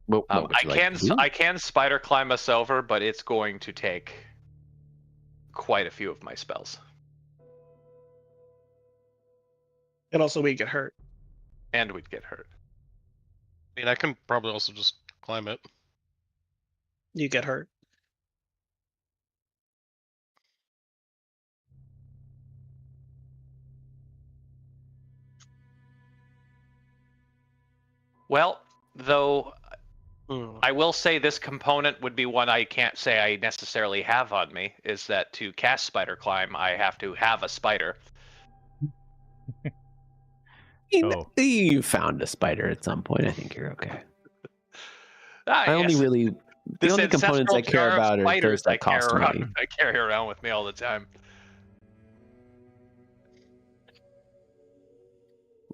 What would you like to do? I can spider climb us over, but it's going to take quite a few of my spells. And also we get hurt. And we'd get hurt. I mean, I can probably also just climb it. You get hurt. Well, though Ooh. I will say this component would be one I can't say I necessarily have on me, is that to cast spider climb, I have to have a spider. Oh. You found a spider at some point. I think you're okay. Ah, I only yes. really The only components I ancestral care jar of about are spiders those that cost money. I carry around with me all the time.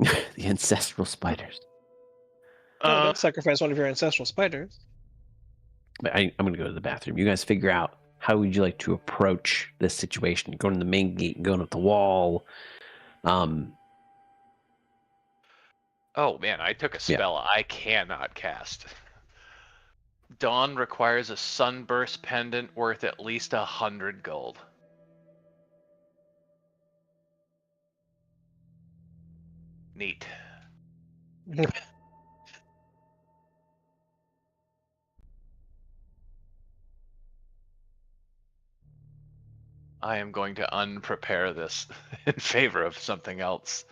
The ancestral spiders. Oh, don't sacrifice one of your ancestral spiders. But I'm going to go to the bathroom. You guys figure out how would you like to approach this situation? Going to the main gate, going up the wall. Oh man, I took a spell I cannot cast. Dawn requires a sunburst pendant worth at least 100 gold. Neat. I am going to unprepare this in favor of something else.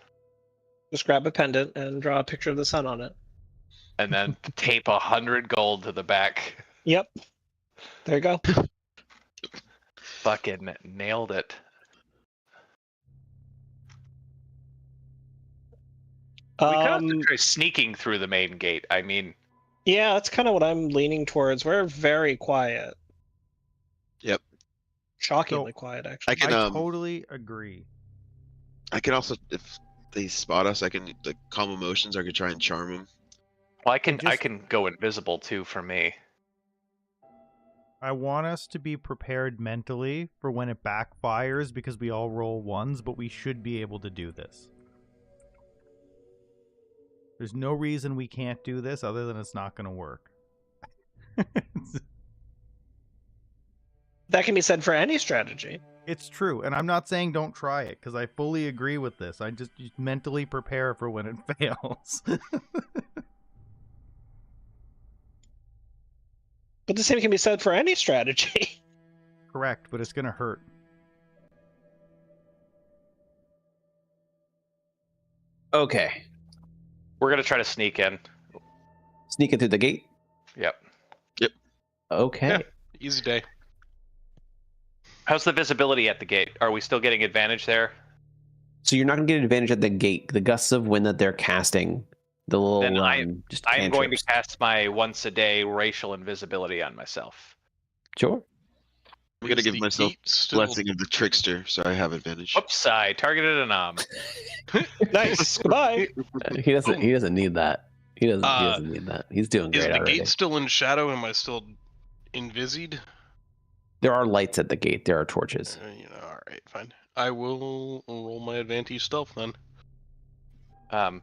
Just grab a pendant and draw a picture of the sun on it. And then tape 100 gold to the back. Yep. There you go. Fucking nailed it. We could also try sneaking through the main gate. I mean, yeah, that's kind of what I'm leaning towards. We're very quiet. Yep. Shockingly quiet, actually. I totally agree. I can also, if they spot us, I can like calm emotions. I could try and charm them. well, I can go invisible too for me. I want us to be prepared mentally for when it backfires because we all roll ones, but we should be able to do this. There's no reason we can't do this other than it's not going to work. That can be said for any strategy. It's true, and I'm not saying don't try it, because I fully agree with this. I just mentally prepare for when it fails. But the same can be said for any strategy. Correct, but it's going to hurt. Okay. We're gonna try to sneak in. Sneak in through the gate? Yep. Okay. Yeah. Easy day. How's the visibility at the gate? Are we still getting advantage there? So you're not going to get an advantage at the gate. The gusts of wind that they're casting, the little Then I am going to cantrips. cast my once a day racial invisibility on myself. Sure. I'm gonna give The myself gate still- blessing of the trickster, so I have advantage. Oops, I targeted an Nice. Goodbye. He doesn't need that. He doesn't need that. He's doing Is great the already. gate still in shadow? Am I still invisied? There are lights at the gate. There are torches. All right, fine. I will roll my advantage stealth then. God,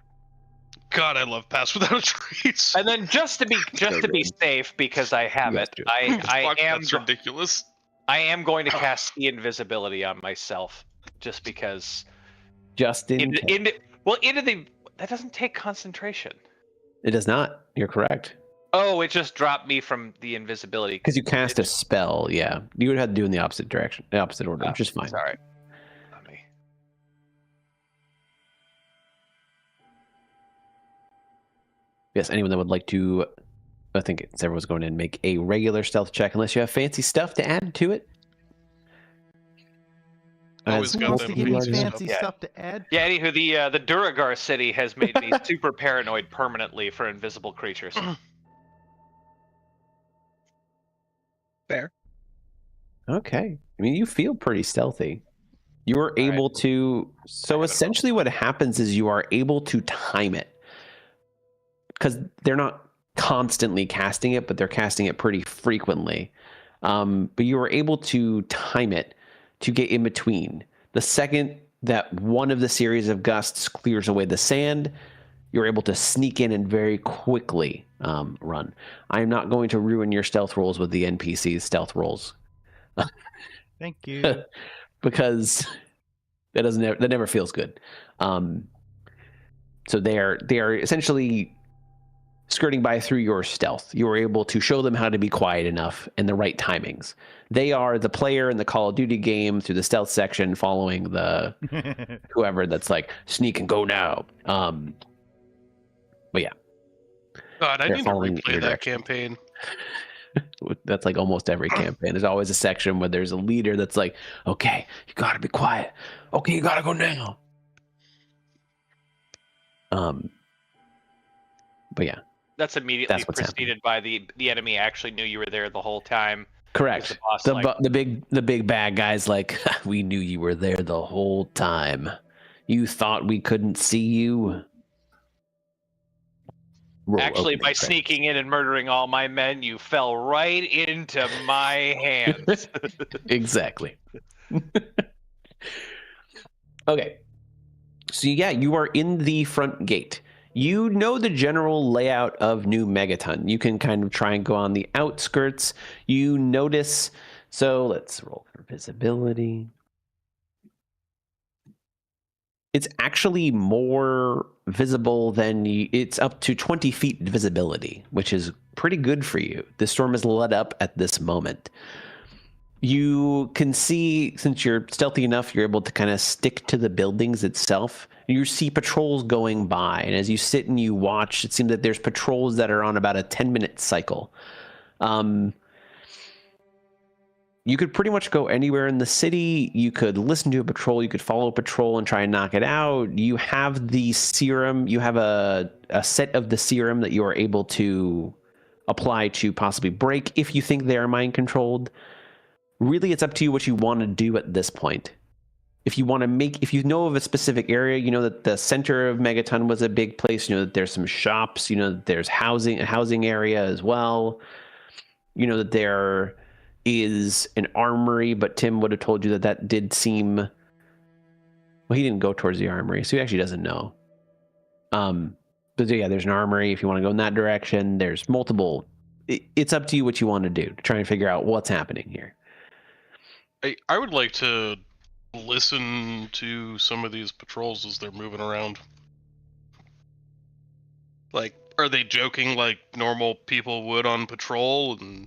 I love pass without a trace. And then just to be safe, because I have Yes, it, dude. I am That's ridiculous. I am going to cast the invisibility on myself, just because. Just in case. That doesn't take concentration. It does not. You're correct. Oh, it just dropped me from the invisibility. Because you cast a spell, yeah. You would have to do in the opposite direction, the opposite order, which is fine. Sorry. Let me. Yes, anyone that would like to, I think everyone's going to make a regular stealth check unless you have fancy stuff to add to it. Always As got most them of you Any already have. fancy Yeah. stuff to add? Yeah, anywho, the Duragar city has made me super paranoid permanently for invisible creatures. Fair. Okay. I mean, you feel pretty stealthy. You are right. able to. So essentially, what happens is you are able to time it. Because they're not constantly casting it, but they're casting it pretty frequently. But you are able to time it to get in between. The second that one of the series of gusts clears away the sand, you're able to sneak in and very quickly run. I'm not going to ruin your stealth rolls with the NPC's stealth rolls. Thank you. Because that never feels good. So they are essentially skirting by through your stealth. You are able to show them how to be quiet enough and the right timings. They are the player in the Call of Duty game through the stealth section, following the whoever that's like sneak and go now. But yeah, God, I They're need to following replay your that direction. campaign. that's like almost every campaign. There's always a section where there's a leader that's like, okay, you gotta be quiet. Okay, you gotta go now. But yeah, That's immediately That's what's preceded by the enemy actually knew you were there the whole time. Correct. The boss, The big bad guy's like, we knew you were there the whole time. You thought we couldn't see you? actually, by sneaking in and murdering all my men, you fell right into my hands. Exactly. Okay. So yeah, you are in the front gate. You know the general layout of New Megaton. You can kind of try and go on the outskirts. You notice, so let's roll for visibility. It's actually more visible than it's up to 20 feet visibility, which is pretty good for you. The storm is let up at this moment. You can see, since you're stealthy enough, you're able to kind of stick to the buildings itself. You see patrols going by, and as you sit and you watch, it seems that there's patrols that are on about a 10-minute cycle. You could pretty much go anywhere in the city. You could listen to a patrol. You could follow a patrol and try and knock it out. You have the serum. You have a set of the serum that you are able to apply to possibly break if you think they are mind controlled. Really, it's up to you what you want to do at this point. If you want to if you know of a specific area, you know that the center of Megaton was a big place. You know that there's some shops. You know that there's a housing area as well. You know that there is an armory, but Tim would have told you that did seem... Well, he didn't go towards the armory, so he actually doesn't know. But yeah, there's an armory if you want to go in that direction. There's multiple... It's up to you what you want to do to try and figure out what's happening here. I would like to listen to some of these patrols as they're moving around. Like, are they joking like normal people would on patrol and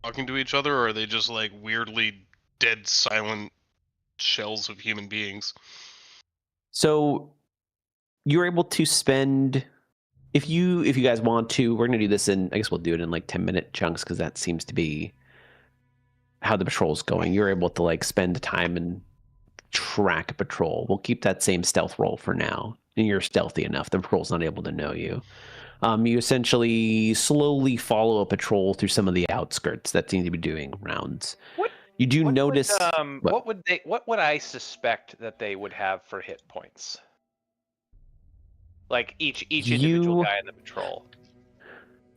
talking to each other, or are they just like weirdly dead silent shells of human beings? So you're able to spend, if you guys want to, we're gonna do this in, I guess we'll do it in like 10-minute chunks because that seems to be how the patrol's going. You're able to like spend time and track a patrol. We'll keep that same stealth roll for now. And you're stealthy enough. The patrol's not able to know you. You essentially slowly follow a patrol through some of the outskirts that seem to be doing rounds. You do notice. What would I suspect that they would have for hit points? Like each individual guy in the patrol.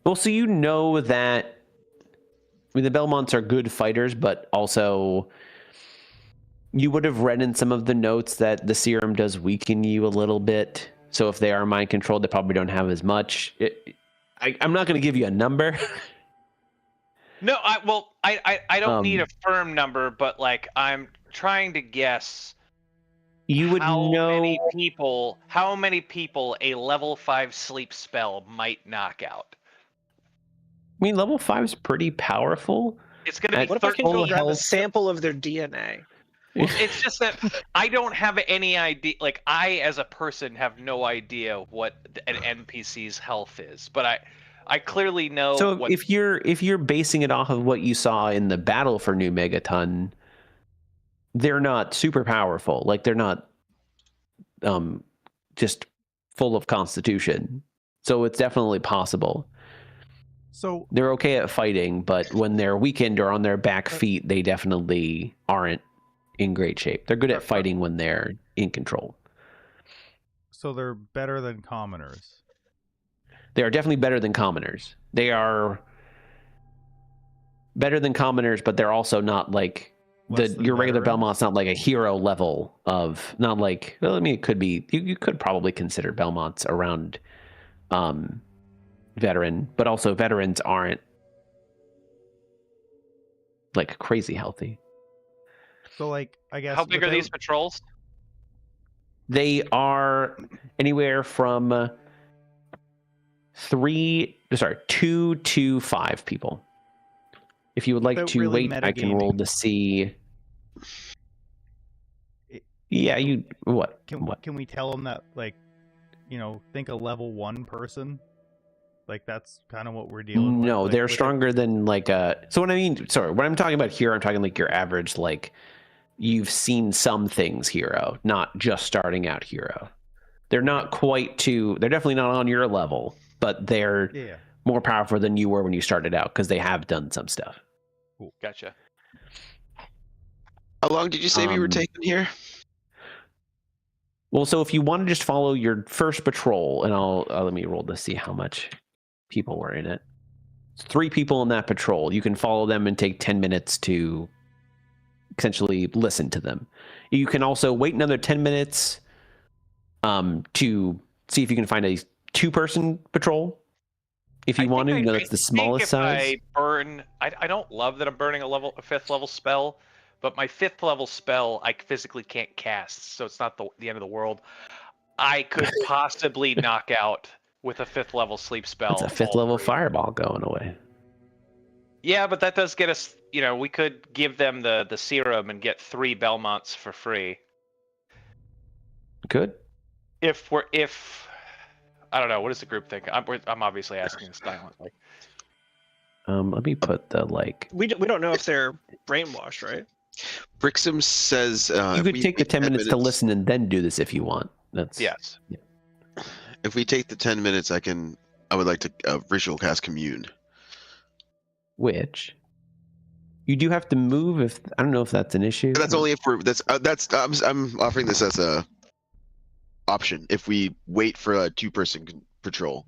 Well, so you know that. I mean, the Belmonts are good fighters, but also you would have read in some of the notes that the serum does weaken you a little bit. So if they are mind controlled, they probably don't have as much. I'm not going to give you a number. No, I don't need a firm number, but like I'm trying to guess. You would know how many people a level 5 sleep spell might knock out. I mean, level 5 is pretty powerful. It's going to be. What if I can go grab a sample of their DNA? Well, it's just that I don't have any idea. Like, I, as a person, have no idea what an NPC's health is. But I clearly know. So if you're basing it off of what you saw in the battle for New Megaton, they're not super powerful. Like, they're not just full of constitution. So it's definitely possible. So they're okay at fighting, but when they're weakened or on their back feet, they definitely aren't in great shape. They're good at fighting when they're in control. So they're better than commoners. They are definitely better than commoners. They are better than commoners, but they're also not like your regular Belmont's not like a hero level of, not like, well, I mean, it could be, you could probably consider Belmont's around veteran, but also veterans aren't like crazy healthy. So, like, I guess... How big are these patrols? They are anywhere from 2 to 5 people. If you would like to wait, I can roll to see. Yeah, what? Can we tell them that, like, think a level 1 person? Like, that's kind of what we're dealing with. No, like, they're stronger than like so what I mean, sorry, what I'm talking about here, I'm talking like your average, like, you've seen some things hero, not just starting out hero. They're not quite they're definitely not on your level, but they're more powerful than you were when you started out because they have done some stuff. Gotcha. How long did you say we were taking here? Well, so if you want to just follow your first patrol, and I'll let me roll to see how much people were in it. 3 people in that patrol. You can follow them and take 10 minutes to essentially listen to them. You can also wait another 10 minutes to see if you can find a 2-person patrol. If you want to, that's the smallest size. I don't love that I'm burning a 5th level spell, but my 5th level spell I physically can't cast, so it's not the end of the world. I could possibly knock out with a 5th level sleep spell. It's a 5th level fireball going away. Yeah, but that does get us. We could give them the serum and get 3 Belmonts for free. Good. If I don't know, what does the group think? I'm obviously asking this silently. Let me put the We don't know if they're brainwashed, right? Brixham says you could take the 10 minutes to listen and then do this if you want. That's yes. Yeah. If we take the 10 minutes, I would like to ritual cast commune. Which you do have to move. If I don't know if that's an issue. That's only if we're I'm offering this as a option if we wait for a 2-person patrol.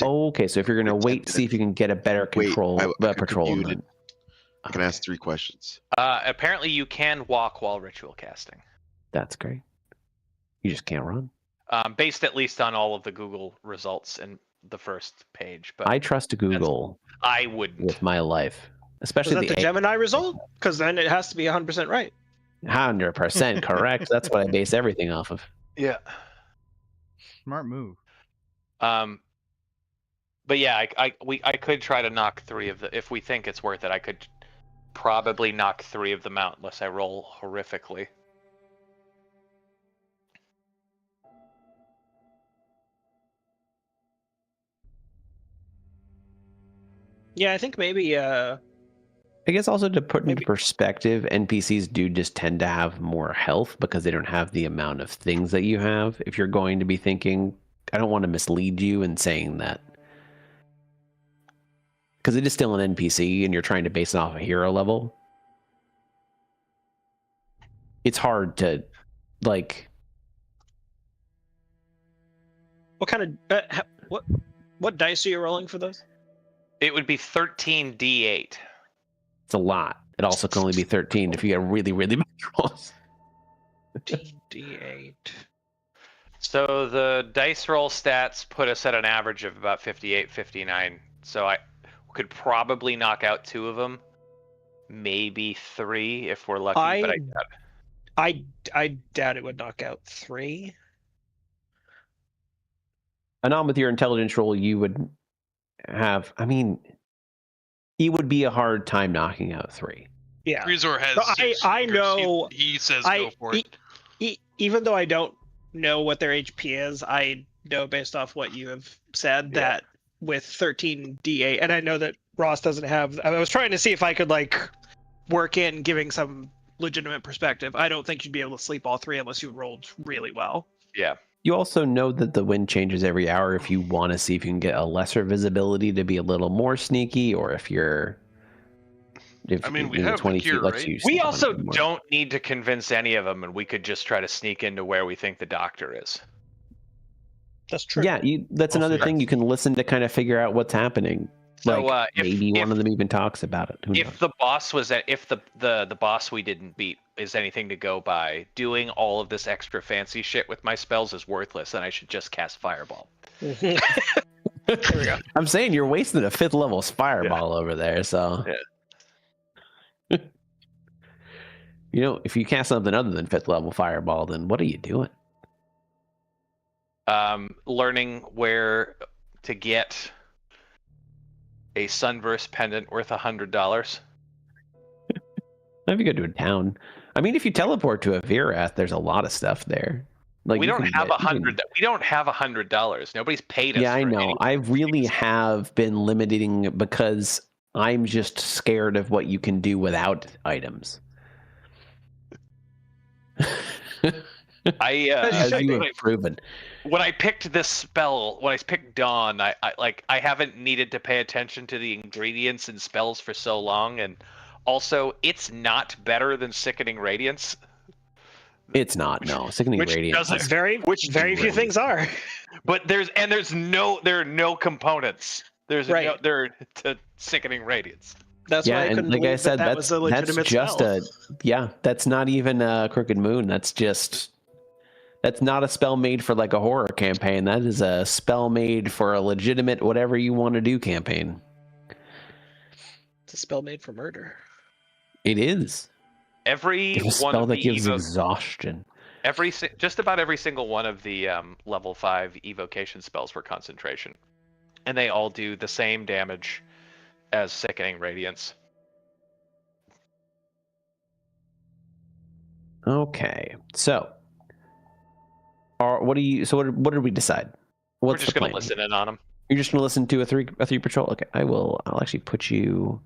Okay, so if you're gonna wait, see if you can get a better patrol. Then. I can ask 3 questions. Apparently, you can walk while ritual casting. That's great. You just can't run. Based at least on all of the Google results in the first page. But I trust Google. I wouldn't with my life, especially the Gemini result, because then it has to be 100% right. 100% correct. That's what I base everything off of. Yeah. Smart move. But yeah, I could try to knock 3 of the. If we think it's worth it, I could probably knock 3 of them out unless I roll horrifically. Yeah, I think maybe. I guess also to put into perspective, NPCs do just tend to have more health because they don't have the amount of things that you have. If you're going to be thinking, I don't want to mislead you in saying that. Because it is still an NPC and you're trying to base it off a hero level. It's hard to, like... What kind of... what dice are you rolling for those? It would be 13d8. It's a lot. It also can only be 13 if you get really, really bad rolls. D8. So the dice roll stats put us at an average of about 58, 59. So I could probably knock out 2 of them. Maybe 3 if we're lucky, but I doubt it would knock out 3. And on with your intelligence roll, you would have... I mean... It would be a hard time knocking out 3. Yeah. Grisor has so I know. He says go for it. Even though I don't know what their HP is, I know based off what you have said that with 13d8, and I know that Ross doesn't have. I was trying to see if I could work in giving some legitimate perspective. I don't think you'd be able to sleep all 3 unless you rolled really well. Yeah. You also know that the wind changes every hour if you want to see if you can get a lesser visibility to be a little more sneaky, or if you're... I mean, we have 20 feet, right? We also don't need to convince any of them, and we could just try to sneak into where we think the doctor is. That's true. Yeah, that's another thing. You can listen to kind of figure out what's happening. So maybe one of them even talks about it. If the boss was if the boss we didn't beat is anything to go by, doing all of this extra fancy shit with my spells is worthless, and I should just cast Fireball. There we go. I'm saying you're wasting a 5th level Fireball over there, so... Yeah. If you cast something other than 5th level Fireball, then what are you doing? Learning where to get a Sunburst pendant worth $100. If you go to a town, I mean, if you teleport to Avirath, there's a lot of stuff there. We don't have $100. We don't have $100. Nobody's paid us. Yeah, I know. I really have been limiting because I'm just scared of what you can do without items. As you have proven. When I picked this spell, when I picked Dawn, I haven't needed to pay attention to the ingredients and spells for so long, and also it's not better than Sickening Radiance. It's not, no. Sickening Radiance. Very few things are. But there are no components. There's Right. there to Sickening Radiance. That's why I couldn't believe that was a legitimate spell. That's not even a Crooked Moon. That's not a spell made for like a horror campaign. That is a spell made for a legitimate whatever you want to do campaign. It's a spell made for murder. It is. Every It's a one spell of that the gives exhaustion. just about every single one of the level 5 evocation spells were concentration, and they all do the same damage as Sickening Radiance. Okay, so what did we decide? We're just gonna listen in on them. You're just gonna listen to a three patrol. Okay, I'll actually put you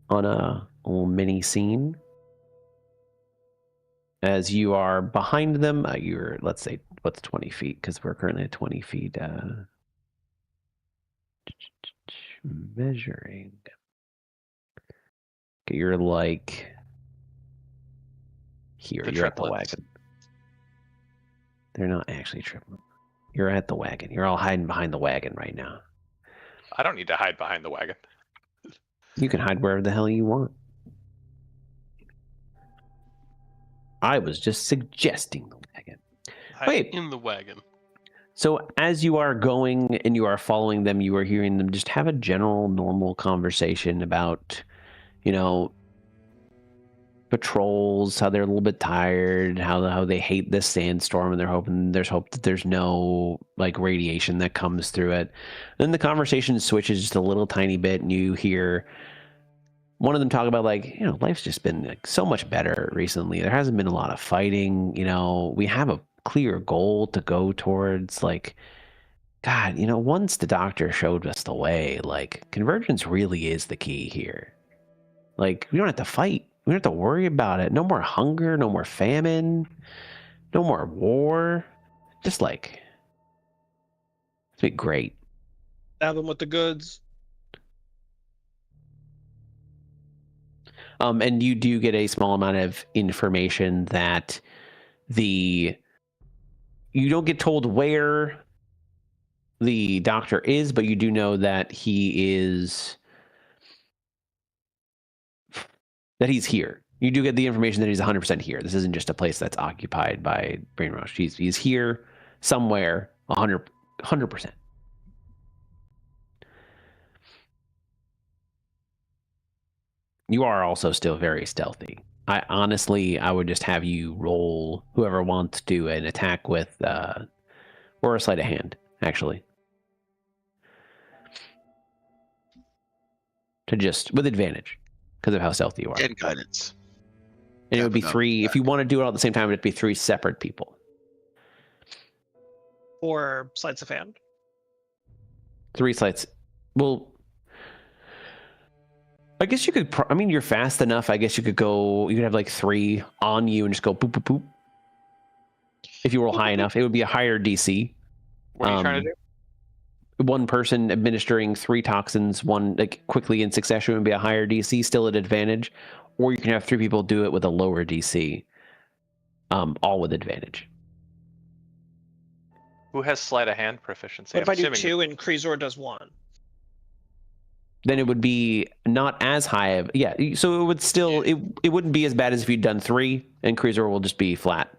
on a little mini scene as you are behind them. You're, let's say, what's 20 feet, because we're currently at 20 feet. Measuring. Okay, you're like here. You're at the wagon. They're not actually triplets. You're at the wagon. You're all hiding behind the wagon right now. I don't need to hide behind the wagon. You can hide wherever the hell you want. I was just suggesting the wagon. Hide in the wagon. So as you are going and you are following them, you are hearing them just have a general, normal conversation about, patrols, how they're a little bit tired, how they hate this sandstorm, and they're hoping there's hope that there's no like radiation that comes through it. Then the conversation switches just a little tiny bit, and you hear one of them talk about life's just been like so much better recently. There hasn't been a lot of fighting. We have a clear goal to go towards. Like, God, once the doctor showed us the way, like convergence really is the key here. Like, we don't have to fight. We don't have to worry about it. No more hunger, no more famine, no more war. Just it's been great. Have them with the goods. And you do get a small amount of information that you don't get told where the doctor is, but you do know that he's here. You do get the information that he's 100% here. This isn't just a place that's occupied by Brainrush. He's here somewhere 100%. You are also still very stealthy. I would just have you roll, whoever wants to do an attack with, or a sleight of hand, actually. With advantage, because of how stealthy you are. And guidance. And it would be 3, if you want to do it all at the same time, it'd be 3 separate people. Or sleights of hand. 3 sleights. Well, I guess you could, you're fast enough. I guess you could have like 3 on you and just go boop, boop, boop. If you roll high enough, it would be a higher DC. What are you trying to do? One person administering 3 toxins, one quickly in succession would be a higher DC, still at advantage. Or you can have 3 people do it with a lower DC, all with advantage. Who has sleight of hand proficiency? What if I do 2 and Kreezor does 1? Then it would be not as high of, so it would still, it wouldn't be as bad as if you'd done 3, and Kreezor will just be flat,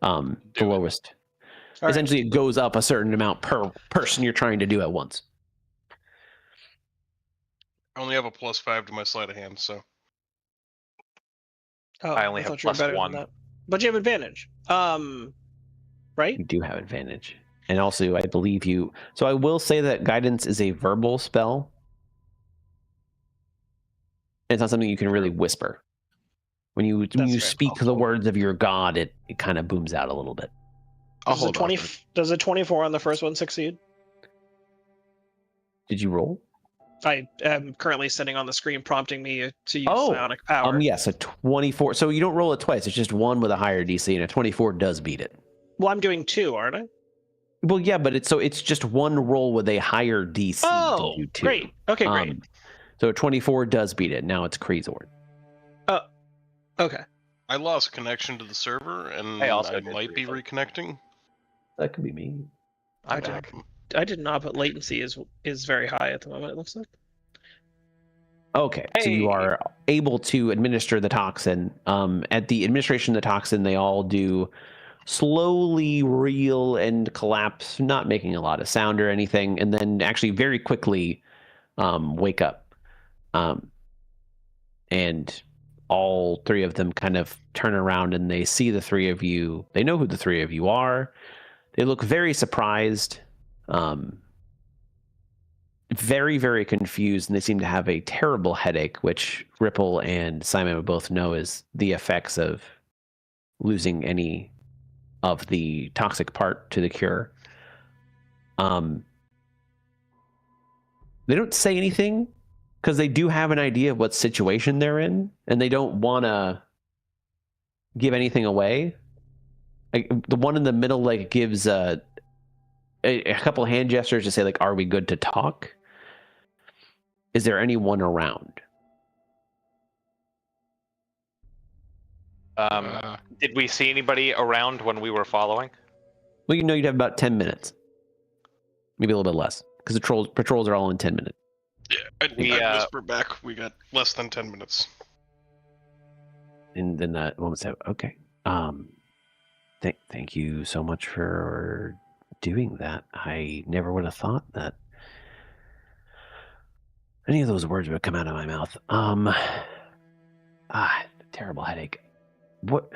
the lowest. All essentially, It goes up a certain amount per person you're trying to do at once. I only have a +5 to my sleight of hand, so. Oh, I only have +1. But you have advantage. Right? You do have advantage. And also, I believe you. So I will say that guidance is a verbal spell. It's not something you can really whisper. When you speak the words of your god, it kind of booms out a little bit. Does a 24 on the first one succeed? Did you roll? I am currently sitting on the screen prompting me to use Oh, psionic power. yes, a 24. So you don't roll it twice. It's just one with a higher DC, and a 24 does beat it. Well, I'm doing 2, aren't I? Well, yeah, but it's just one roll with a higher DC Oh, to do 2. great. Okay, great. So a 24 does beat it. Now it's Kreezord. Oh, okay. I lost connection to the server, and I I, also did might be briefly. reconnecting. That could be me. I'm I did- back. I did not, but latency is very high at the moment, it looks like. Okay, so you Hey. are able to administer the toxin. At the administration of the toxin, they all do slowly reel and collapse, not making a lot of sound or anything, and then actually very quickly wake up. And all 3 of them kind of turn around and they see the 3 of you. They know who the 3 of you are. They look very surprised, very, very confused, and they seem to have a terrible headache, which Ripple and Simon would both know is the effects of losing any of the toxic part to the cure. They don't say anything because they do have an idea of what situation they're in, and they don't want to give anything away. Like, the one in the middle gives a couple hand gestures to say, like, are we good to talk? Is there anyone around? Did we see anybody around when we were following? Well, you'd have about 10 minutes. Maybe a little bit less, because the patrols are all in 10 minutes. Yeah, I'd whisper back. We got less than 10 minutes. And then that woman said, okay. Thank you so much for doing that. I never would have thought that any of those words would come out of my mouth. Terrible headache. What?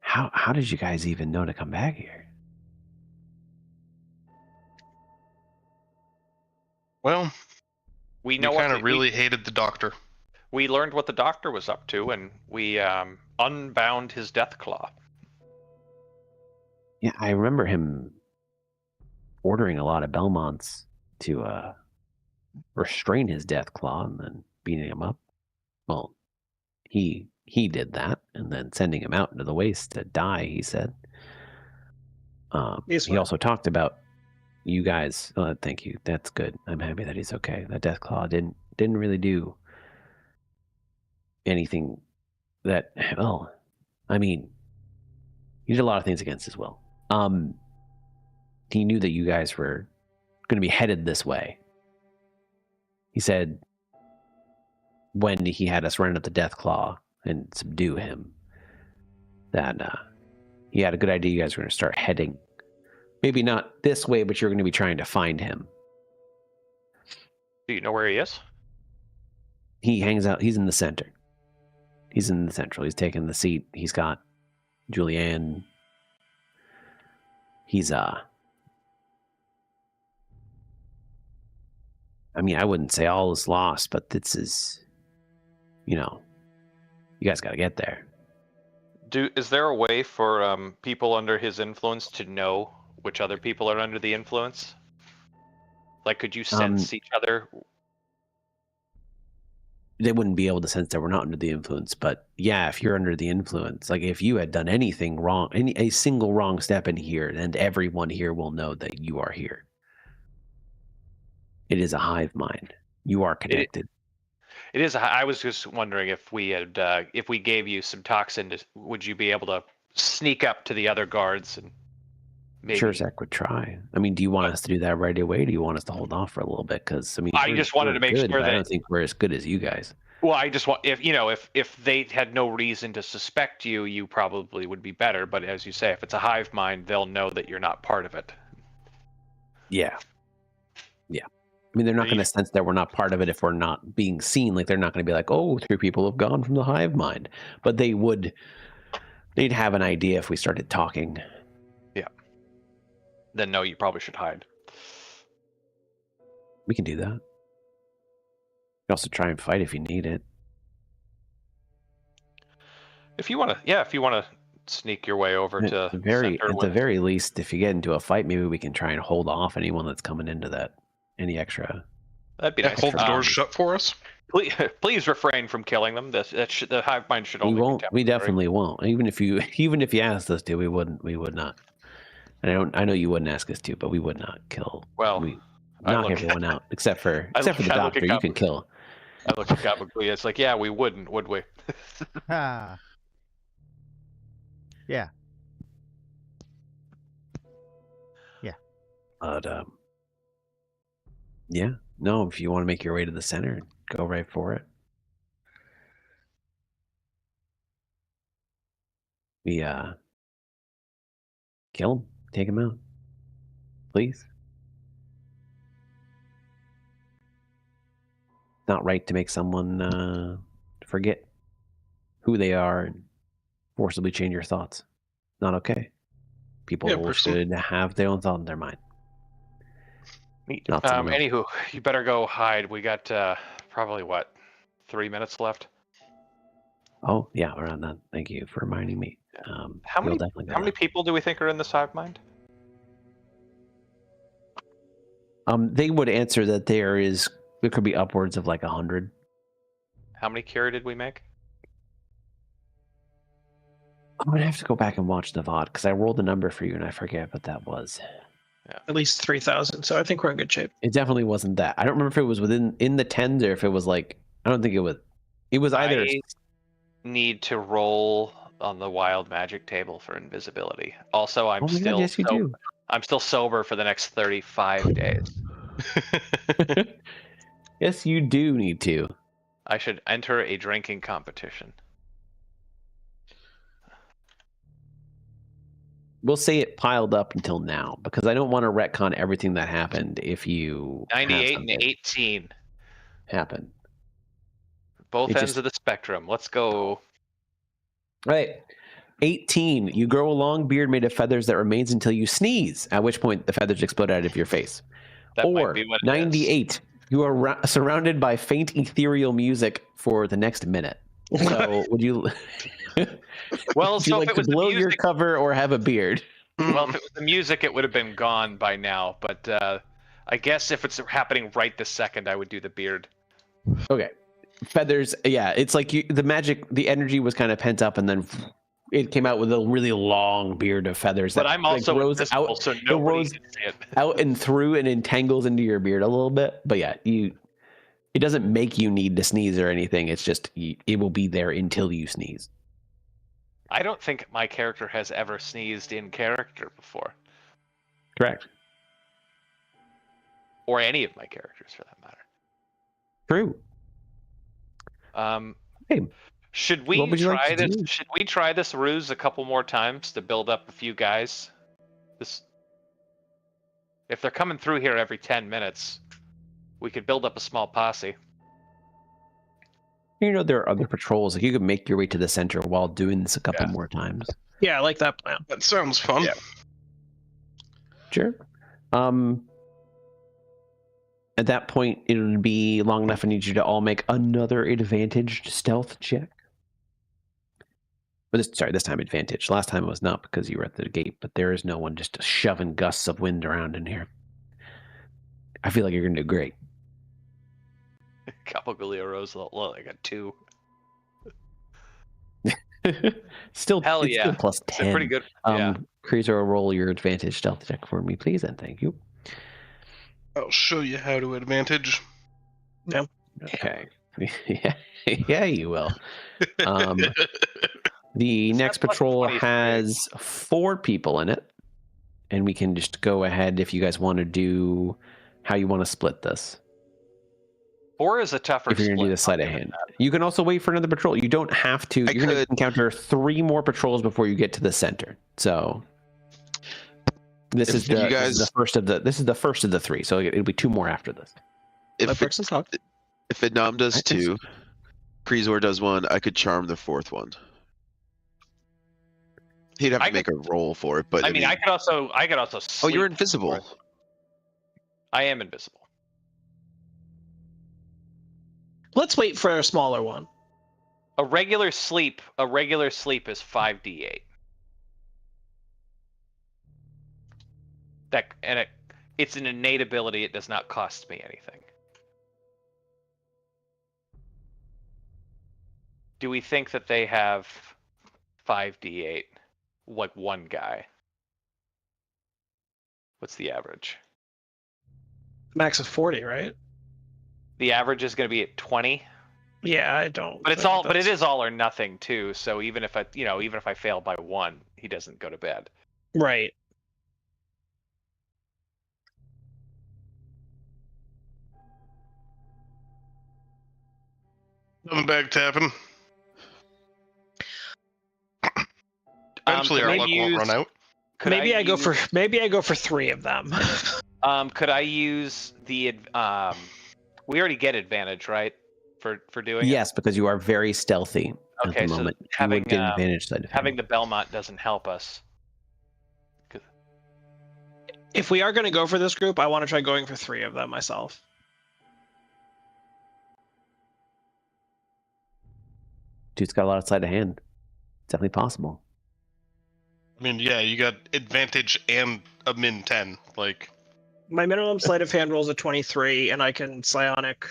How did you guys even know to come back here? Well, We know we kind what of really hated the doctor. we learned what the doctor was up to, and we unbound his death claw. Yeah, I remember him ordering a lot of Belmonts to restrain his death claw and then beating him up. Well, he did that and then sending him out into the waste to die, he said. He also talked about you guys. Thank you. That's good. I'm happy that he's okay. That death claw didn't really do anything that, well, I mean, he did a lot of things against his will. He knew that you guys were going to be headed this way. He said when he had us run at the death claw and subdue him, that he had a good idea you guys were going to start heading. Maybe not this way, but you're going to be trying to find him. Do you know where he is? He hangs out. He's in the center. He's in the central. He's taking the seat. He's got Julianne. He's I mean, I wouldn't say all is lost, but this is, you guys got to get there. Is there a way for people under his influence to know which other people are under the influence? Like, could you sense each other? They wouldn't be able to sense that we're not under the influence, but yeah, if you're under the influence, like if you had done anything wrong, a single wrong step in here, then everyone here will know that you are here. It is a hive mind. You are connected. It is. I was just wondering if we had, if we gave you some toxin, would you be able to sneak up to the other guards and maybe? Sure, Zach would try. I mean, do you want us to do that right away? Do you want us to hold off for a little bit? Because I mean, I just wanted to make good, sure that I don't think we're as good as you guys. Well, I just want if they had no reason to suspect you, you probably would be better. But as you say, if it's a hive mind, they'll know that you're not part of it. Yeah. I mean, they're not going to sense that we're not part of it if we're not being seen. Like, they're not going to be like, oh, 3 people have gone from the hive mind. But they'd have an idea if we started talking. Yeah. Then no, you probably should hide. We can do that. You can also try and fight if you need it. If you want to sneak your way over to At the very least, if you get into a fight, maybe we can try and hold off anyone that's coming into that. Any extra That'd be Yeah, nice. hold the doors shut for us. Please refrain from killing them. The hive mind should We only won't. be We temporary. definitely won't. Even if you asked us to, we wouldn't. We would not. And I know you wouldn't ask us to, but we would not kill. Well, we I knock look- everyone out except for I the look at doctor. You can kill. I look at Gabaglia. It's like, yeah, we wouldn't, would we? Ah. Yeah. But yeah, no. If you want to make your way to the center, go right for it. We kill him, take him out, please. It's not right to make someone forget who they are and forcibly change your thoughts. Not okay. People should have their own thought in their mind. Neat. Not someone else. Anywho, you better go hide. We got probably 3 minutes left. Oh yeah, around that. Thank you for reminding me. How we'll many definitely go how many there. people do we think are in this hive mind? They would answer that there could be upwards of like 100. How many cure did we make? I'm gonna have to go back and watch the VOD because I rolled a number for you and I forget what that was. At least 3,000. So I think we're in good shape. It definitely wasn't that. I don't remember if it was in the tens or if it was like I don't think it was. It was either. I need to roll on the wild magic table for invisibility. Also, I'm Oh my God, still yes, you do. I'm still sober for the next 35 days. Yes, you do need to. I should enter a drinking competition. We'll say it piled up until now because I don't want to retcon everything that happened if you 98 and 18. happen. Both ends of the spectrum. Let's go. Right. 18. You grow a long beard made of feathers that remains until you sneeze, at which point the feathers explode out of your face. That might Or be what it is. 98. You are surrounded by faint ethereal music for the next minute. So would you? Well, would you so like if it to was the blow your music, cover or have a beard? well, if it was the music, it would have been gone by now. But I guess if it's happening right this second, I would do the beard. Okay. Feathers, yeah, it's like the energy was kind of pent up, and then it came out with a really long beard of feathers. But I'm also invisible, out, so nobody rose can see it. out and through and entangles into your beard a little bit. But yeah, it doesn't make you need to sneeze or anything. It's just it will be there until you sneeze. I don't think my character has ever sneezed in character before, Correct. or any of my characters for that matter. True. Hey, should we what would you like try to this? do? Should we try this ruse a couple more times to build up a few guys? If they're coming through here every 10 minutes, we could build up a small posse. You know, there are other patrols. Like you could make your way to the center while doing this a couple more times. Yeah, I like that plan. That sounds fun. Yeah. Sure. At that point, it would be long enough. I need you to all make another advantaged stealth check. But this time advantage. Last time it was not because you were at the gate, but there is no one just shoving gusts of wind around in here. I feel like you're going to do great. Capogalio rose low. I got 2. Still, Hell it's yeah. still plus 10. Pretty good. Yeah. Creaser, roll your advantage stealth check for me, please, and thank you. I'll show you how to advantage. Okay. Yeah, you will. The next plus patrol 23? has 4 people in it, and we can just go ahead if you guys want to do how you want to split this. 4 is a tougher If you're going to do the sleight of hand, you can also wait for another patrol. You don't have to. You're going to encounter 3 more patrols before you get to the center. So this is the first of the 3. So it'll be 2 more after this. If Idnam does 2, Kreezor does 1, I could charm the 4th one. He'd have to make a roll for it, but I mean, I could also. Oh, you're invisible. I am invisible. Let's wait for a smaller one. A regular sleep is 5d8. It's an innate ability. It does not cost me anything. do we think that they have 5d8? Like one guy. What's the average? Max of 40, right? The average is going to be at 20. Yeah, I don't. But it's think all. But it that's- is all or nothing too. So even if I fail by 1, he doesn't go to bed. right. I'm back tapping. Eventually, could our I luck won't use- run out. Could Maybe I go use- for 3 of them. Could I use the we already get advantage, right? For doing Yes, because you are very stealthy it? at Okay, the so moment. You having would get advantage side of having the Belmont doesn't help us. If we are going to go for this group, I want to try going for 3 of them myself. Dude's got a lot of sleight of hand. It's definitely possible. I mean, yeah, you got advantage and a min 10. Like, My minimum sleight of hand rolls a 23, and I can psionic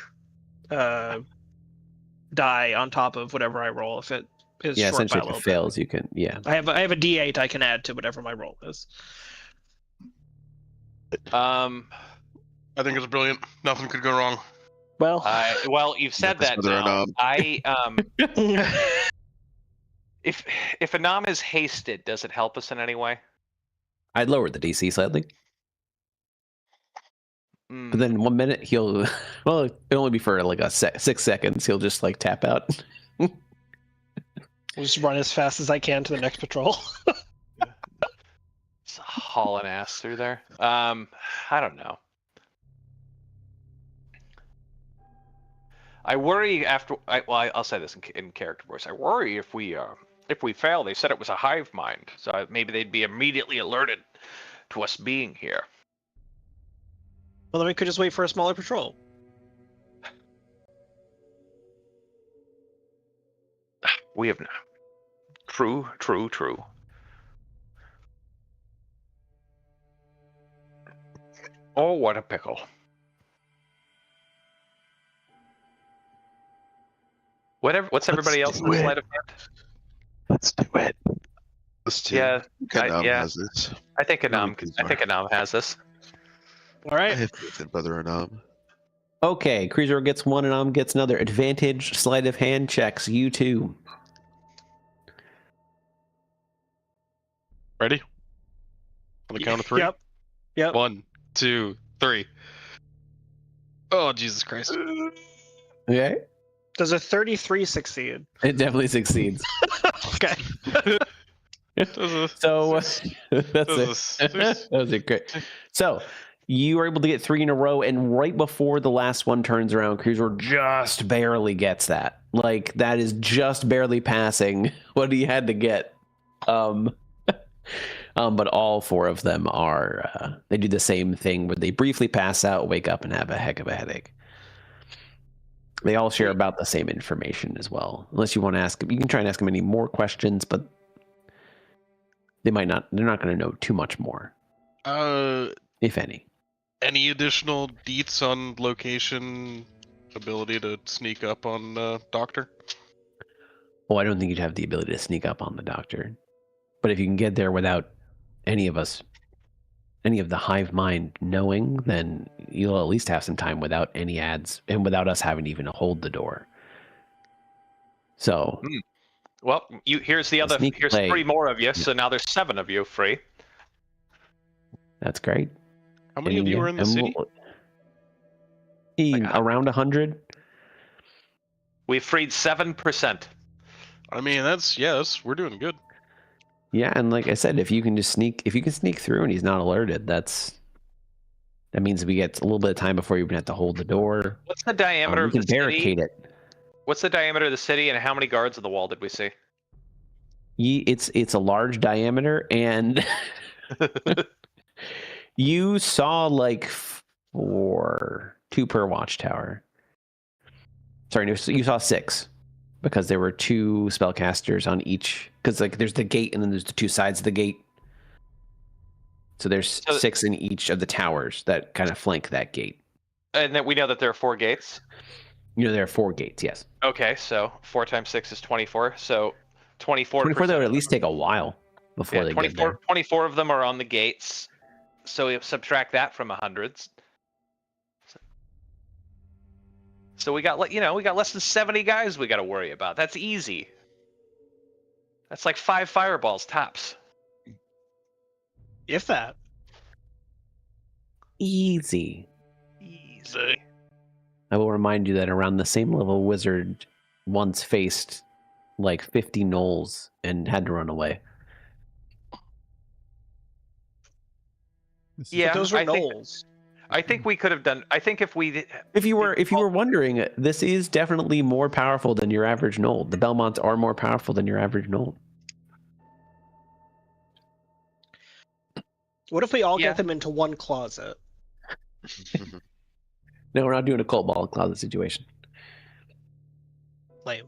die on top of whatever I roll if it is Yeah, short by essentially, a if little it fails, you can. Yeah. bit. I have a D8 I can add to whatever my roll is. I think it's brilliant. Nothing could go wrong. Well, You've said Yes, that whether or now. not. If Anam is hasted, does it help us in any way? I'd lower the DC slightly. Hmm. But then 1 minute, he'll. Well, it'll only be for like 6 seconds. He'll just like tap out. I'll just run as fast as I can to the next patrol. Just hauling ass through there. I don't know. I worry I'll say this in character voice. I worry if we fail. They said it was a hive mind, so maybe they'd be immediately alerted to us being here. Well, then we could just wait for a smaller patrol. We have true. Oh, what a pickle. What's everybody else's do it. sleight of hand? Let's do it. Let's do Yeah, Kanam yeah. has this. I think Anam has this. All I right. have faith in Brother Anam. Okay, Cruiser gets 1 and gets another. Advantage sleight of hand checks. You too. Ready? On the count of 3? Yep. 1, 2, 3. Oh, Jesus Christ. Okay. Does a 33 succeed? It definitely succeeds. Okay. So that was a great. So you are able to get 3 in a row, and right before the last one turns around, Cruiser just barely gets that. Like that is just barely passing what he had to get. But all 4 of them are they do the same thing where they briefly pass out, wake up, and have a heck of a headache. They all share about the same information as well. Unless you want to ask them, you can try and ask them any more questions, but they're not going to know too much more, if any. Any additional deets on location, ability to sneak up on Doctor? Well, I don't think you'd have the ability to sneak up on the doctor. But if you can get there without any of the hive mind knowing, then you'll at least have some time without any ads and without us having to even hold the door. So, Well, here's sneak play. 3 more of you, so now there's 7 of you free. that's great. How many of you are in the city? Around 100. We've freed 7%. I mean, we're doing good. Yeah, and like I said, if you can sneak through and he's not alerted, that means we get a little bit of time before you even have to hold the door. What's the diameter of the city? Barricade it. What's the diameter of the city, and how many guards of the wall did we see? It's a large diameter, and you saw like 2 per watchtower. Sorry, no, you saw 6 because there were 2 spellcasters on each. Because like there's the gate, and then there's the 2 sides of the gate. So there's 6 in each of the towers that kind of flank that gate. And then we know that there are 4 gates. There are 4 gates, yes. Okay, so 4 times 6 is 24. So 24. 24, that would at least take a while before Yeah, they 24, get there. 24 of them are on the gates. So we subtract that from 100. So we got we got less than 70 guys we got to worry about. That's easy. That's like 5 fireballs tops. If that. Easy. Easy. I will remind you that around the same level wizard once faced like 50 gnolls and had to run away. Yeah, But those were I think- gnolls. I think we could have done. I think if we. If you were wondering, this is definitely more powerful than your average gnoll. The Belmonts are more powerful than your average gnoll. What if we all Yeah. get them into one closet? No, we're not doing a cold ball closet situation. Lame.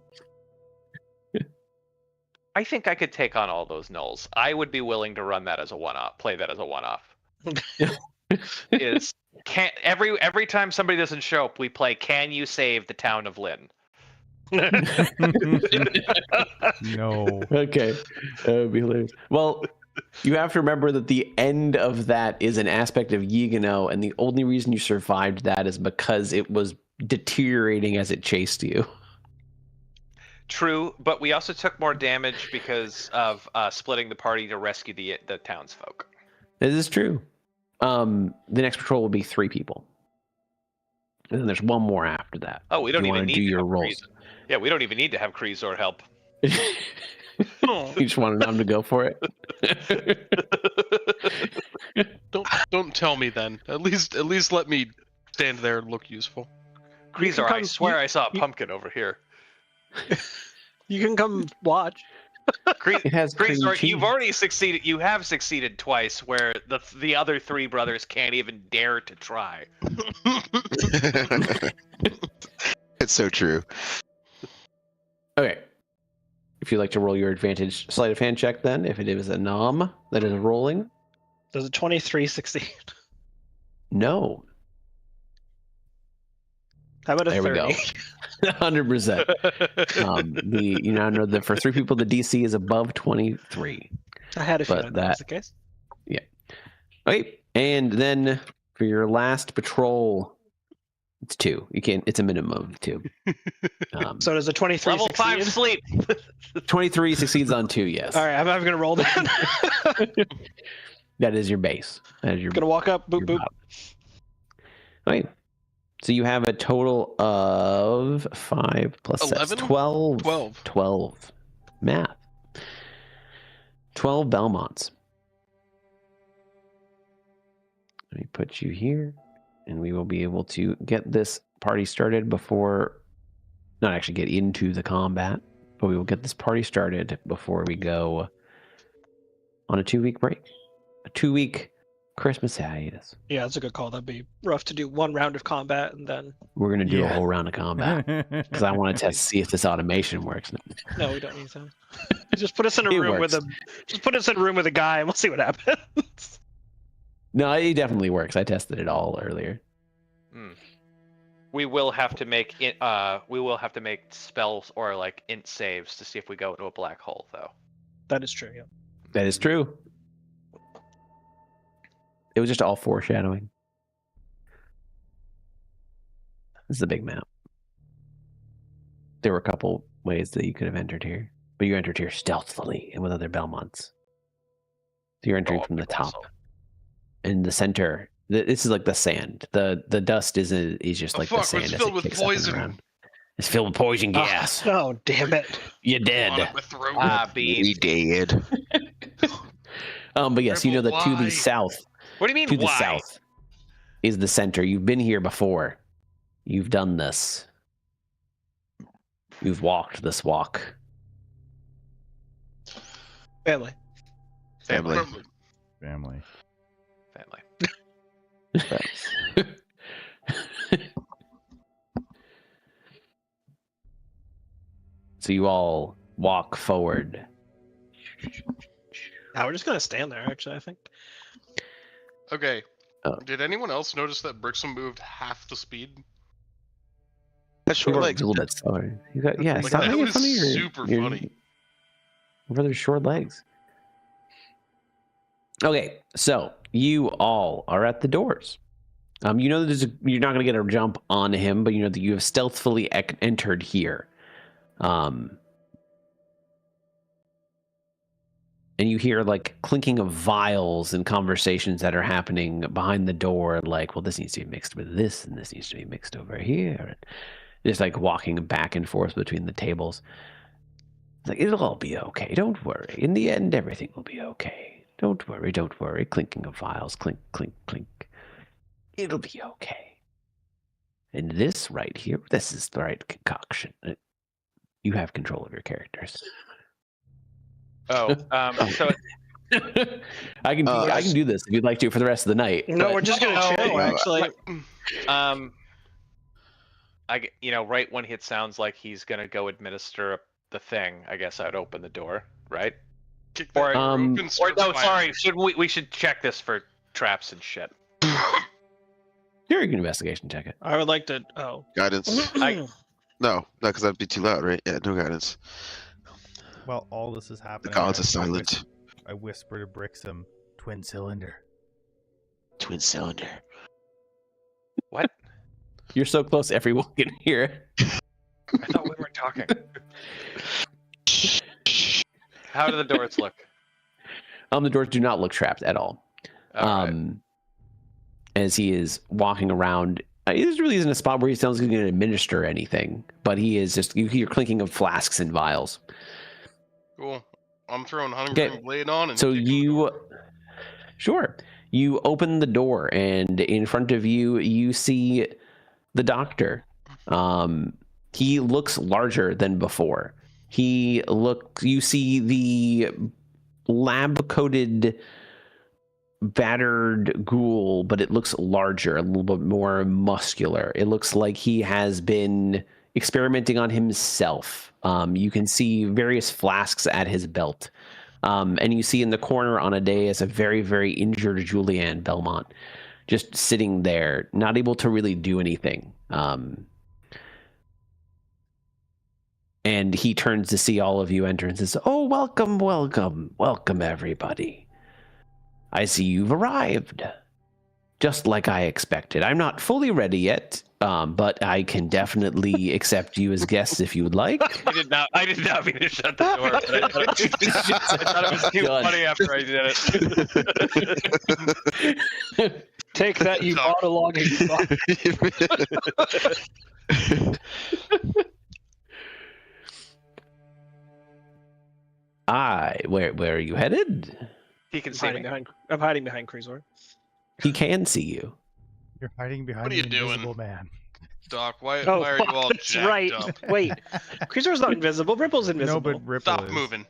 I think I could take on all those gnolls. I would be willing to run that as a one-off. Play that as a one-off. Is can't every time somebody doesn't show up, we play. Can you save the town of Lynn? No. Okay. That would be hilarious. Well, you have to remember that the end of that is an aspect of Yigano, and the only reason you survived that is because it was deteriorating as it chased you. True, but we also took more damage because of splitting the party to rescue the townsfolk. This is true. The next patrol will be 3 people. And then there's one more after that. Oh, we don't You even wanna need do to your have rolls. Yeah, we don't even need to have Kreezor help. You just wanted them to go for it. Don't tell me then. At least let me stand there and look useful. Kreezor, I come- swear you- I saw a you- pumpkin over here. You can come watch. It has cream Kreezor, cheese. you've already succeeded. You have succeeded twice, where the other 3 brothers can't even dare to try. It's so true. Okay. If you'd like to roll your advantage sleight of hand check, then, if it is a nom that is rolling, Does a 23 succeed? no. How about a There 30? we go. 100%. You now know that for 3 people, the DC is above 23. I had a But feeling that was the case. Okay, and then for your last patrol, it's 2. You can't. It's a minimum of 2. So does a 23 Level succeed? 5 sleep. 23 succeeds on 2. Yes, All right, I'm going to roll that. that is your base. That is your. Going to walk up, boop, your boop. bot. Okay, so you have a total of 5 plus 11? 12. 12. 12. Math. 12 Belmonts. Let me put you here, and we will be able to get this party started before, not actually get into the combat, but we will get this party started before we go on a 2-week break. A 2-week Christmas hiatus. Yeah, that's a good call. That'd be rough to do 1 round of combat and then. We're going to do a Yeah. whole round of combat because I want to see if this automation works. No, we don't need that. Just put us in a It room with works. Just put us in a room with a guy, and we'll see what happens. No, it definitely works. I tested it all earlier. We will have to make we will have to make spells or like int saves to see if we go into a black hole, though. That is true. Yeah. That is true. It was just all foreshadowing. This is a big map. There were a couple ways that you could have entered here, but you entered here stealthily and with other Belmonts. So you're entering from the top. In the center, this is like the sand. The dust is just Oh, like fuck, the it's sand as filled it with kicks up and poison. around. It's filled with poison gas. Oh, damn it. You're Clawed dead. at my throat. Ah, We beans. did. But yes, you know that to Why? the south, What do you mean? to the why? south, is the center. You've been here before. You've done this. You've walked this walk. Family. Family. Family. Family. So you all walk forward. Now we're just going to stand there, actually, I think. Okay. Oh. Did anyone else notice that Brixham moved half the speed? That's short You're legs. a little bit slower. You got, yeah, Like, stop that making was fun of super funny. brother's short legs. Okay, so you all are at the doors. You know that you're not going to get a jump on him, but you know that you have stealthily entered here. And you hear like clinking of vials and conversations that are happening behind the door. Like, well, this needs to be mixed with this, and this needs to be mixed over here. And just like walking back and forth between the tables. It's like, it'll all be okay. Don't worry. In the end, everything will be okay. Don't worry. Don't worry. Clinking of vials. Clink, clink, clink. It'll be okay. And this right here, this is the right concoction. You have control of your characters. So I can do this if you'd like to for the rest of the night. No, but- we're just gonna chill. Actually, right when it sounds like he's gonna go administer the thing, I guess I'd open the door, right? Kick that door open, Or start no, firing. sorry, we should check this for traps and shit. Here, you can investigation check it. I would like to. Oh, Guidance. No, because that'd be too loud, right? Yeah, no guidance. While all this is The happening, gods are silent. I whisper to Brixham, twin cylinder. Twin cylinder. What? You're so close, everyone can hear. I thought we weren't talking. How do the doors look? The doors do not look trapped at all. Right. As he is walking around, he really isn't a spot where he sounds like he's going to administer anything, but he is just, you hear clinking of flasks and vials. Cool. I'm throwing Hunting Okay. Blade on and So kicking the you, door. sure, you open the door, and in front of you, you see the doctor. He looks larger than before. You see the lab-coated, battered ghoul, but it looks larger, a little bit more muscular. It looks like he has been experimenting on himself. You can see various flasks at his belt. And you see in the corner on a dais a very, very injured Julianne Belmont just sitting there, not able to really do anything. And he turns to see all of you enter and says, "Oh, welcome, welcome, welcome, everybody. I see you've arrived. Just like I expected. I'm not fully ready yet, but I can definitely accept you as guests if you would like." I did not mean to shut the door. But I thought it was too funny after I did it. take that, you brought along. Where are you headed? He can see me. I'm hiding behind Krizor. He can see you. You're hiding behind What are you the doing? invisible man. Doc, why Oh, are you all that's jacked right. up? Wait, Krizor's not invisible. Ripple's No, invisible. but Ripple Stop is, moving.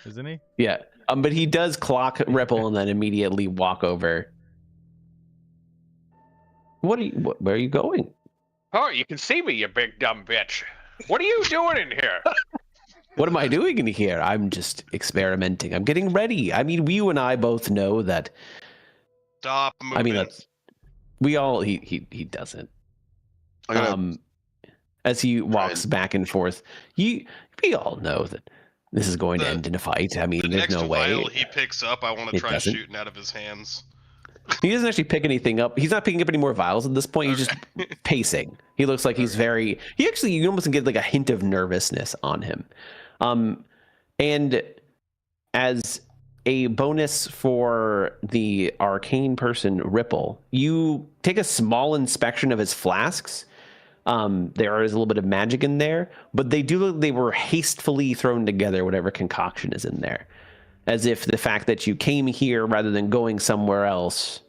isn't he? Yeah, but he does clock Ripple and then immediately walk over. Where are you going? Oh, you can see me, you big dumb bitch. What are you doing in here? What am I doing in here? I'm just experimenting. I'm getting ready. I mean, you and I both know that. Stop moving. I mean, we all. He doesn't. As he walks back and forth, we all know that this is going to end in a fight. I mean, the there's next no way. vial he picks up, I want to It try doesn't. shooting out of his hands. He doesn't actually pick anything up. He's not picking up any more vials at this point. He's just pacing. He looks like he's very. He actually, you almost get like a hint of nervousness on him. And as a bonus for the arcane person, Ripple, you take a small inspection of his flasks. There is a little bit of magic in there, but they were hastily thrown together, whatever concoction is in there. As if the fact that you came here rather than going somewhere else,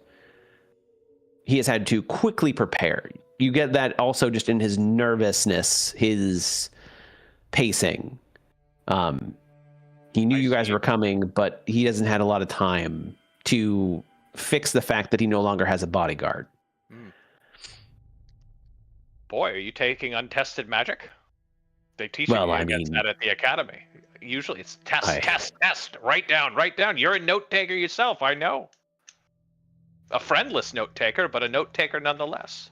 he has had to quickly prepare. You get that also just in his nervousness, his pacing. He knew you guys were coming, but he hasn't had a lot of time to fix the fact that he no longer has a bodyguard. Boy, are you taking untested magic? They teach Well, you I against mean- that at the academy. Usually it's test. Write down. You're a note taker yourself, I know. A friendless note taker, but a note taker nonetheless.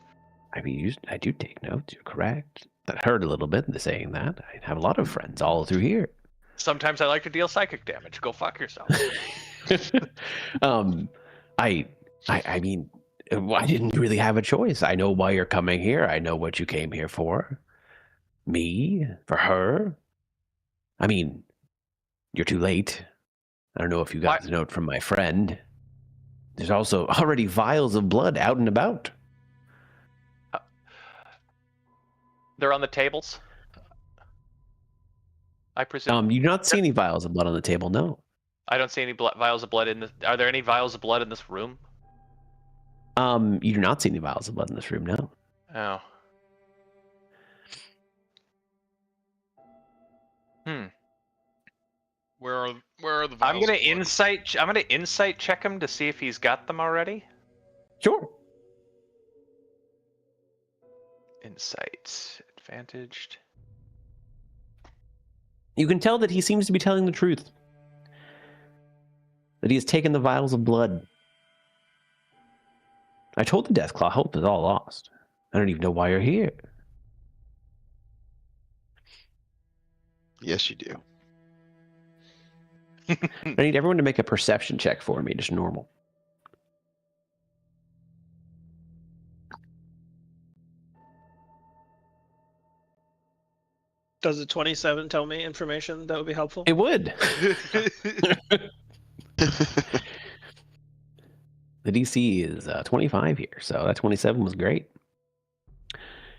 I mean, I do take notes. You're correct. I heard a little bit in saying that. I have a lot of friends all through here. Sometimes I like to deal psychic damage. Go fuck yourself. I mean, I didn't really have a choice. I know why you're coming here. I know what you came here for. Me? For her? I mean, you're too late. I don't know if you got the note from my friend. There's also already vials of blood out and about. They're on the tables. I presume. You do not see any vials of blood on the table, no. I don't see any vials of blood in this. Are there any vials of blood in this room? You do not see any vials of blood in this room, no. Oh. Where are the vials? I'm gonna of blood? I'm gonna insight check him to see if he's got them already. Sure. Insight advantaged. You can tell that he seems to be telling the truth. That he has taken the vials of blood. I told the Deathclaw hope is all lost. I don't even know why you're here. Yes, you do. I need everyone to make a perception check for me, just normal. Does the 27 tell me information that would be helpful? It would. The DC is 25 here, so that 27 was great.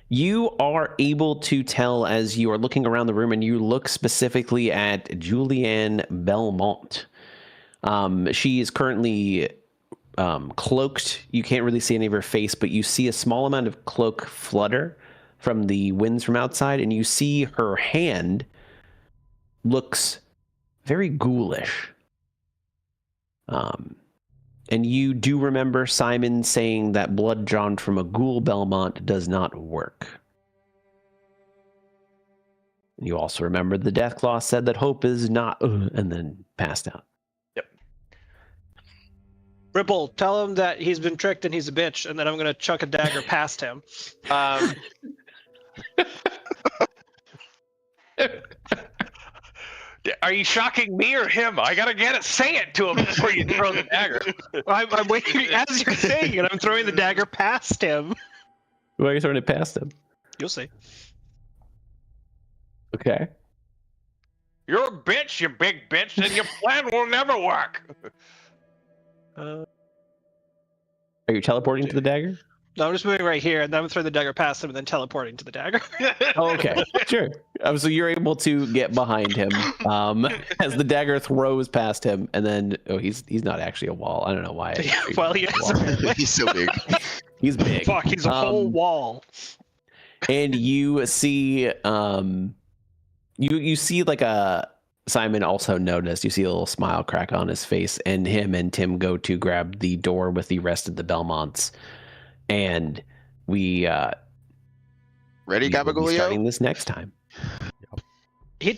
You are able to tell as you are looking around the room, and you look specifically at Julianne Belmont. She is currently cloaked. You can't really see any of her face, but you see a small amount of cloak flutter from the winds from outside, and you see her hand looks very ghoulish. And you do remember Simon saying that blood drawn from a ghoul Belmont does not work. And you also remember the Deathclaw said that hope is not, and then passed out. Yep. Ripple, tell him that he's been tricked and he's a bitch, and then I'm gonna chuck a dagger past him. Are you shocking me or him? I gotta get it. Say it to him before you throw the dagger. I'm waiting as you're saying it. I'm throwing the dagger past him. Why are you throwing it past him? You'll see. Okay. You're a bitch, you big bitch, and your plan will never work. Are you teleporting to the dagger? No, I'm just moving right here, and then I'm throwing the dagger past him, and then teleporting to the dagger. Oh, okay, sure. So you're able to get behind him as the dagger throws past him, and then he's not actually a wall. I don't know why. Well, he is. He's so big. He's big. Fuck, he's a whole wall. And you see, you see like a Simon also noticed. You see a little smile crack on his face, and him and Tim go to grab the door with the rest of the Belmonts. And we Ready, will be starting Gabagolio? this next time. He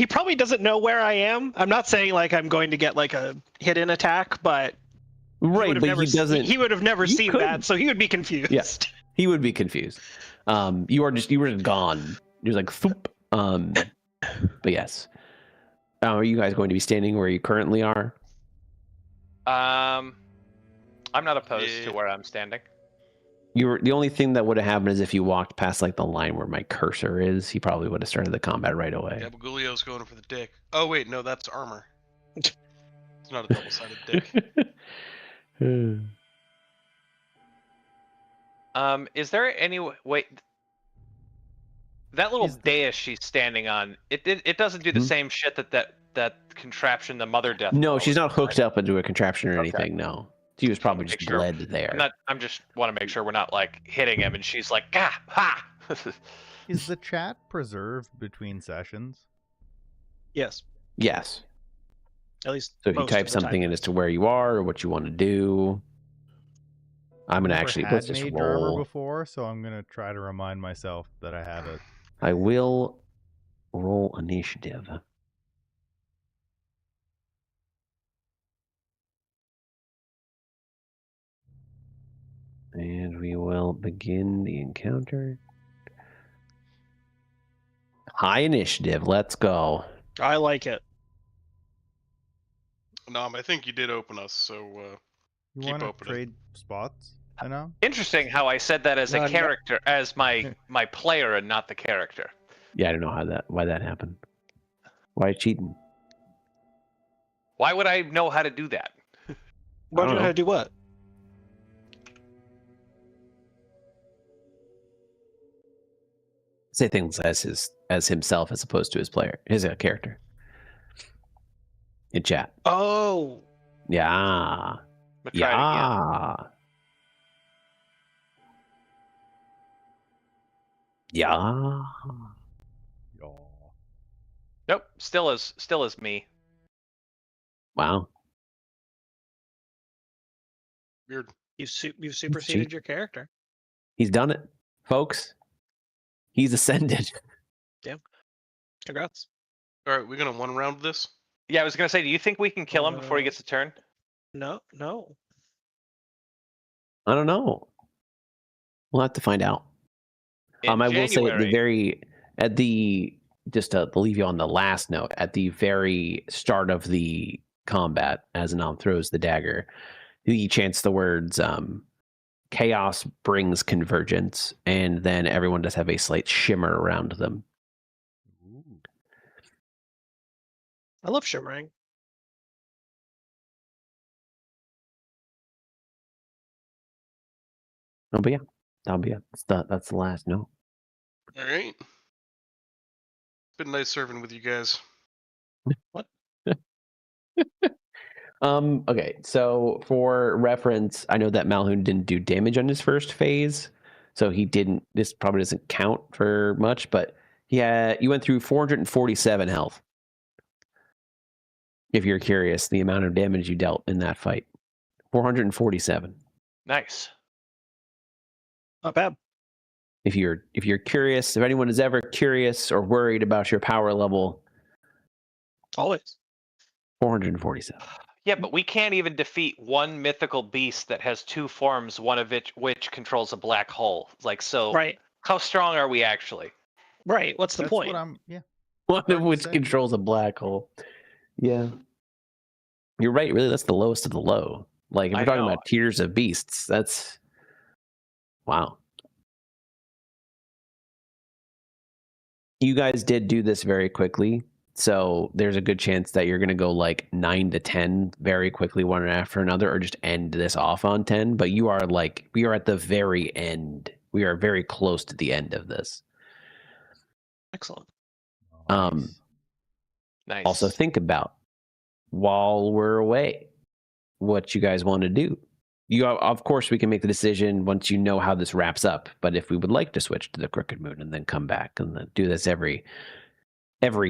probably doesn't know where I am. I'm not saying like I'm going to get like a hidden attack, but Right, but he doesn't. He would have never seen could. that, so he would be confused. Yeah. He would be confused. You were just gone. You're like, thoop. But yes. Are you guys going to be standing where you currently are? I'm not opposed to where I'm standing. The only thing that would have happened is if you walked past like the line where my cursor is, he probably would have started the combat right away. Gabagulio's going for the dick. Oh wait, no, that's armor. It's not a double-sided dick. Is there any way? That little dais she's standing on, it doesn't do the same shit that contraption the Mother Death. No, she's not hooked up into a contraption or Okay. anything. No, she was probably just bled there. I'm just want to make sure we're not like hitting him, and she's like, "Gah, ha." Is the chat preserved between sessions? Yes. Yes. At least. So if you most type of the something time. in as to where you are or what you want to do, I'm gonna Never actually had let's just mage armor roll. before, so I'm gonna try to remind myself that I have it. I will roll initiative. And we will begin the encounter. High initiative. Let's go. I like it. Nom, I think you did open us, so You Keep want to opening. trade spots? I know. Interesting how I said that as a No. character, as my player, and not the character. Yeah, I don't know why that happened. Why cheating? Why would I know how to do that? Why do you know how to do what? Say things as himself as opposed to his player, his character. In chat. Oh, Yeah. I'm gonna try it again. Yeah. Nope, still is me. Wow. weird. you've superseded your character. He's done it, folks. He's ascended. Congrats. All right, we're gonna one round this. Yeah, I was gonna say, do you think we can kill him before he gets a turn? No. I don't know. We'll have to find out. In I will say just to leave you on the last note, at the very start of the combat, as Anam throws the dagger, he chants the words, chaos brings convergence, and then everyone does have a slight shimmer around them. I love shimmering. Oh, but yeah, that's the last note. All right. Been nice serving with you guys. Okay, so for reference, I know that Malhoun didn't do damage on his first phase, so this probably doesn't count for much, but you went through 447 health. If you're curious, the amount of damage you dealt in that fight. 447. Nice. Not bad. If you're curious, if anyone is ever curious or worried about your power level, Always. 447. Yeah, but we can't even defeat one mythical beast that has two forms, one of which controls a black hole. Like, so Right. how strong are we actually? Right. What's the That's point? what I'm. Yeah. One Hard of to which say. controls a black hole. Yeah. You're right, really, that's the lowest of the low. Like, if I we're talking know. about tiers of beasts, that's... Wow. You guys did do this very quickly, so there's a good chance that you're going to go like 9 to 10 very quickly, one after another, or just end this off on 10. But we are at the very end. We are very close to the end of this. Excellent. Nice. Also, think about, while we're away, what you guys want to do. Of course, we can make the decision once you know how this wraps up. But if we would like to switch to the Crooked Moon and then come back and then do this every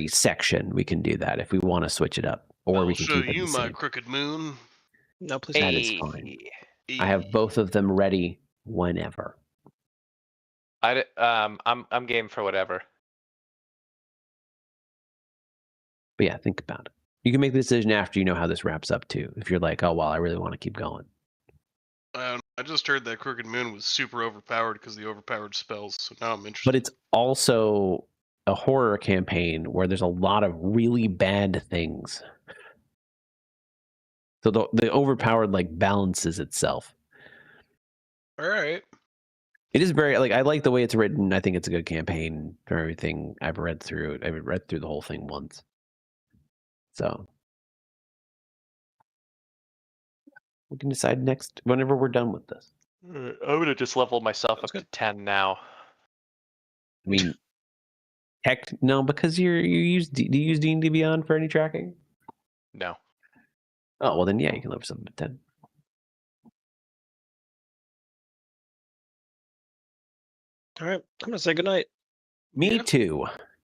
section, we can do that if we want to switch it up, or we I'll can show keep it you the my same. crooked moon. No, please. That is fine. I have both of them ready whenever. I'm game for whatever. But yeah, think about it. You can make the decision after you know how this wraps up too. If you're like, oh well, I really want to keep going. I just heard that crooked moon was super overpowered because of the overpowered spells. So now I'm interested. But it's also a horror campaign where there's a lot of really bad things. So the overpowered like balances itself. All right. It is very I like the way it's written. I think it's a good campaign for everything I've read through. I've read through the whole thing once. So we can decide next whenever we're done with this. I'm gonna just level myself up to 10 now. I mean, no, because do you use D&D Beyond for any tracking? No. Oh well, then yeah, you can level yourself up to 10. All right. I'm gonna say goodnight. Me Yeah. too.